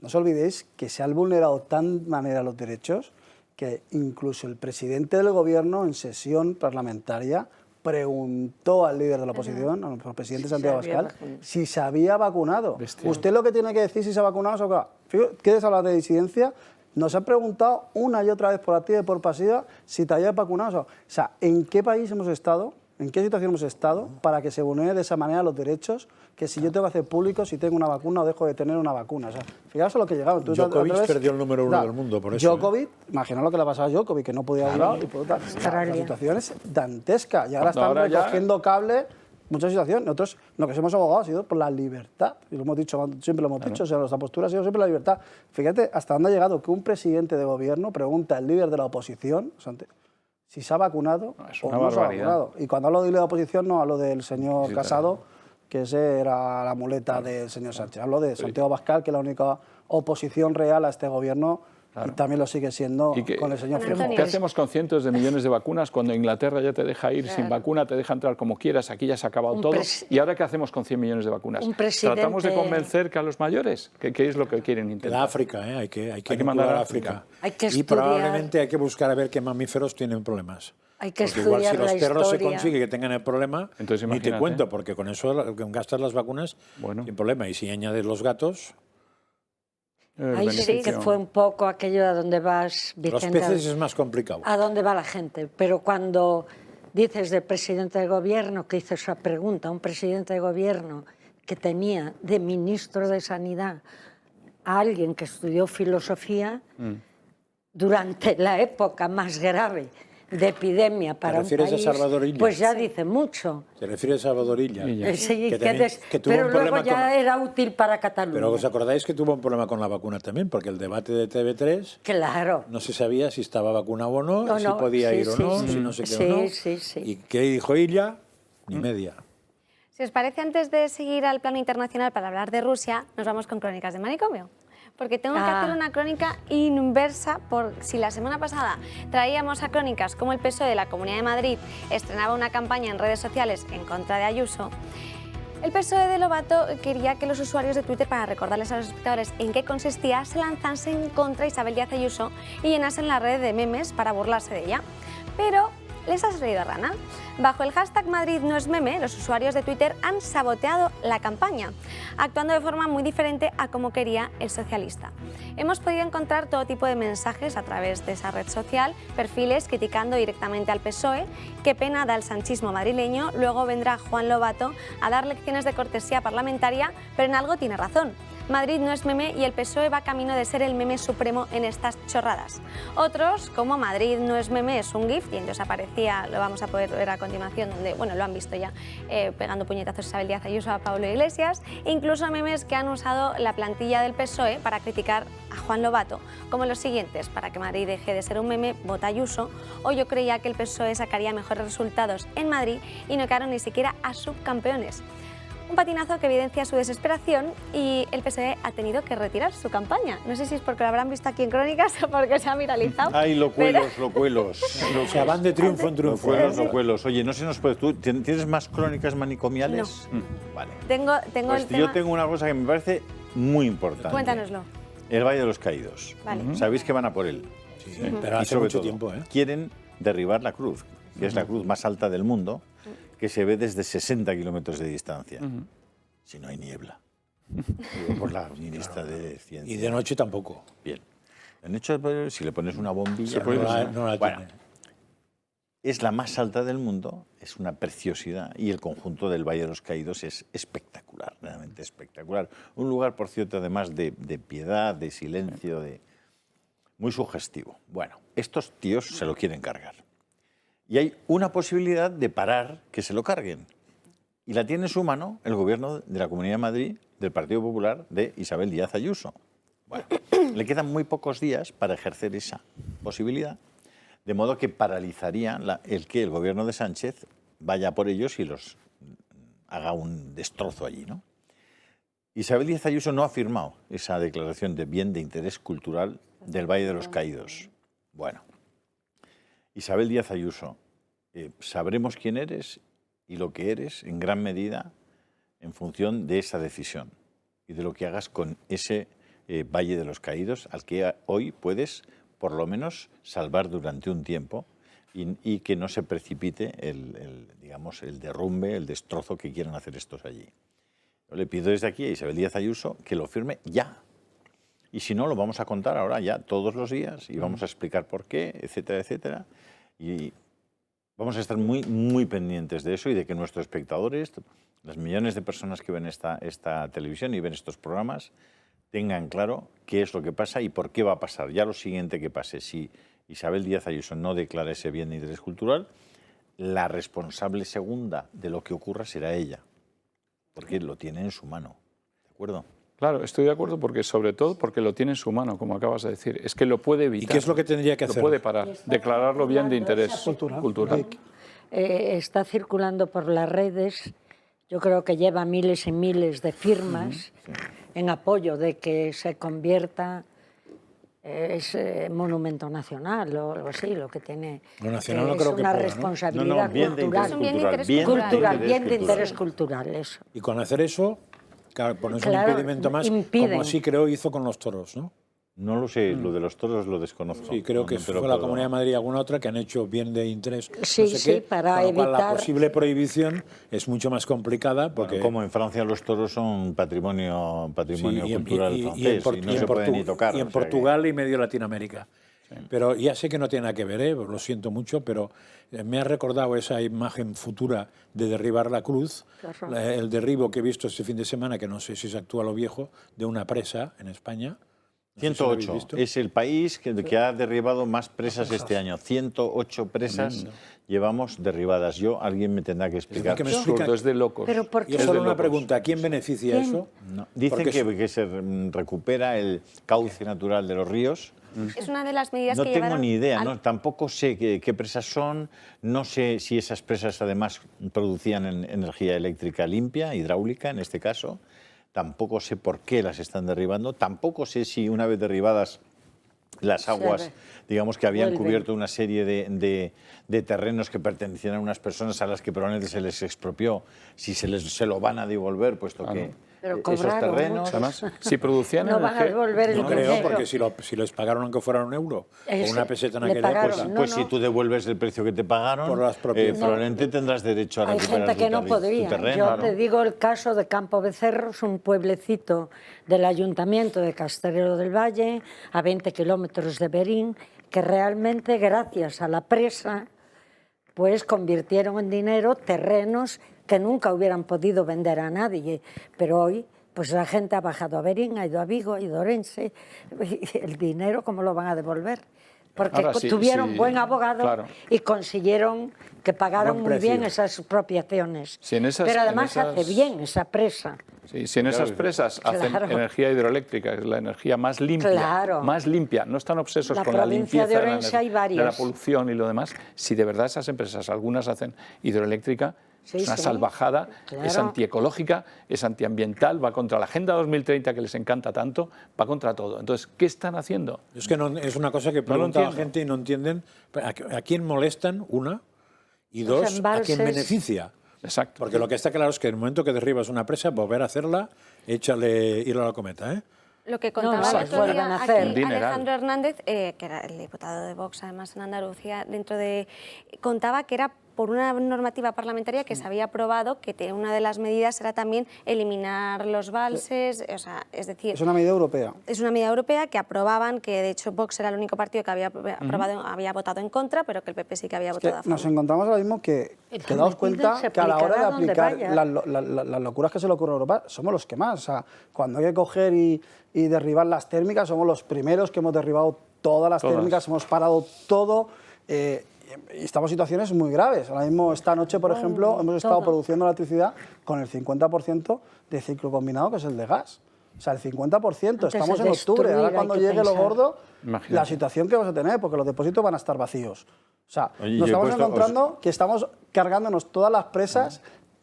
No os olvidéis que se han vulnerado tan manera los derechos que incluso el presidente del gobierno en sesión parlamentaria preguntó al líder de la oposición, al presidente Santiago Abascal, si se había vacunado. Bestial. Usted lo que tiene que decir si se ha vacunado o qué. ¿Quieres hablar de disidencia? Nos han preguntado una y otra vez por activa y por pasiva si te habías vacunado. O sea, ¿en qué país hemos estado? ¿En qué situación hemos estado para que se vulneren de esa manera los derechos? Que si yo tengo que hacer público si tengo una vacuna o dejo de tener una vacuna. O sea, fijaos a lo que llegaron. Djokovic perdió el número 1 del mundo por eso. Djokovic, imaginaos lo que le ha pasado a Djokovic, que no podía hablar. La situación es dantesca. Y ahora están recogiendo cable. Mucha situación. Nosotros, lo que somos abogados ha sido por la libertad. Y lo hemos dicho, siempre lo hemos dicho. O sea, nuestra postura ha sido siempre la libertad. Fíjate hasta dónde ha llegado que un presidente de gobierno pregunta al líder de la oposición, si se ha vacunado o no se ha vacunado. Y cuando hablo de la oposición no hablo del señor Casado, que ese era la muleta del señor Sánchez. Hablo de Santiago Abascal, que es la única oposición real a este gobierno y también lo sigue siendo con el señor Feijóo. ¿Qué hacemos con cientos de millones de vacunas cuando Inglaterra ya te deja ir sin vacuna, te deja entrar como quieras, aquí ya se ha acabado todo? ¿Y ahora qué hacemos con 100 millones de vacunas? ¿Tratamos de convencer que a los mayores? ¿Qué es lo que quieren intentar? La África, hay que mandar a África. Y probablemente hay que buscar a ver qué mamíferos tienen problemas. Hay que porque igual si los perros se historia. consigue que tengan el problema, entonces, ni te cuento, porque con eso gastas las vacunas sin problema. Y si añades los gatos... Ahí sí que fue un poco aquello a donde vas, Vicente. Los peces es más complicado. A dónde va la gente. Pero cuando dices del presidente de gobierno, que hizo esa pregunta, un presidente de gobierno que tenía de ministro de Sanidad a alguien que estudió filosofía durante la época más grave de epidemia para un país, a Salvador Illa? Pues ya dice mucho. ¿Te refieres a Salvador Illa? Sí, que tuvo pero un luego ya era útil para Cataluña. Pero ¿os acordáis que tuvo un problema con la vacuna también? Porque el debate de TV3 claro. no se sabía si estaba vacunado o no, si podía ir o no, si no sé qué o no. ¿Y qué dijo Illa? Ni media. Si os parece, antes de seguir al plano internacional para hablar de Rusia, nos vamos con Crónicas de Manicomio. Porque tengo que hacer una crónica inversa por si la semana pasada traíamos a crónicas como el PSOE de la Comunidad de Madrid estrenaba una campaña en redes sociales en contra de Ayuso. El PSOE de Lobato quería que los usuarios de Twitter, para recordarles a los espectadores en qué consistía, se lanzasen contra Isabel Díaz Ayuso y llenasen la red de memes para burlarse de ella. Pero ¿Les ha salido rana? Bajo el hashtag Madrid no es meme, los usuarios de Twitter han saboteado la campaña, actuando de forma muy diferente a como quería el socialista. Hemos podido encontrar todo tipo de mensajes a través de esa red social, perfiles criticando directamente al PSOE, qué pena da el sanchismo madrileño, luego vendrá Juan Lobato a dar lecciones de cortesía parlamentaria, pero en algo tiene razón. Madrid no es meme y el PSOE va camino de ser el meme supremo en estas chorradas. Otros, como Madrid no es meme, es un GIF, y en Dios aparecía, lo vamos a poder ver a continuación, donde, bueno, lo han visto ya, pegando puñetazos a Isabel Díaz Ayuso, a Pablo Iglesias, e incluso memes que han usado la plantilla del PSOE para criticar a Juan Lobato, como los siguientes: para que Madrid deje de ser un meme, vota Ayuso, o yo creía que el PSOE sacaría mejores resultados en Madrid y no quedaron ni siquiera a subcampeones. Un patinazo que evidencia su desesperación y el PSOE ha tenido que retirar su campaña. No sé si es porque lo habrán visto aquí en Crónicas o porque se ha viralizado. ¡Ay, locuelos! O sea, van de triunfo en triunfo. Locuelos. Oye, no se nos puede... ¿Tú tienes más crónicas manicomiales? No. Vale. Tengo Pues el tema... yo tengo una cosa que me parece muy importante. Cuéntanoslo. El Valle de los Caídos. Vale. Sabéis que van a por él. Sí, pero hace mucho tiempo, ¿eh? Quieren derribar la cruz, que es la cruz más alta del mundo, que se ve desde 60 kilómetros de distancia. Si no hay niebla. Digo, por la ministra de Ciencia. Y de noche tampoco. Bien. De noche, si le pones una bombilla... No la bueno, tiene. es la más alta del mundo, es una preciosidad, y el conjunto del Valle de los Caídos es espectacular, realmente espectacular. Un lugar, por cierto, además de piedad, de silencio, muy sugestivo. Bueno, estos tíos se lo quieren cargar. Y hay una posibilidad de parar que se lo carguen. Y la tiene en su mano el gobierno de la Comunidad de Madrid, del Partido Popular, de Isabel Díaz Ayuso. Bueno, le quedan muy pocos días para ejercer esa posibilidad, de modo que paralizaría el que el gobierno de Sánchez vaya por ellos y los haga un destrozo allí, ¿no? Isabel Díaz Ayuso no ha firmado esa declaración de bien de interés cultural del Valle de los Caídos. Bueno, Isabel Díaz Ayuso, sabremos quién eres y lo que eres en gran medida en función de esa decisión y de lo que hagas con ese Valle de los Caídos al que hoy puedes por lo menos salvar durante un tiempo y que no se precipite digamos, el derrumbe, el destrozo que quieran hacer estos allí. Yo le pido desde aquí a Isabel Díaz Ayuso que lo firme ya. Y si no, lo vamos a contar ahora ya todos los días y vamos a explicar por qué, etcétera, etcétera. Y vamos a estar muy, muy pendientes de eso y de que nuestros espectadores, las millones de personas que ven esta televisión y ven estos programas, tengan claro qué es lo que pasa y por qué va a pasar. Ya lo siguiente que pase, si Isabel Díaz Ayuso no declara ese bien de interés cultural, la responsable segunda de lo que ocurra será ella, porque lo tiene en su mano. ¿De acuerdo? Claro, estoy de acuerdo, porque sobre todo porque lo tiene en su mano, como acabas de decir. Es que lo puede evitar. ¿Y qué es lo que tendría que hacer? Lo puede parar, declararlo bien de interés cultural. Está circulando por las redes, yo creo que lleva miles y miles de firmas en apoyo de que se convierta monumento nacional o algo así, lo que tiene lo nacional no creo que una pueda, responsabilidad cultural. Bien de interés cultural, eso. Y con hacer eso, claro, ponerse Claro, un impedimento más, impiden. como así creo hizo con los toros, ¿no? No lo sé, lo de los toros lo desconozco. Sí, creo que No te lo fue la puedo- Comunidad de Madrid y alguna otra que han hecho bien de interés. Sí, no sé sí, qué, para con lo cual la evitar- posible prohibición es mucho más complicada porque... Bueno, como en Francia los toros son patrimonio Sí, y en- cultural y- y francés en y, Portu- no y se en puede ni Portu- tocar. y en o sea que- Portugal y medio Latinoamérica. Pero ya sé que no tiene nada que ver, lo siento mucho, pero me ha recordado esa imagen futura de derribar la cruz, Claro. el derribo que he visto este fin de semana, que no sé si es actual o viejo, de una presa en España. No sé si lo habéis 108. visto. Es el país que ha derribado más presas este año. 108 presas llevamos derribadas. Alguien me tendrá que explicar. que me explica- Es de locos. Pero ¿por Y qué? es solo una pregunta, ¿a quién beneficia ¿Quién? eso? No. Dicen Porque que se recupera el cauce natural de los ríos. Es una de las medidas No que tengo llevaron ni idea, al- ¿no? Tampoco sé qué presas son, no sé si esas presas además producían energía eléctrica limpia, hidráulica en este caso, tampoco sé por qué las están derribando, tampoco sé si una vez derribadas las aguas, digamos que habían Vuelven. cubierto una serie de terrenos que pertenecían a unas personas a las que probablemente se les expropió, si se lo van a devolver, puesto que esos terrenos. Además, si producían no van a devolver el No creo, dinero. porque si les pagaron aunque fuera €1 o una peseta en le aquella pagaron, época, Pues si tú devuelves el precio que te pagaron, Por las propiedades. probablemente tendrás derecho a Hay recuperar gente que no tu podría. terreno. Yo Claro. te digo el caso de Campo Becerros, un pueblecito del Ayuntamiento de Castellero del Valle, a 20 kilómetros de Berín, que realmente gracias a la presa pues convirtieron en dinero terrenos que nunca hubieran podido vender a nadie. Pero hoy pues la gente ha bajado a Berín, ha ido a Vigo, ha ido a Orense. Y el dinero, ¿cómo lo van a devolver? Porque Ahora sí, tuvieron sí, buen abogado claro. y consiguieron que pagaron Buen muy bien precio. esas expropiaciones. Si en esas- Pero además en esas- hace bien esa presa. Sí, si en esas presas hacen Claro. energía hidroeléctrica, que es la energía más limpia, Claro. no están obsesos La con la provincia limpieza de Orense hay de la varias. polución y lo demás, si de verdad esas empresas, algunas hacen hidroeléctrica, Sí, es una sí. salvajada, Claro. es antiecológica, es antiambiental, va contra la Agenda 2030 que les encanta tanto, va contra todo. Entonces, ¿qué están haciendo? Es que no, es una cosa que No lo pregunta la entiendo. gente y no entienden a quién molestan, una, y Los dos, a quién embalses. beneficia. Exacto. Porque lo que está claro es que en el momento que derribas una presa, volver a hacerla, échale hilo a la cometa, ¿eh? Lo que No, contaba no, el las otro vuelven día a hacer. aquí Un dineral. Alejandro Hernández, que era el diputado de Vox, además en Andalucía, contaba que era por una normativa parlamentaria que se había aprobado, que una de las medidas era también eliminar los valses, o sea, es decir... Es una medida europea. Es una medida europea que aprobaban, que de hecho Vox era el único partido que había aprobado, había votado en contra, pero que el PP sí que había Es que votado a favor. nos encontramos ahora mismo que La daos medida cuenta se que a la hora de aplicará donde aplicar vaya. las locuras que se le ocurren a Europa, somos los que más. O sea, cuando hay que coger y derribar las térmicas, somos los primeros que hemos derribado todas las térmicas, hemos parado todo. Y estamos en situaciones muy graves. Ahora mismo, esta noche, por ejemplo, hemos estado produciendo electricidad con el 50% de ciclo combinado, que es el de gas. O sea, el 50%. Antes Estamos de en octubre. Ahora destruir, cuando hay que llegue lo pensar. gordo, Imagínate. la situación que vamos a tener, porque los depósitos van a estar vacíos. O sea, Oye, nos yo he estamos puesto- encontrando que estamos cargándonos todas las presas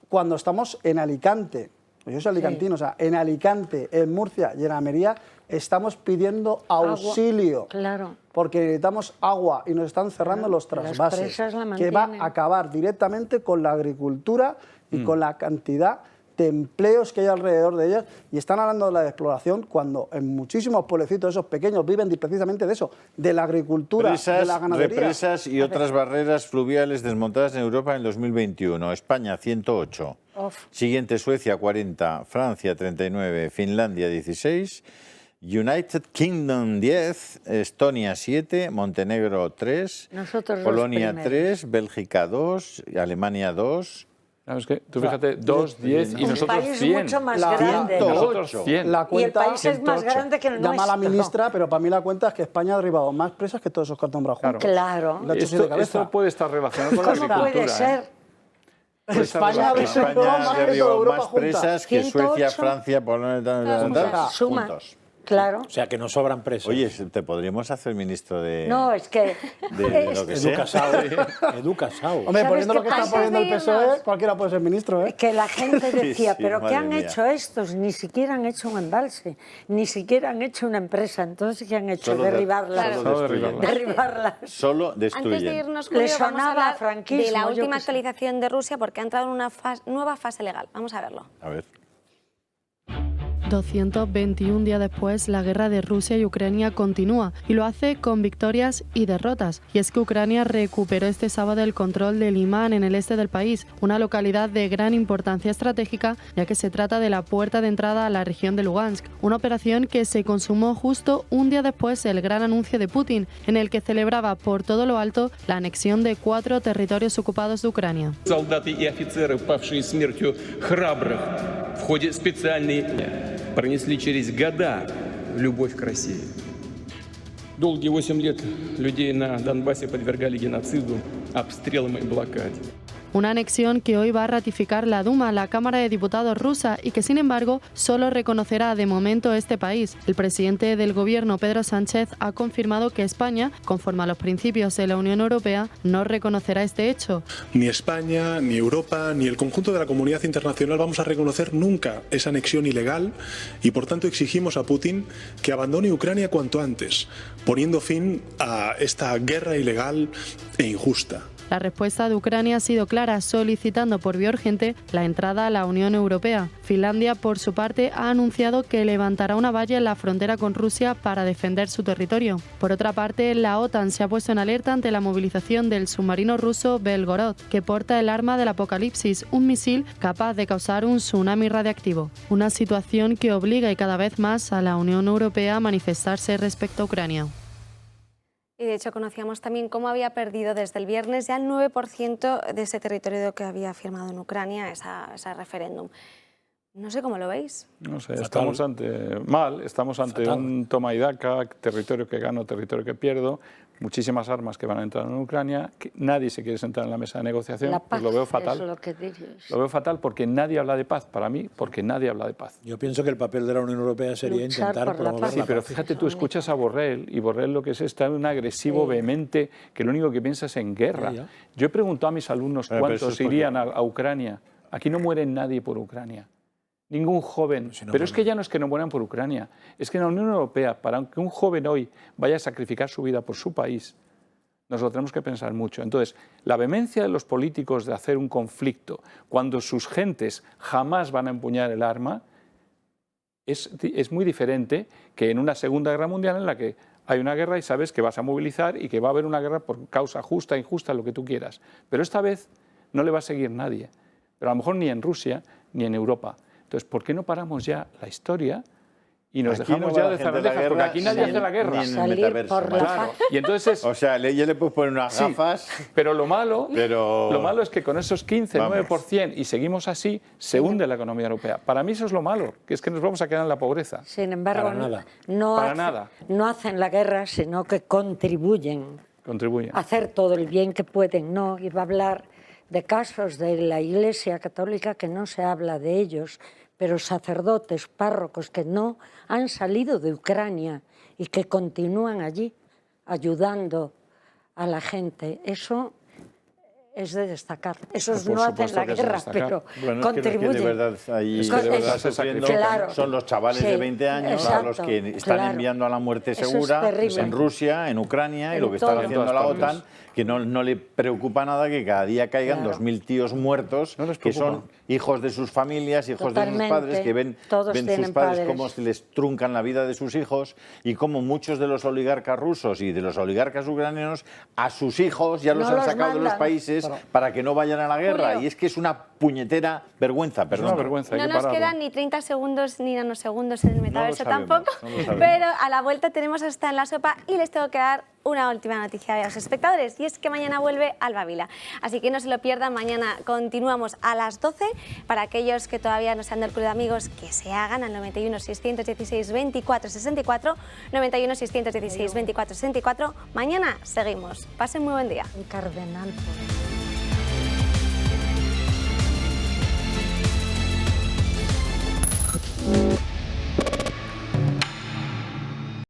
cuando estamos en Alicante. Yo soy alicantino, o sea, en Alicante, en Murcia y en Almería estamos pidiendo auxilio. Claro. Porque necesitamos agua y nos están cerrando los trasvases, presas la que va mantienen. a acabar directamente con la agricultura y con la cantidad de empleos que hay alrededor de ellas. Y están hablando de la exploración cuando en muchísimos pueblecitos esos pequeños viven precisamente de eso, de la agricultura, de Presas, la ganadería. represas y otras barreras fluviales desmontadas en Europa en 2021. España, 108. Uf. Siguiente, Suecia, 40. Francia, 39. Finlandia, 16. United Kingdom, 10. Estonia, 7. Montenegro, 3. Nosotros los Polonia, primeros. 3. Bélgica, 2. Alemania, 2. Claro, es que tú fíjate, 2, 10 y Un nosotros país 100. mucho más La- grande. Nosotros 100. La Y el cuenta, país es más 108. grande que el llama a la nuestro. ministra, pero para mí la cuenta es que España ha derribado más presas que todos esos que han nombrado juntos. Claro. Le ha hecho así de cabeza. Esto puede estar relacionado con la ¿Cómo agricultura. puede ser? Puede estar España ha relacionado. derribado España más ha que toda derribado Europa más junta. presas que 108. Suecia, Francia, Polonia, Suma. juntos. Claro. O sea, que no sobran presas. Oye, te podríamos hacer ministro de... No, es que... de lo que sea. Educasao. Educasao. Hombre, ¿Sabes poniendo lo qué que está pasa? poniendo el Antes de PSOE, irnos- cualquiera puede ser ministro, ¿eh? Que la gente decía, sí, pero ¿qué madre han mía. hecho estos? Ni siquiera han hecho un embalse, ni siquiera han hecho una empresa. Entonces, ¿qué han hecho? Solo Derribarlas. solo destruyen. Derribarlas. Solo Antes de destruyen. irnos, Le Julio, vamos a sonaba hablar a franquismo, de la yo última qué sé. actualización de Rusia porque ha entrado en una nueva fase legal. Vamos a verlo. A ver. 221 días después, la guerra de Rusia y Ucrania continúa y lo hace con victorias y derrotas. Y es que Ucrania recuperó este sábado el control de Limán en el este del país, una localidad de gran importancia estratégica, ya que se trata de la puerta de entrada a la región de Lugansk, una operación que se consumó justo un día después del gran anuncio de Putin, en el que celebraba por todo lo alto la anexión de 4 territorios ocupados de Ucrania. Солдаты и офицеры, павшие смертью храбрых в ходе специальной пронесли через года любовь к России. Долгие 8 лет людей на Донбассе подвергали геноциду, обстрелам и блокаде. Una anexión que hoy va a ratificar la Duma, la Cámara de Diputados rusa, y que sin embargo solo reconocerá de momento este país. El presidente del gobierno, Pedro Sánchez, ha confirmado que España, conforme a los principios de la Unión Europea, no reconocerá este hecho. Ni España, ni Europa, ni el conjunto de la comunidad internacional vamos a reconocer nunca esa anexión ilegal y por tanto exigimos a Putin que abandone Ucrania cuanto antes, poniendo fin a esta guerra ilegal e injusta. La respuesta de Ucrania ha sido clara, solicitando por vía urgente la entrada a la Unión Europea. Finlandia, por su parte, ha anunciado que levantará una valla en la frontera con Rusia para defender su territorio. Por otra parte, la OTAN se ha puesto en alerta ante la movilización del submarino ruso Belgorod, que porta el arma del apocalipsis, un misil capaz de causar un tsunami radiactivo. Una situación que obliga y cada vez más a la Unión Europea a manifestarse respecto a Ucrania. Y de hecho conocíamos también cómo había perdido desde el viernes ya el 9% de ese territorio que había firmado en Ucrania ese referéndum. No sé cómo lo veis. No sé, estamos ante un toma y daca, territorio que gano, territorio que pierdo, muchísimas armas que van a entrar en Ucrania, que nadie se quiere sentar en la mesa de negociación, La paz, pues lo veo fatal. es lo que dices. Lo veo fatal porque nadie habla de paz, para mí, porque nadie habla de paz. Yo pienso que el papel de la Unión Europea sería intentar promover la paz. Sí, pero fíjate, tú escuchas a Borrell, y Borrell lo que es un agresivo, vehemente, que lo único que piensa es en guerra. Ya. Yo he preguntado a mis alumnos Pero eso cuántos es porque- irían a Ucrania. Aquí no muere nadie por Ucrania. Ningún joven. Pero es que ya no es que no mueran por Ucrania. Es que en la Unión Europea, para que un joven hoy vaya a sacrificar su vida por su país, nos lo tenemos que pensar mucho. Entonces, la vehemencia de los políticos de hacer un conflicto cuando sus gentes jamás van a empuñar el arma es muy diferente que en una Segunda Guerra Mundial en la que hay una guerra y sabes que vas a movilizar y que va a haber una guerra por causa justa, injusta, lo que tú quieras. Pero esta vez no le va a seguir nadie. Pero a lo mejor ni en Rusia ni en Europa. Entonces, ¿por qué no paramos ya la historia y nos Aquí dejamos no ya va de la gente a la zarandejas? Porque guerra aquí nadie hace la guerra. ni en el metaverso. Claro. Y entonces, o sea, ya le puedes poner unas sí, gafas. pero lo malo es que con esos 15, Vamos. 9% y seguimos así, se hunde la economía europea. Para mí eso es lo malo, que es que nos vamos a quedar en la pobreza. Sin embargo, Para nada. no, no hacen la guerra, sino que contribuyen a hacer todo el bien que pueden. No, iba a hablar de casos de la Iglesia Católica que no se habla de ellos, pero sacerdotes, párrocos que no han salido de Ucrania y que continúan allí ayudando a la gente. Eso es de destacar. Esos Por no hacen supuesto la que es de guerra, destacar. pero Bueno, contribuyen. es que de verdad ahí está sufriendo son los chavales de 20 años a los que están enviando a la muerte Eso es segura terrible. en Rusia, en Ucrania, y lo que todo. está haciendo la OTAN, que no le preocupa nada que cada día caigan Claro. 2.000 tíos muertos, que son hijos de sus familias, hijos de sus Totalmente. padres, que ven Todos sus tienen padres padres. cómo se les truncan la vida de sus hijos, y cómo muchos de los oligarcas rusos y de los oligarcas ucranianos a sus hijos ya los No han los sacado de los mandan. países para que no vayan a la guerra. Julio. Y es que es una puñetera vergüenza, perdón. una vergüenza, No nos quedan ni 30 segundos ni nanosegundos en el metaverso tampoco, no lo sabemos. pero a la vuelta tenemos hasta en la sopa y les tengo que dar una última noticia a los espectadores, y es que mañana vuelve Alba Vila. Así que no se lo pierdan, mañana continuamos a las 12. Para aquellos que todavía no sean del Club de Amigos, que se hagan al 91 616 24 64, 91 616 24 64. Mañana seguimos. Pasen muy buen día. Un cardenal.